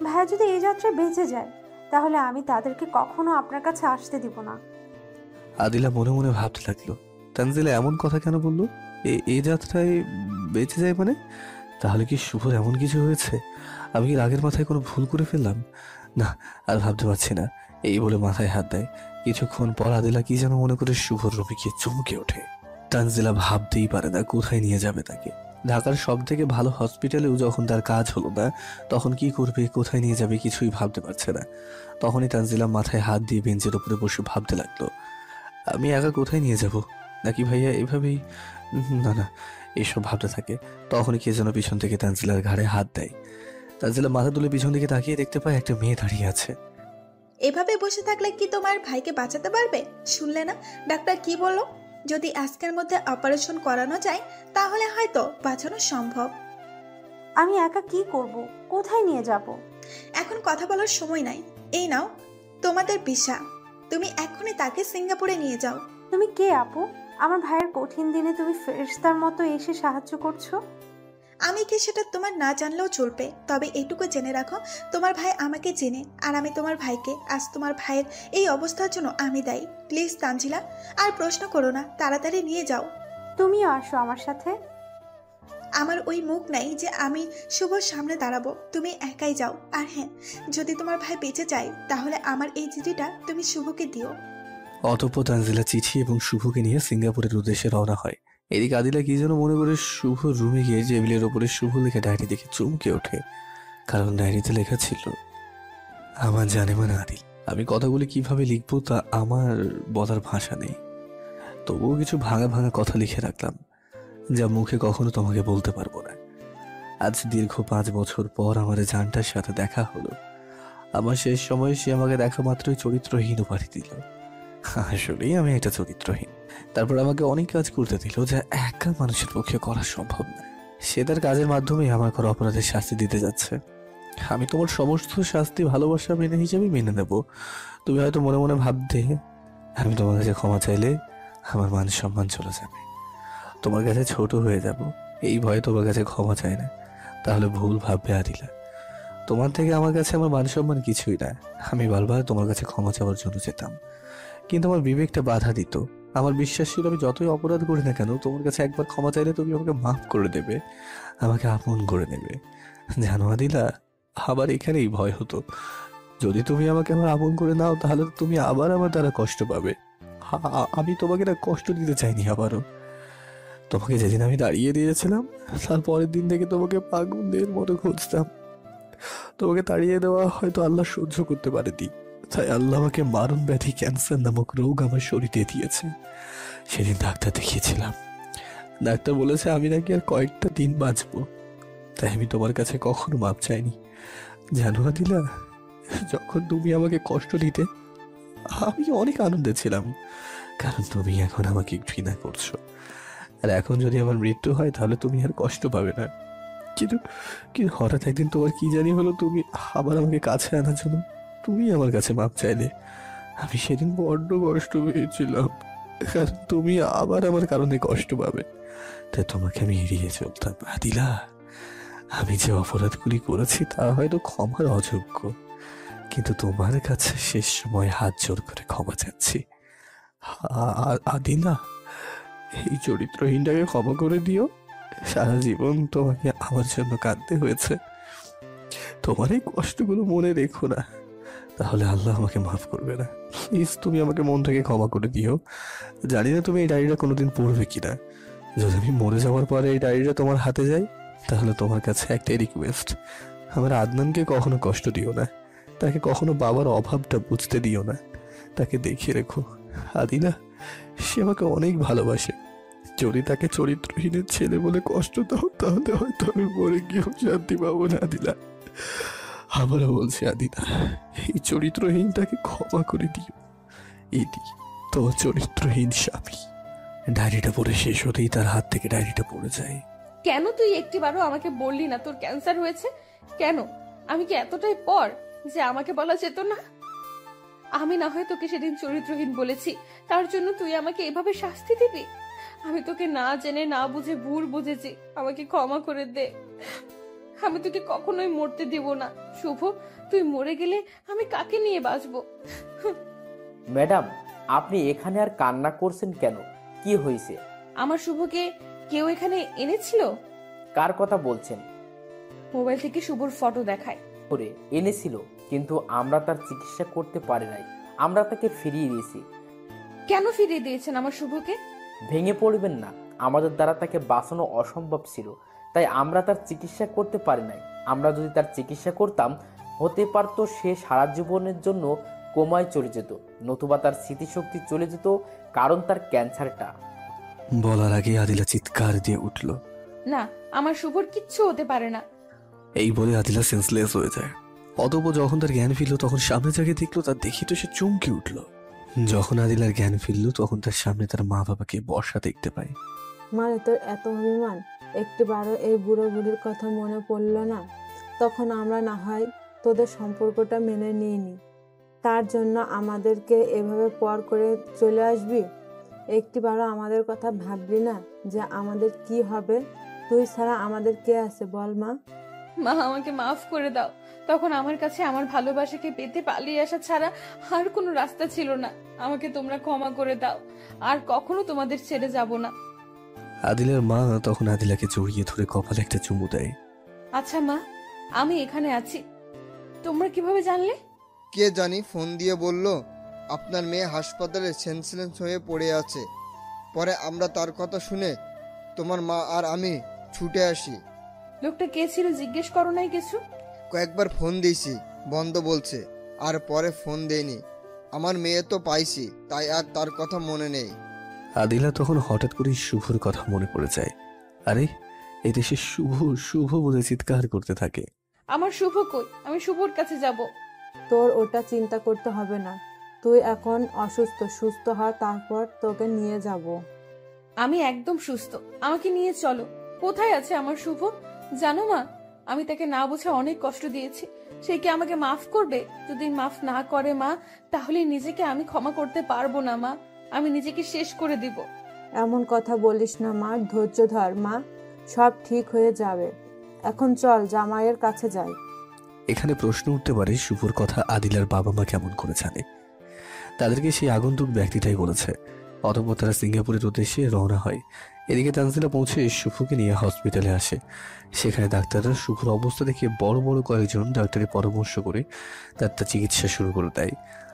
ভাইয়া যদি এই যাত্রায় বেঁচে যায় তাহলে আমি তাদেরকে কখনো আপনার কাছে আসতে দিব না। আদিলা মনে মনে ভাবতে লাগলো, তানজিলা এমন কথা কেন বললো? এই যাত্রায় বেঁচে যায় মানে? তাহলে কি শুভর এমন কিছু হয়েছে? আমি কি রাগের মাথায় কোনো ভুল করে ফেললাম? না, আর ভাবতে পারছি না। এই বলে মাথায় হাত দেয়। কিছুক্ষণ পর আদিলা কি যেন মনে করে শুভর রুমে গিয়ে চমকে ওঠে। তানজিলা ভাবতেই পারে না কোথায় নিয়ে যাবে তাকে। ঢাকার সব থেকে ভালো হসপিটালেও যখন তার কাজ হলো না, তখন কি করবে, কোথায় নিয়ে যাবে কিছুই ভাবতে পারছে না। তখনই তানজিলা মাথায় হাত দিয়ে বেঞ্চের উপরে বসে ভাবতে লাগলো, আমি একা কোথায় নিয়ে যাব? নাকি ভাইয়া এভাবেই? না না, এইসব ভাবতে থাকে। তখনই কে যেন পিছন থেকে তানজিলার ঘাড়ে হাত দেয়। তানজিলা মাথা তুলে পিছন দিকে তাকিয়ে দেখতে পায় একটা মেয়ে দাঁড়িয়ে আছে। এভাবে বসে থাকলে কি তোমার ভাইকে বাঁচাতে পারবে? শুনলে না ডাক্তার কি বললো? যদি আজকের মধ্যে অপারেশন করানো যায় তাহলে হয়তো বাঁচানো সম্ভব। আমি একা কি করব? কোথায় নিয়ে যাব? এখন কথা বলার সময় নাই। এই নাও তোমাদের ভিসা, তুমি এখনই তাকে সিঙ্গাপুরে নিয়ে যাও। তুমি কে আপু? আমার ভাইয়ের কঠিন দিনে তুমি ফেরেশতার মতো এসে সাহায্য করছো। আমি কি সেটা তোমার না জানলেও চলবে, তবে এটুকু জেনে রাখো তোমার ভাই আমাকে চেনে, আর আমি তোমার ভাইকে। আজ তোমার ভাইয়ের এই অবস্থার জন্য আমি দায়ী। প্লিজ তানজিলা, আর প্রশ্ন করো না, তাড়াতাড়ি নিয়ে যাও। তুমিও আসো আমার সাথে। আমার ওই মুখ নাই যে আমি শুভর সামনে দাঁড়াবো। তুমি একাই যাও। আর হ্যাঁ, যদি তোমার ভাই বেঁচে যায় তাহলে আমার এই চিঠিটা তুমি শুভকে দিও। অতঃপর তানজিলা চিঠি এবং শুভকে নিয়ে সিঙ্গাপুরের উদ্দেশ্যে রওনা হয়। এদিকে আদিলা কি যেন মনে করে শুভ রুমে গিয়ে টেবিলের ওপরে শুভ লেখা ডায়েরি দেখে চমকে ওঠে। কারণ ডায়েরিতে লেখা ছিল, আমার জানে মানে আদিল, আমি কথাগুলি কিভাবে লিখবো তা আমার বলার ভাষা নেই। তবুও কিছু ভাঙা ভাঙা কথা লিখে রাখলাম, যা মুখে কখনো তোমাকে বলতে পারবো না। আজ দীর্ঘ 5 বছর পর আমার জানটার সাথে দেখা হলো। আমার শেষ সময়ে সে আমাকে দেখা মাত্রই চরিত্রহীন উপাধি দিল। আসলেই আমি একটা চরিত্রহীন। তারপর আমাকে অনেক কাজ করতে দিল যা একা মানুষের পক্ষে করা সম্ভব না। সে তার কাজের মাধ্যমে আমার করা অপরাধের শাস্তি দিতে যাচ্ছে। আমি তোমার সমস্ত শাস্তি ভালোবাসা মেনে হিসেবে মেনে নেব। তুমি হয়তো মনে মনে ভাবতে, আমি তোমার কাছে ক্ষমা চাইলে আমার মান সম্মান চলে যাবে, তোমার কাছে ছোট হয়ে যাব। এই ভয়ে তোমার কাছে ক্ষমা চাই না। তাহলে ভুল ভাববে আদিলা। তোমার থেকে আমার কাছে আমার মান সম্মান কিছুই না। আমি বারবার তোমার কাছে ক্ষমা চাওয়ার জন্য যেতাম, কিন্তু আমার বিবেকটা বাধা দিত। আমার বিশ্বাস ছিল আমি যতই অপরাধ করি না কেন, তোমার কাছে একবার ক্ষমা চাইলে তুমি আমাকে মাফ করে দেবে, আমাকে আপন করে নেবে। জানো আদিলা, আবার এখানেই ভয় হতো, যদি তুমি আমাকে আমার আপন করে নাও তাহলে তুমি আবার আমার দ্বারা কষ্ট পাবে। আমি তোমাকে না কষ্ট দিতে চাইনি আবারও। তোমাকে যেদিন আমি দাঁড়িয়ে দিয়েছিলাম তার পরের দিন থেকে তোমাকে পাগলের মতো খুঁজতাম। তোমাকে তাড়িয়ে দেওয়া হয়তো আল্লাহ সহ্য করতে পারেনি, তাই আল্লাহ আমাকে মারণ ব্যাধি ক্যান্সার নামক রোগ আমার শরীরে দিয়েছে। সেদিন ডাক্তার দেখিয়েছিলাম, ডাক্তার বলেছে আমি নাকি আর কয়েকটা দিন বাঁচবো। তাই আমি তোমার কাছে কখনো মাপ চাইনি। জানো আদিলা, যখন তুমি আমাকে কষ্ট দিতে আমি অনেক আনন্দে ছিলাম, কারণ তুমি এখন আমাকে ঘৃণা করছো। আর এখন যদি আমার মৃত্যু হয় তাহলে তুমি আর কষ্ট পাবে না। কিন্তু হঠাৎ একদিন তোমার কি জানি হলো, তুমি আবার আমাকে কাছে আনার জন্য তুমি আমার কাছে মাপ চাইলে। আমি সেদিন বড্ড কষ্ট পেয়েছিলাম, কারণ তুমি আবার আমার কারণে কষ্ট পাবে। তাই তোমাকে আমি এড়িয়ে চলতাম। আদিলা, আমি যে অপরাধগুলি করেছি তা হয়তো ক্ষমার অযোগ্য, কিন্তু তোমার কাছে শেষ সময় হাত জোর করে ক্ষমা চাচ্ছি। আদিলা, এই চরিত্রহীনটাকে ক্ষমা করে দিও। সারা জীবন তোমাকে আমার জন্য কাঁদতে হয়েছে। তোমার এই কষ্টগুলো মনে রেখো না, তাহলে আল্লাহ আমাকে মাফ করবে না। প্লিজ তুমি আমাকে মন থেকে ক্ষমা করে দিও। জানি না তুমি এই ডায়েরিটা কোনোদিন পড়বে কিনা। যদি আমি মরে যাওয়ার পরে এই ডায়েরিটা তোমার হাতে যায় তাহলে তোমার কাছে একটাই রিকোয়েস্ট, আমার আদনানকে কখনো কষ্ট দিও না, তাকে কখনো বাবার অভাবটা বুঝতে দিও না। তাকে দেখিয়ে রেখো। আদিলা, সে আমাকে অনেক ভালোবাসে। যদি তাকে চরিত্রহীনের ছেলে বলে কষ্ট দাও তাহলে হয়তো আমি মরে গিয়েও শান্তি পাবো না। আদিলা, আবারও বলছি আদিলা, এই চরিত্রহীনটাকে ক্ষমা করে দিও। এটি তোমার চরিত্রহীন স্বামী। ডায়েরিটা পড়ে শেষ হতেই তার হাত থেকে ডায়েরিটা পড়ে যায়। কেন তুই একটিবারও আমাকে বললি না তোর ক্যান্সার হয়েছে? কেন? আমি কি এতটাই পর? যে আমাকে বলা যেত না? আমি না হয় তোকে সেদিন চরিত্রহীন বলেছি, তার জন্য তুই আমাকে এভাবে শাস্তি দিবি? আমি তোকে না জেনে না বুঝে ভুল বুঝেছি, আমাকে ক্ষমা করে দে। আমি তোকে কখনোই মরতে দিব না। শুভ, তুই মরে গেলে আমি কাকে নিয়ে বাঁচবো? ম্যাডাম, আপনি এখানে আর কান্না করছেন কেন? কি হয়েছে? আমার শুভকে কেউ এখানে এনেছিল। কার কথা বলছেন? মোবাইল থেকে শুভর ফটো দেখায়। করে এনেছিল, কিন্তু আমরা তার চিকিৎসা করতে পারি নাই। আমরা তাকে ফিরিয়ে দিয়েছি। কেন ফিরিয়ে দিয়েছেন আমার শুভকে? ভেঙে পড়বেন না, আমাদের দ্বারা তাকে বাঁচানো অসম্ভব ছিল, তাই আমরা তার চিকিৎসা করতে পারি নাই। আমরা যদি তার চিকিৎসা করতাম, হতে পারতো সে সারা জীবনের জন্য কোমায় চলে যেত, নতুবা তার স্মৃতিশক্তি চলে যেত, কারণ তার ক্যান্সারটা। বলার আগে আদিলা চিৎকার দিয়ে উঠল। না, আমার শুভর কিচ্ছু হতে পারে না। এই বলে আদিলা সেন্সলেস হয়ে যায়। অতঃপর যখন তার জ্ঞান ফিরল, তখন সামনে যাকে দেখলো তার দেখি তো সে চমকে উঠল। যখন আদিলার জ্ঞান ফিরল, তখন তার সামনে তার মা বাবাকে বসা দেখতে পায়। মানে তোর এত অভিমান, একটিবারও এই বুড়ো বুড়ির কথা মনে পড়লো না? তখন আমরা না হয় তোদের সম্পর্কটা মেনে নিইনি, তার জন্য আমাদেরকে এভাবে পর করে চলে আসবি? একটিবারও আমাদের কথা ভাবলি না যে আমাদের কি হবে? তুই ছাড়া আমাদের কে আছে বল মা? মা, আমাকে মাফ করে দাও। তখন আমার কাছে আমার ভালোবাসাকে পেতে পালিয়ে আসা ছাড়া আর কোনো রাস্তা ছিল না। আমাকে তোমরা ক্ষমা করে দাও, আর কখনো তোমাদের ছেড়ে যাব না। আদিলার মা তখন আদিলাকে জড়িয়ে ধরে কপালে একটা চুমু দেয়। আচ্ছা মা, আমি এখানে আছি তোমরা কিভাবে জানলে? কে জানি ফোন দিয়ে বলল আপনার মেয়ে হাসপাতালে সেন্সলেস হয়ে পড়ে আছে। পরে আমরা তার কথা শুনে তোমার মা আর আমি ছুটে আসি। লোকটা কে ছিল জিজ্ঞেস করো নাই কিছু? কয়েকবার ফোন দিয়েছি, বন্ধ বলছে, আর পরে ফোন দেয়নি। আমার মেয়ে তো পাইছি, তাই আর তার কথা মনে নেই। আদিলা তখন হঠাৎ করে শুভর কথা মনে পড়ে যায়। আরে, এই দেশে শুভ শুভ বলে চিৎকার করতে থাকে। আমার শুভ কই? আমি শুভর কাছে যাব। তোর ওটা চিন্তা করতে হবে না, তুই এখন অসুস্থ, সুস্থ হ, তারপর তোকে নিয়ে যাব। আমি একদম সুস্থ, আমাকে নিয়ে চলো। কোথায় আছে আমার শুভ? জানো মা, আমি তাকে না বুঝে অনেক কষ্ট দিয়েছি। সে কি আমাকে মাফ করবে? যদি মাফ না করে মা, তাহলে নিজেকে আমি ক্ষমা করতে পারবো না মা। আমি নিজেকে শেষ করে দিব। এমন কথা বলিস না মা, ধৈর্য ধর মা, সব ঠিক হয়ে যাবে। এখন চল জামাইয়ের কাছে যাই। এখানে প্রশ্ন উঠতে পারে, শুভর কথা আদিলার বাবা মা কেমন করে জানে? তাদেরকে সেই আগন্তুক ব্যক্তিটাই বলেছে। অতঃপর তারা সিঙ্গাপুরের উদ্দেশ্যে রওনা হয়। এদিকে তানজিলা পৌঁছে শুভকে নিয়ে হসপিটালে আসে। সেখানে ডাক্তাররা শুভর অবস্থা দেখে বড় বড় কয়েকজন ডাক্তারের পরামর্শ করে তার চিকিৎসা শুরু করে দেয়।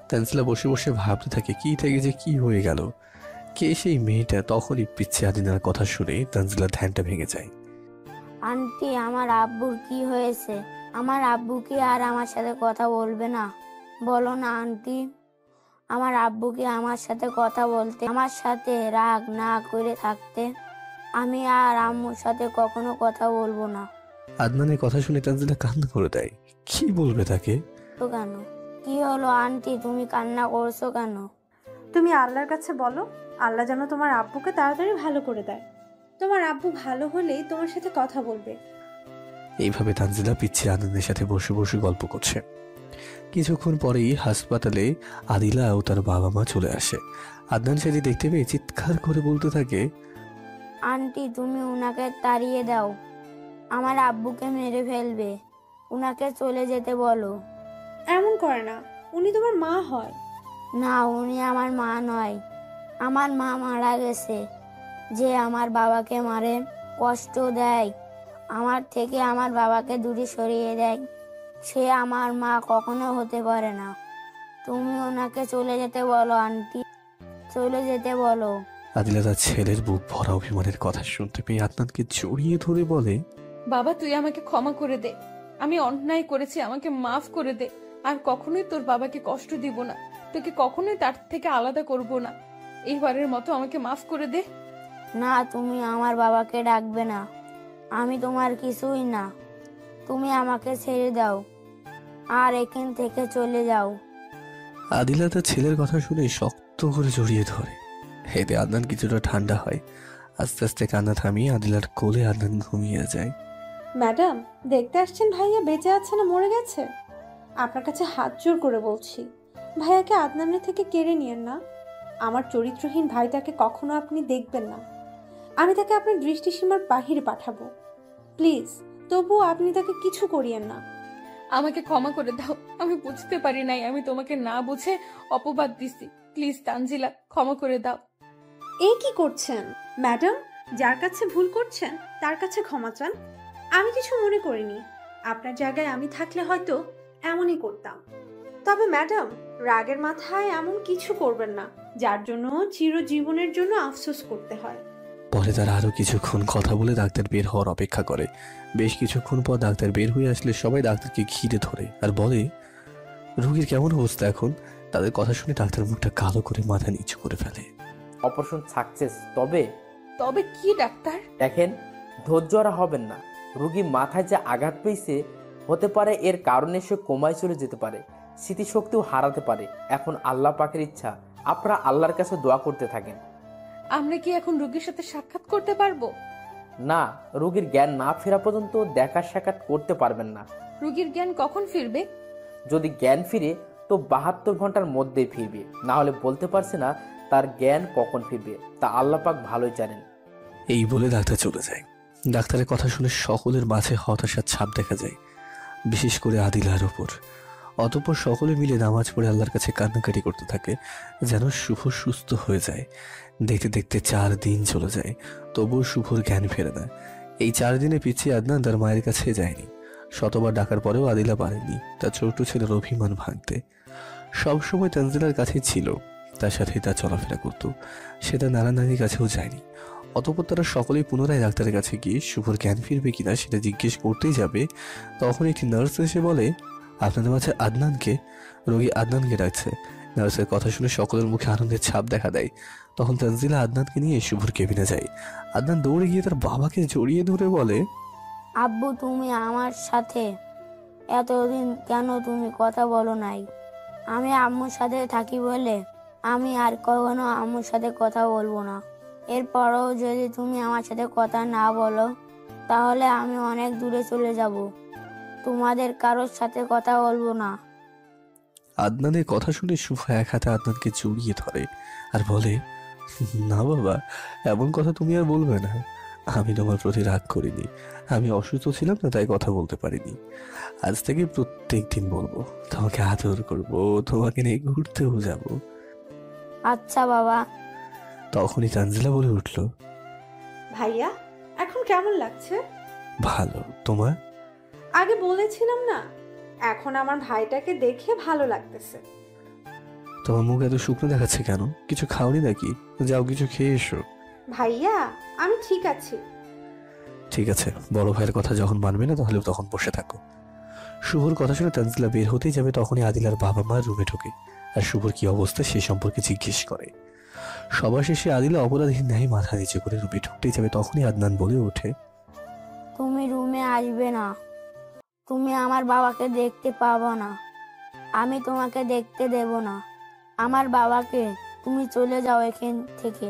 তানজিলা বসে বসে ভাবতে থাকে কি থেকে যে কি হয়ে গেল। কে সেই মেয়েটা? তখনই পিচ্ছে আদিনার কথা শুনে তানজিলার ধ্যানটা ভেঙে যায়। আন্টি, আমার আব্বুর কি হয়েছে? আমার আব্বু কি আর আমার সাথে কথা বলবে না? বলো না আন্টি, আমার আব্বু কি আমার সাথে কথা বলতে, আমার সাথে রাগ না করে থাকতে? আমি আর আম্মুর সাথে কখনো কথা বলবো না। আদনানের কথা শুনে তানজিলা কান্না করে দেয়। কি বলবে তাকে? তো কেন? কি হলো আন্টি, তুমি কান্না করছো কেন? তুমি আল্লাহর কাছে বলো, আল্লাহ যেন তোমার আব্বুকে তাড়াতাড়ি ভালো করে দেয়। তোমার আব্বু ভালো হলেই তোমার সাথে কথা বলবে। এইভাবে তানজিলা পিচ্ছে আদনানের সাথে বসে বসে গল্প করছে। কিছুক্ষণ পরেই হাসপাতালে আদিলা ও তার বাবা মা চলে আসে। আদনান সেটি দেখতে পেয়ে চিৎকার করে বলতে থাকে, আন্টি, তুমি উনাকে তাড়িয়ে দাও, আমার আব্বুকে মেরে ফেলবে। উনাকে চলে যেতে বলো। এমন করে না, উনি তোমার মা হয়। না, উনি আমার মা নয়। আমার মা মারা গেছে। যে আমার বাবাকে মারে, কষ্ট দেয়, আমার থেকে আমার বাবাকে দূরে সরিয়ে দেয়, সে আমার মা কখনো হতে পারে না। তুমি ওনাকে চলে যেতে বলো আন্টি, চলে যেতে বলো। আদিলা তার ছেলের বুক ভরা অভিমানের কথা শুনতে পেয়ে আদনানকে জড়িয়ে ধরে বলে, বাবা, তুই আমাকে ক্ষমা করে দে। আমি অন্যায় করেছি, আমাকে মাফ করে দে। আর কখনোই তোর বাবাকে কষ্ট দিব না, তোকে কখনোই তার থেকে আলাদা করব না। এইবারের মতো আমাকে মাফ করে দে। না, তুমি আমার বাবাকে ডাকবে না, আমি তোমার কিছুই না। তুমি আমাকে ছেড়ে দাও আর এখান থেকে চলে যাও। আদিলা তার ছেলের কথা শুনে শক্ত করে জড়িয়ে ধরে। এতে আদনান কিছুটা ঠান্ডা হয়। আস্তে আস্তে কান্না থামিয়ে আদিলার কোলে আদনান ঘুমিয়ে যায়। ম্যাডাম, দেখতে আসছেন ভাইয়া বেঁচে আছে না মরে গেছে? আপনার কাছে হাত জোর করে বলছি, ভাইয়াকে আদনানের থেকে কেড়ে নিয়েন না। আমার চরিত্রহীন ভাইটাকে কখনো আপনি দেখবেন না। আমি তাকে আপনার দৃষ্টিসীমার বাহিরে পাঠাবো। প্লিজ, তবুও আপনি তাকে কিছু করিয়েন না। আমাকে ক্ষমা করে দাও, আমি বুঝতে পারি নাই, আমি তোমাকে না বুঝে অপবাদ দিছি। প্লিজ তানজিলা, ক্ষমা করে দাও। এই কি করছেন ম্যাডাম? যার কাছে ভুল করছেন তার কাছে ক্ষমা চান। আমি কিছু মনে করিনি। আপনার জায়গায় আমি থাকলে হয়তো এমনই করতাম। তবে ম্যাডাম, রাগের মাথায় এমন কিছু করবেন না যার জন্য চিরজীবনের জন্য আফসোস করতে হয়। পরে তারা আরো কিছুক্ষণ কথা বলে ডাক্তার বের হওয়ার অপেক্ষা করে। বেশ কিছুক্ষণ পর ডাক্তার বের হয়ে আসলে সবাই ডাক্তারকে ঘিরে ধরে আর বলে, রোগীর কেমন অবস্থা এখন? তাদের কথা শুনে ডাক্তার মুখটা কালো করে মাথা নিচু করে ফেলে। Operation success. তবে তবে কি ডাক্তার? দেখেন, ধৈর্য আর হবেন না। রোগী মাথায় যে আঘাত পেয়েছে, হতে পারে এর কারণে সে কোমায় চলে যেতে পারে, স্মৃতিশক্তিও হারাতে পারে। এখন আল্লাহ পাকের ইচ্ছা, আপনারা আল্লাহর কাছে দোয়া করতে থাকেন। আমরা কি এখন রোগীর সাথে সাক্ষাৎ করতে পারবো? না, রোগীর জ্ঞান না ফেরা পর্যন্ত দেখা সাক্ষাৎ করতে পারবেন না। রোগীর জ্ঞান কখন ফিরবে? যদি জ্ঞান ফিরে তো 72 ঘন্টার মধ্যেই ফিরবে, না হলে বলতে পারছে না তার জ্ঞান কখন ফিরবে, তা আল্লাহ পাক ভালোই জানেন। এই বলে ডাক্তার চলে যায়। ডাক্তারের কথা শুনে সকলের মাঝে হতাশার ছাপ দেখা যায়, বিশেষ করে আদিলার ওপর। অতঃপর সকলে মিলে নামাজ পড়ে আল্লাহর কাছে কান্নাকাটি করতে থাকে যেন শুভ সুস্থ হয়ে যায়। দেখতে দেখতে 4 দিন চলে যায়, তবুও শুভর জ্ঞান ফেরে না। এই 4 দিনে পিছিয়ে আদনান তার মায়ের কাছে যায়নি। শতবার ডাকার পরেও আদিলা পারেনি তার ছোট ছেলের অভিমান ভাঙতে। সবসময় তানজিলার কাছেই ছিল, তার সাথেই তার চলাফেরা করত। সে তার নানা নানির কাছেও যায়নি। অতঃপর তারা সকলেই পুনরায় ডাক্তারের কাছে গিয়ে শুভর জ্ঞান ফিরবে কিনা সেটা জিজ্ঞেস করতেই যাবে, তখন একটি নার্স এসে বলে, আপনাদের মাঝে আদনানকে। রোগী আদনানকে ডাকছে। নার্সের কথা শুনে সকলের মুখে আনন্দের ছাপ দেখা দেয়। তখন তানজিলা আদনানকে নিয়ে শুভর কেবিনে যায়। আদনান দৌড়ে গিয়ে তার বাবাকে জড়িয়ে ধরে বলে, আব্বু, তুমি আমার সাথে এতদিন কেন তুমি কথা বলো নাই? আমি আম্মুর সাথে থাকি বলে আমি আর কখনো আম্মুর সাথে কথা বলবো না। এরপরও যদি তুমি আমার সাথে কথা না বলো তাহলে আমি অনেক দূরে চলে যাব, তোমাদের কারোর সাথে কথা বলবো না। আদনানের কথা শুনে শুভ এক হাতে আদনানকে জড়িয়ে ধরে আর বলে, না বাবা, এমন কথা তুমি আর বলবে না। আমি তোমার প্রতি রাগ করিনি, আমি অসুস্থ ছিলাম না তাই কথা বলতে পারিনি। আজ থেকে প্রত্যেক দিন বলবো, তোমাকে আদর করবো, তোমাকে নিয়ে ঘুরতেও যাব। আচ্ছা বাবা। তখনই তানজিলা বলে উঠল, ভাইয়া, এখন কেমন লাগছে? ভালো। তোমার? আগে বলেছিলাম না, এখন আমার ভাইটাকে দেখে ভালো লাগতেছে। তোমার মুখ এত শুকনো দেখাচ্ছে কেন? কিছু খাওনি নাকি? যাও কিছু খেয়ে এসো। ভাইয়া, আমি ঠিক আছি। ঠিক আছে, বড় ভাইয়ের কথা যখন মানবে না তাহলে তখন বসে থাকো। শুভর কথা শুনে তানজিলা বের হতেই যাবে, তখনই আদিলার বাবা মা রুমে ঢোকে আর শুভর কি অবস্থা সে সম্পর্কে জিজ্ঞেস করে। সবার শেষে আদিলা অপরাধীর ন্যায় মাথা নিচু করে রুমে ঢুকতেই যাবে, তখনই আদনান বলে ওঠে, তুমি রুমে আসবে না, তুমি আমার বাবাকে দেখতে পাবো না, আমি তোমাকে দেখতে দেব না। আমার বাবাকে, তুমি চলে যাও এখান থেকে।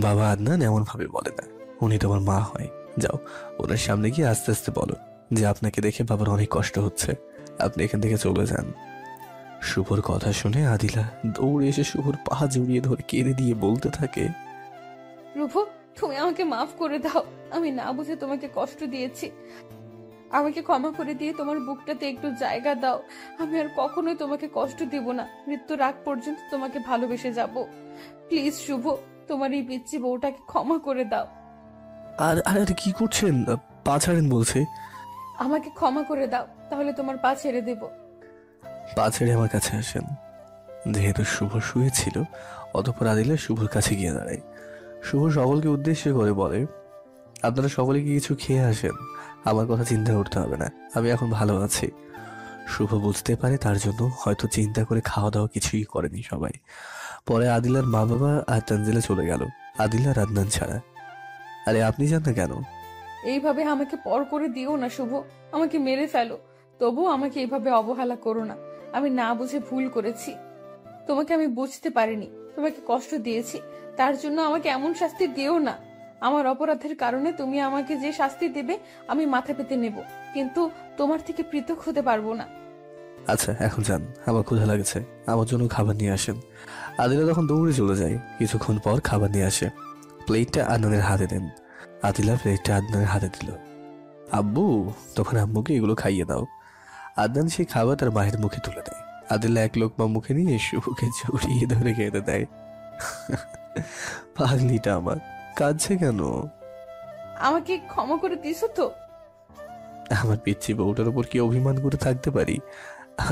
বাবা আদনান এমন ভাবে বলে না, উনি তোমার মা হয়। যাও ওনার সামনে গিয়ে আস্তে আস্তে বলো যে আপনাকে দেখে বাবার অনেক কষ্ট হচ্ছে, আপনি এখান থেকে চলে যান। শুভর কথা শুনে আদিলা দৌড়ে এসে শুভর পা জড়িয়ে ধরে কেঁদে দিয়ে বলতে থাকে, রূপ, তুমি আমাকে মাফ করে দাও, আমি না বুঝে তোমাকে কষ্ট দিয়েছি। আমাকে ক্ষমা করে দিয়ে তোমার বুকটাতে একটু জায়গা দাও। আমি আর কখনোই তোমাকে কষ্ট দিব না, মৃত্যুর আগ পর্যন্ত তোমাকে ভালোবেসে যাব। প্লিজ শুভ, তোমার এই পিচ্চি বউটাকে ক্ষমা করে দাও। আর আর কি করছেন? পা ছাড়েন বলছে। আমাকে ক্ষমা করে দাও, তাহলে তোমার পা ছেড়ে দেব। পা ছেড়ে আমার কাছে আসেন। যেহেতু শুভ শুয়েছিল, অতঃপর আদিলা শুভর কাছে গিয়ে দাঁড়ায়। শুভ সকলকে উদ্দেশ্য করে বলে, আপনারা সকলে কি কিছু খেয়ে আসেন, আমার কথা চিন্তা করতে হবে না, আমি এখন ভালো আছি। শুভ বুঝতে পারে তার জন্য হয়তো চিন্তা করে খাওয়া দাওয়া কিছুই করেনি সবাই। পরে আদিলার মা বাবা আর তানজিলা চলে গেল, আদিলা আর আদনান ছাড়া। আরে আপনি যান না কেন? এইভাবে আমাকে পর করে দিও না শুভ, আমাকে মেরে ফেলো, তবুও আমাকে এইভাবে অবহেলা করো না। আমি না বুঝে ভুল করেছি, তোমাকে আমি বুঝতে পারিনি, তোমাকে কষ্ট দিয়েছি, তার জন্য আমাকে এমন শাস্তি দিও না। আমার অপরাধের কারণে তুমি আমাকে যে শাস্তি দেবে আমি মাথা পেতে নেব, কিন্তু তোমার থেকে পৃথক হতে পারবো না। আচ্ছা এখন যান, আমার ক্ষুধা লাগছে, আমার জন্য খাবার নিয়ে আসেন। আদিলা তখন দৌড়ে চলে যায়। কিছুক্ষণ পর খাবার নিয়ে আসে। প্লেটটা আদনানের হাতে দেন। আদিলা প্লেটটা আদনানের হাতে দিল। আব্বু, তখন আম্মুকে এগুলো খাইয়ে দাও। আদনান সেই খাবার তার মায়ের মুখে তুলে দেয়। আদিলা এক লোকমা মুখে নিয়ে শুভকে জড়িয়ে ধরে খেতে দেয়। পাগলিটা আমার কাঁদছে কেন? আমাকে ক্ষমা করে দিছো তো? আমার পিচ্ছি বউটার উপর কি অভিমান করে থাকতে পারি?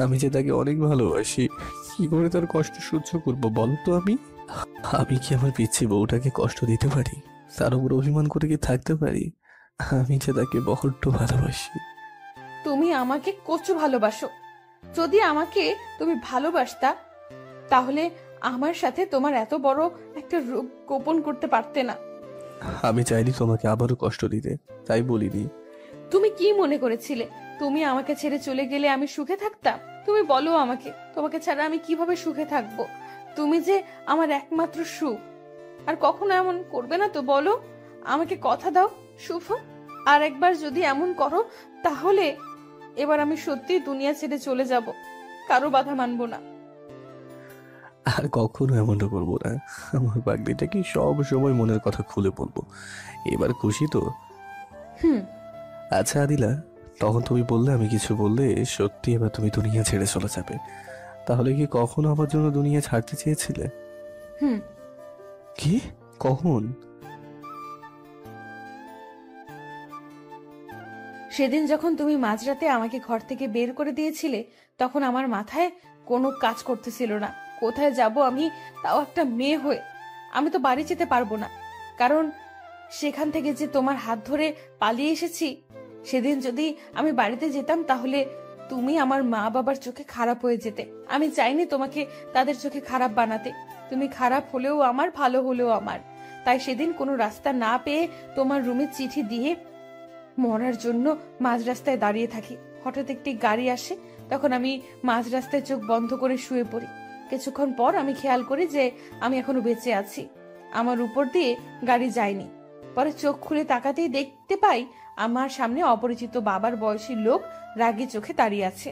আমি যে তাকে অনেক ভালোবাসি, কি করে তার কষ্ট সহ্য করবো বলো তো? আমি কি আমার পিচ্ছি বউটাকে কষ্ট দিতে পারি? তার উপর অভিমান করে কি থাকতে পারি? আমি যে তাকে বড্ড ভালোবাসি। তুমি আমাকে কচু ভালোবাসো। যদি আমাকে তুমি ভালোবাসতা তাহলে আমার সাথে তোমার এত বড় একটা রূপ গোপন করতে পারতে না। আমি চাইনি তোমাকে আবারও কষ্ট দিতে, তাই বলিনি। তুমি কি মনে করেছিলে তুমি আমাকে ছেড়ে চলে গেলে আমি সুখে থাকতাম? তুমি বলো আমাকে, তোমাকে ছাড়া আমি কিভাবে সুখে থাকবো? তুমি যে আমার একমাত্র সুখ। আর কখনো এমন করবে না তো বলো? আমাকে কথা দাও শুভ, আর একবার যদি এমন করো তাহলে এবার আমি সত্যি দুনিয়া ছেড়ে চলে যাব, কারো বাধা মানবো না। আর কখনো এমনটা করবো না। আমার পাগলিটা কি সব সময় মনের কথা খুলে বলবো। এবার খুশি তো? আচ্ছা আদিলা, তখন তুমি বললে আমি কিছু বললে সত্যি এবার তুমি দুনিয়া ছেড়ে চলে যাবে, তাহলে কি কখনো আমার জন্য দুনিয়া ছাড়তে চেয়েছিলে? কি? কখন? সেদিন যখন তুমি মাঝরাতে আমাকে ঘর থেকে বের করে দিয়েছিলে তখন আমার মাথায় কোনো কাজ করতেছিল না। কোথায় যাব আমি, তাও একটা মেয়ে হয়ে? আমি তো বাড়ি যেতে পারবো না, কারণ সেখান থেকে যে তোমার হাত ধরে পালিয়ে এসেছি। সেদিন যদি আমি বাড়িতে যেতাম তাহলে তুমি আমার মা বাবার চোখে খারাপ হয়ে যেতে। আমি চাইনি তোমাকে তাদের চোখে খারাপ বানাতে। তুমি খারাপ হলেও আমার, ভালো হলেও আমার। তাই সেদিন কোনো রাস্তা না পেয়ে তোমার রুমে চিঠি দিয়ে মরার জন্য মাঝ রাস্তায় দাঁড়িয়ে থাকি। হঠাৎ একটি গাড়ি আসে, তখন আমি মাঝ রাস্তায় চোখ বন্ধ করে শুয়ে পড়ি। কিছুক্ষণ পর আমি খেয়াল করি যে আমি এখনো বেঁচে আছি, আমার উপর দিয়ে গাড়ি যায়নি। পরে চোখ খুলে তাকাতেই দেখতে পাই আমার সামনে অপরিচিত বাবার বয়সী লোক রাগী চোখে দাঁড়িয়ে আছে।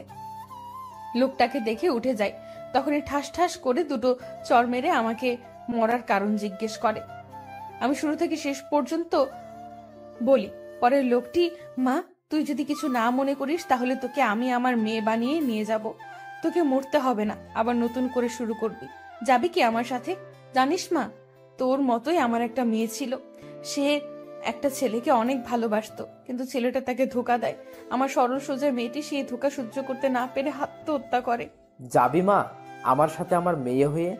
লোকটাকে দেখে উঠে যায়, তখনই ঠাস ঠাস করে দুটো চড় মেরে আমাকে মরার কারণ জিজ্ঞেস করে। আমি শুরু থেকে শেষ পর্যন্ত বলি। পরে লোকটি, মা তুই যদি কিছু না মনে করিস তাহলে তোকে আমি আমার মেয়ে বানিয়ে নিয়ে যাব। তোকে মরতে হবে না, আবার নতুন করে শুরু করবি। যাবি কি আমার সাথে? জানিস মা, তোর মতোই আমার একটা মেয়ে ছিল। সে একটা ছেলেকে অনেক ভালোবাসতো, কিন্তু ছেলেটা তাকে ধোকা দেয়। আমার সরল সোজা মেয়েটি সেই ধোকা সহ্য করতে না পেরে আত্মহত্যা করে। যাবি মা আমার সাথে আমার মেয়ে হয়ে?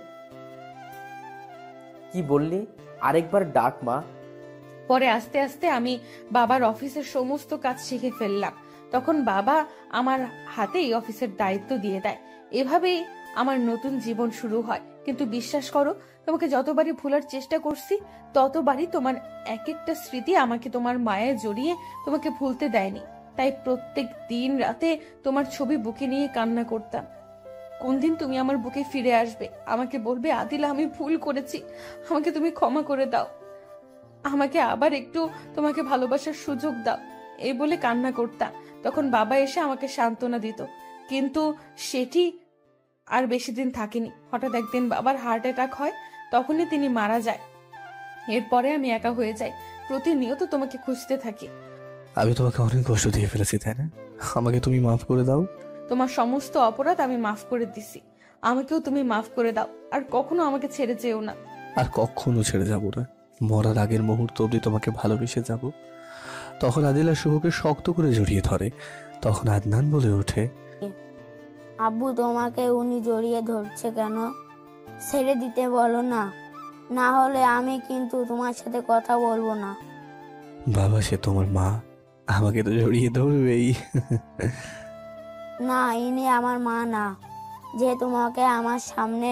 কি বললি? আরেকবার ডাক মা। পরে আস্তে আস্তে আমি বাবার অফিসের সমস্ত কাজ শিখে ফেললাম। তখন বাবা আমার হাতেই অফিসের দায়িত্ব দিয়ে দেয়। এভাবেই আমার নতুন জীবন শুরু হয়। কিন্তু বিশ্বাস করো, তোমাকে যতবারই ভুলার চেষ্টা করছি ততবারই তোমার এক একটা স্মৃতি আমাকে তোমার মায়ে জড়িয়ে তোমাকে ভুলতে দেয়নি। তাই প্রত্যেক দিন রাতে তোমার ছবি বুকে নিয়ে কান্না করতাম। কোন দিন তুমি আমার বুকে ফিরে আসবে, আমাকে বলবে আদিলা আমি ভুল করেছি, আমাকে তুমি ক্ষমা করে দাও, আমাকে আবার একটু তোমাকে ভালোবাসার সুযোগ দাও, এই বলে কান্না করতাম। তখন বাবা এসে আমাকে সান্ত্বনা দিত, কিন্তু সেটি আর বেশি দিন থাকেনি। হঠাৎ একদিন বাবার হার্ট অ্যাটাক হয়, তখনই তিনি মারা যায়। এরপরে আমি একা হয়ে যাই, প্রতিনিয়ত তোমাকে খুঁজতে থাকি। আমি তোমাকে অনেক কষ্ট দিয়ে ফেলেছি, তাই না? আমাকে তুমি মাফ করে দাও। তোমার সমস্ত অপরাধ আমি মাফ করে দিছি, আমাকেও তুমি মাফ করে দাও। আর কখনো আমাকে ছেড়ে যেও না। আর কখনো ছেড়ে যাব না। মরার আগের মুহূর্ত অবধি তোমাকে ভালোবেসে যাব। তখন আদিলা শুভকে শক্ত করে জড়িয়ে ধরে। তখন আদনান বলে ওঠে, আব্বু তোমাকে উনি জড়িয়ে ধরছে কেন? ছেড়ে দিতে বলো না, না হলে আমি কিন্তু তোমার সাথে কথা বলবো না। বাবা সে তোমার মা, আমাকে তো জড়িয়ে ধরবেই। না, ইনি আমার মা না। যে তোমাকে আমার সামনে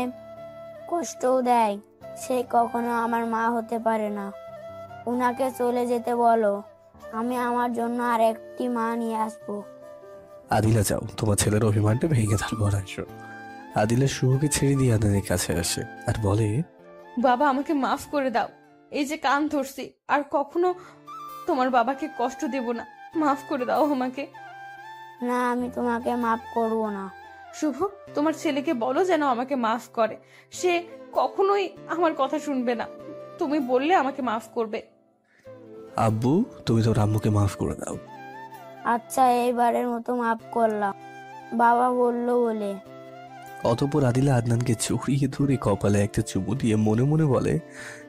কষ্টও দেয় সে কখনো আমার মা হতে পারে না। উনাকে চলে যেতে বলো, আমি আমার জন্য আর একটি মা নিয়ে আসবো। আদিলা যাও, তোমার ছেলের অভিমানটা ভেঙে তারপর আসো। আদিলা শুভকে ছেড়ে দিয়ে আদনানের কাছে আসে আর বলে, বাবা আমাকে মাফ করে দাও, এই যে কান ধরছি, আর কখনো তোমার বাবাকে কষ্ট দেব না, মাফ করে দাও আমাকে। না, আমি তোমাকে মাফ করব না। শুভ, তোমার ছেলেকে বলো যেন আমাকে মাফ করে। সে কখনোই আমার কথা শুনবে না। তুমি বললে আমাকে মাফ করবে। আব্বু, তুমি তোর আম্মুকে মাফ করে দাও। আচ্ছা, এইবারের মতো মাফ করলাম, বাবা বললো বলে। অতঃপর আদিলা আদনানকে চড়িয়ে ধরে কপালে একটা চুমু দিয়ে মনে মনে বলে,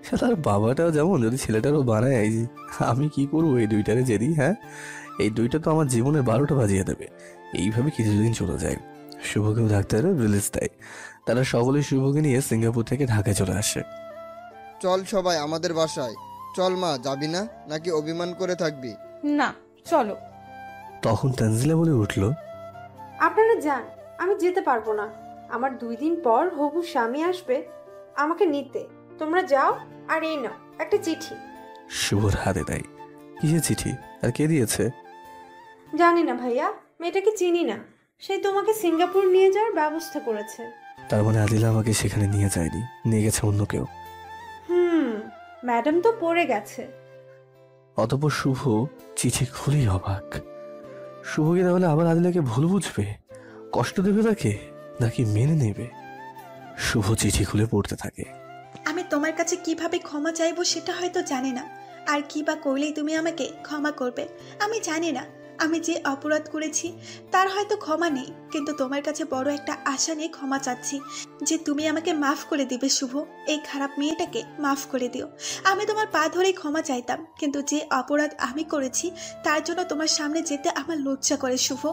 সে তার বাবাটাও যেমন যদি ছেলেটারও বানায়। আমি কি করবো এই দুইটারে যেদি? হ্যাঁ, এই দুইটা তো আমার জীবনের 12টা বাজিয়ে দেবে। এইভাবে কিছুদিন চলে যায়। শুভকেও ডাক্তাররা রিলিজ দেয়। তারা সকলে শুভকে নিয়ে সিঙ্গাপুর থেকে ঢাকায় চলে আসে। চল সবাই আমাদের বাসায়। চল মা, যাবি না নাকি অভিমান করে থাকবি? না, চলো। তখন তানজিলা বলে উঠল, আপনারা যান, আমি যেতে পারবো না। আমার 2 দিন পর হবু স্বামী আসবে আমাকে নিতে। তোমরা যাও। আর এই নাও একটা চিঠি। শুভর হাতে দেয়। কিসের চিঠি আর কে দিয়েছে? জানি না ভাইয়া, মেয়েটাকে চিনি না। সে তোমাকে সিঙ্গাপুর নিয়ে যাওয়ার ব্যবস্থা করেছে। তার মানে আদিলা আমাকে সেখানে নিয়ে যায়নি, নিয়ে গেছে অন্য কেউ। ম্যাডাম তো পড়ে গেছে। অতঃপর শুভ চিঠি খুলেই অবাক। শুভ কি তাহলে আবার আদিলাকে ভুল বুঝবে, কষ্ট দেবে তাকে, নাকি মেনে নেবে? শুভ চিঠি খুলে পড়তে থাকে। আমি তোমার কাছে কিভাবে ক্ষমা চাইবো সেটা হয়তো জানি না, আর কি বা করলেই তুমি আমাকে ক্ষমা করবে আমি জানি না। আমি যে অপরাধ করেছি তার হয়তো ক্ষমা নেই, কিন্তু তোমার কাছে বড় একটা আশা নিয়ে ক্ষমা চাচ্ছি যে তুমি আমাকে মাফ করে দিবে। শুভ, এই খারাপ মেয়েটাকে মাফ করে দিও। আমি তোমার পা ধরেই ক্ষমা চাইতাম, কিন্তু যে অপরাধ আমি করেছি তার জন্য তোমার সামনে যেতে আমার লজ্জা করে। শুভ,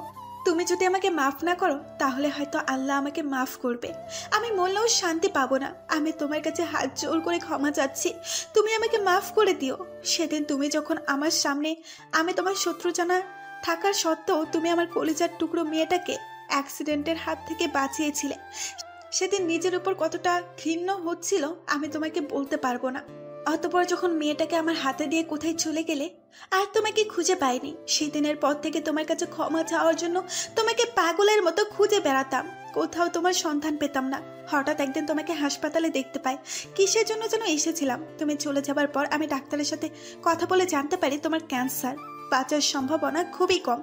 তুমি যদি আমাকে মাফ না করো তাহলে হয়তো আল্লাহ আমাকে মাফ করবে। আমি মরলেও শান্তি পাবো না। আমি তোমার কাছে হাত জোর করে ক্ষমা চাচ্ছি, তুমি আমাকে মাফ করে দিও। সেদিন তুমি যখন আমার সামনে, আমি তোমার শত্রু জানা থাকার সত্ত্বেও তুমি আমার কলিজার টুকরো মেয়েটাকে অ্যাক্সিডেন্টের হাত থেকে বাঁচিয়েছিলে, সেদিন নিজের উপর কতটা ঘৃণ্য হচ্ছিল আমি তোমাকে বলতে পারবো না। অতঃপর যখন মেয়েটাকে আমার হাতে দিয়ে কোথায় চলে গেলে আর তোমাকে খুঁজে পাইনি, সেদিনের পর থেকে তোমার কাছে ক্ষমা চাওয়ার জন্য তোমাকে পাগলের মতো খুঁজে বেড়াতাম, কোথাও তোমার সন্ধান পেতাম না। হঠাৎ একদিন তোমাকে হাসপাতালে দেখতে পাই। কিসের জন্য যেন এসেছিলাম। তুমি চলে যাবার পর আমি ডাক্তারের সাথে কথা বলে জানতে পারি তোমার ক্যান্সার, বাঁচার সম্ভাবনা খুবই কম।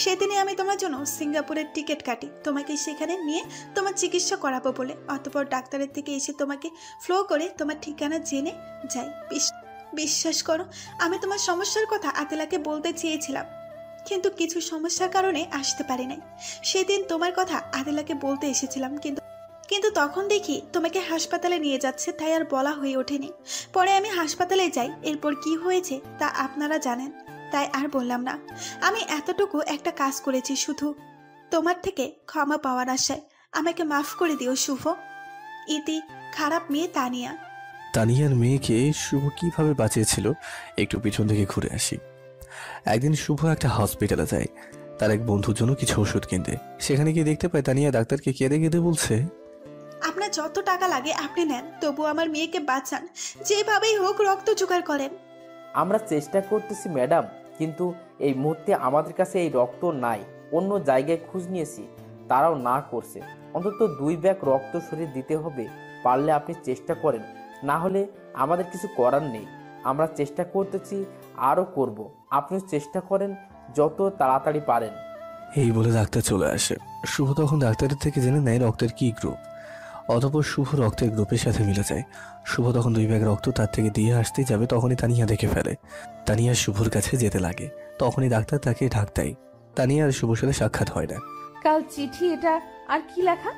সেদিনে আমি তোমার জন্য সিঙ্গাপুরের টিকিট কাটি, তোমাকে সেখানে নিয়ে তোমার চিকিৎসা করাবো বলে। অতঃপর ডাক্তারের থেকে এসে তোমাকে ফ্লো করে তোমার ঠিকানা জেনে যাই। বিশ্বাস করো, আমি তোমার সমস্যার কথা আদিলাকে বলতে চেয়েছিলাম, কিন্তু কিছু সমস্যার কারণে আসতে পারি নাই। সেদিন তোমার কথা আদিলাকে বলতে এসেছিলাম, কিন্তু তখন দেখি তোমাকে হাসপাতালে নিয়ে যাচ্ছে, তাই আর বলা হয়ে ওঠেনি। পরে আমি হাসপাতালে যাই, এরপর কি হয়েছে তা আপনারা জানেন, তাই আর বললাম না। আমি এতটুকু একটা কাজ করেছি শুধু তোমার থেকে ক্ষমা পাওয়ার আশায়। আমাকে মাফ করে দিও শুভ। ইতি, খারাপ মেয়ে তানিয়া। তানিয়ার মেয়েকে শুভ কিভাবে বাঁচিয়েছিল একটু পিছন থেকে ঘুরে আসি। একদিন শুভ একটা হসপিটালে যায় তার এক বন্ধুর জন্য কিছু ওষুধ কিনতে। সেখানে গিয়ে দেখতে পায় তানিয়া ডাক্তারকে কেঁদে কেঁদে বলছে, আপনার যত টাকা লাগে আপনি নেন, তবু আমার মেয়েকে বাঁচান, যেভাবেই হোক রক্ত জোগাড় করেন। আমরা চেষ্টা করতেছি ম্যাডাম, কিন্তু এই মুহূর্তে আমাদের কাছে এই রক্ত নাই। অন্য জায়গায় খোঁজ নিয়েছি, তারাও না করছে। অন্তত 2 ব্যাগ রক্ত শরীর দিতে হবে। পারলে আপনি চেষ্টা করেন, না হলে আমাদের কিছু করার নেই। আমরা চেষ্টা করতেছি, আরও করব। আপনিও চেষ্টা করেন যত তাড়াতাড়ি পারেন। এই বলে ডাক্তার চলে আসে। শুভ তখন ডাক্তারের থেকে জেনে নেয় রক্তের কি গ্রুপ। অতঃপর শুভ রক্তের গ্রুপের সাথে মিলে যায়। শুভ তখন 2 ব্যাগ রক্ত তার থেকে দিয়ে আসতেই যাবে, তখনই তানিয়া দেখে ফেলে। তানিয়া শুভর কাছে যেতে লাগে, তখনই ডাক্তার তাকে ঢাক দেয়। তানিয়া আর শুভর সাথে সাক্ষাৎ হয় না। কাল চিঠি, এটা আর কি লেখা?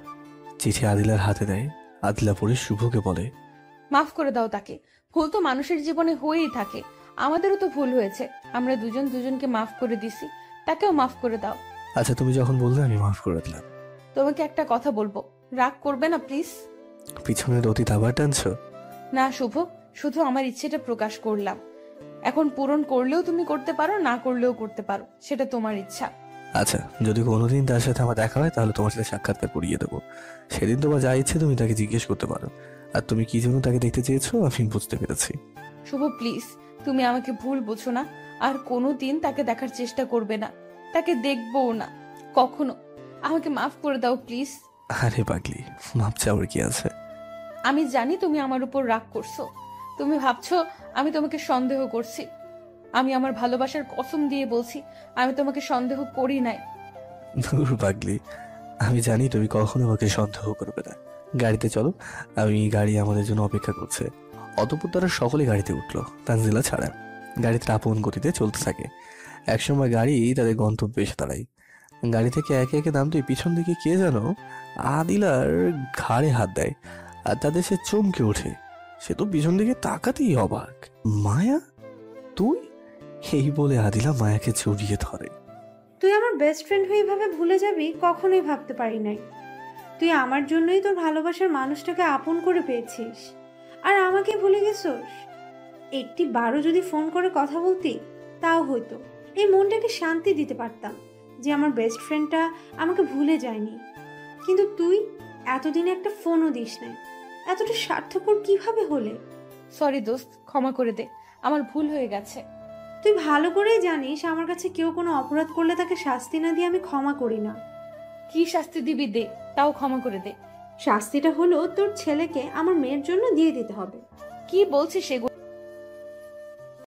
চিঠি আদিলার হাতে দেয়। আদিলা পড়ে শুভকে বলে, মাফ করে দাও তাকে। ভুল তো মানুষের জীবনে হয়েই থাকে, আমাদেরও তো ভুল হয়েছে। আমরা দুজন দুজনকে মাফ করে দিছি, তাকেও মাফ করে দাও। আচ্ছা, তুমি যখন বললে আমি মাফ করে দিলাম। তোমাকে একটা কথা বলবো, রাগ করবে না প্লিজ? পিছনের অতীত আবার টানছো? না শুভ, শুধু আমার ইচ্ছেটা প্রকাশ করলাম। এখন পূরণ করলেও তুমি করতে পারো, না করলেও করতে পারো, সেটা তোমার ইচ্ছা। আচ্ছা, যদি কোনোদিন তার সাথে আমার দেখা হয় তাহলে তোমার সাথে সাক্ষাৎকার করিয়ে দেবো। সেদিন তোমার যা ইচ্ছে তুমি তাকে জিজ্ঞেস করতে পারো। আর তুমি কি জন্য তাকে দেখতে চেয়েছো আমি বুঝতে পেরেছি। শুভ প্লিজ, তুমি আমাকে ভুল বুঝো না। আর কোনোদিন তাকে দেখার চেষ্টা করবে না, তাকে দেখবও না কখনো। আমাকে মাফ করে দাও প্লিজ। আরে পাগলি, মাপ চাওয়ার কি আছে? আমি জানি তুমি আমার উপর রাগ করছো। তুমি ভাবছো আমি তোমাকে সন্দেহ করছি। আমি আমার ভালোবাসার কসম দিয়ে বলছি, আমি তোমাকে সন্দেহ করি নাই। ধুর পাগলি, আমি জানি তুমি কখনো আমাকে সন্দেহ করবে না। গাড়িতে চলো, আমি গাড়ি আমাদের জন্য অপেক্ষা করছে। অতঃপর তারা সকলে গাড়িতে উঠলো, তানজিলা ছাড়া। গাড়িতে আপন গতিতে চলতে থাকে। একসময় গাড়ি তাদের গন্তব্যে এসে দাঁড়ায়। গাড়ি থেকে একে একে নামতেই পিছন দিকে কে যেন আদিলার ঘাড়ে হাত দেয়, আর তাদের সে চমকে ওঠে। সে তো পিছন দিকে তাকাতেই অবাক। মায়া, তুই? এই বলে আদিলা মায়াকে জড়িয়ে ধরে। তুই আমার বেস্ট ফ্রেন্ড হয়ে এভাবে ভুলে যাবি কখনোই ভাবতে পারি নাই। তুই আমার জন্যই তোর ভালোবাসার মানুষটাকে আপন করে পেয়েছিস, আর আমাকে ভুলে গেছোস। একটি বারও যদি ফোন করে কথা বলতি তাও হয়তো এই মনটাকে শান্তি দিতে পারতাম যে আমার বেস্ট ফ্রেন্ডটা আমাকে ভুলে যায়নি। কিন্তু তুই এতদিনে একটা ফোনও দিস নাই। এতটা স্বার্থপর কিভাবে হলে? সরি দোস্ত, ক্ষমা করে দে, আমার ভুল হয়ে গেছে। তুই ভালো করেই জানিস আমার কাছে কেউ কোনো অপরাধ করলে তাকে শাস্তি না দিয়ে আমি ক্ষমা করি না। কি শাস্তি দিবি দে, তাও ক্ষমা করে দে। শাস্তিটা হলো তোর ছেলেকে আমার মেয়ের জন্য দিয়ে দিতে হবে। কি বলছিস সেগুলো?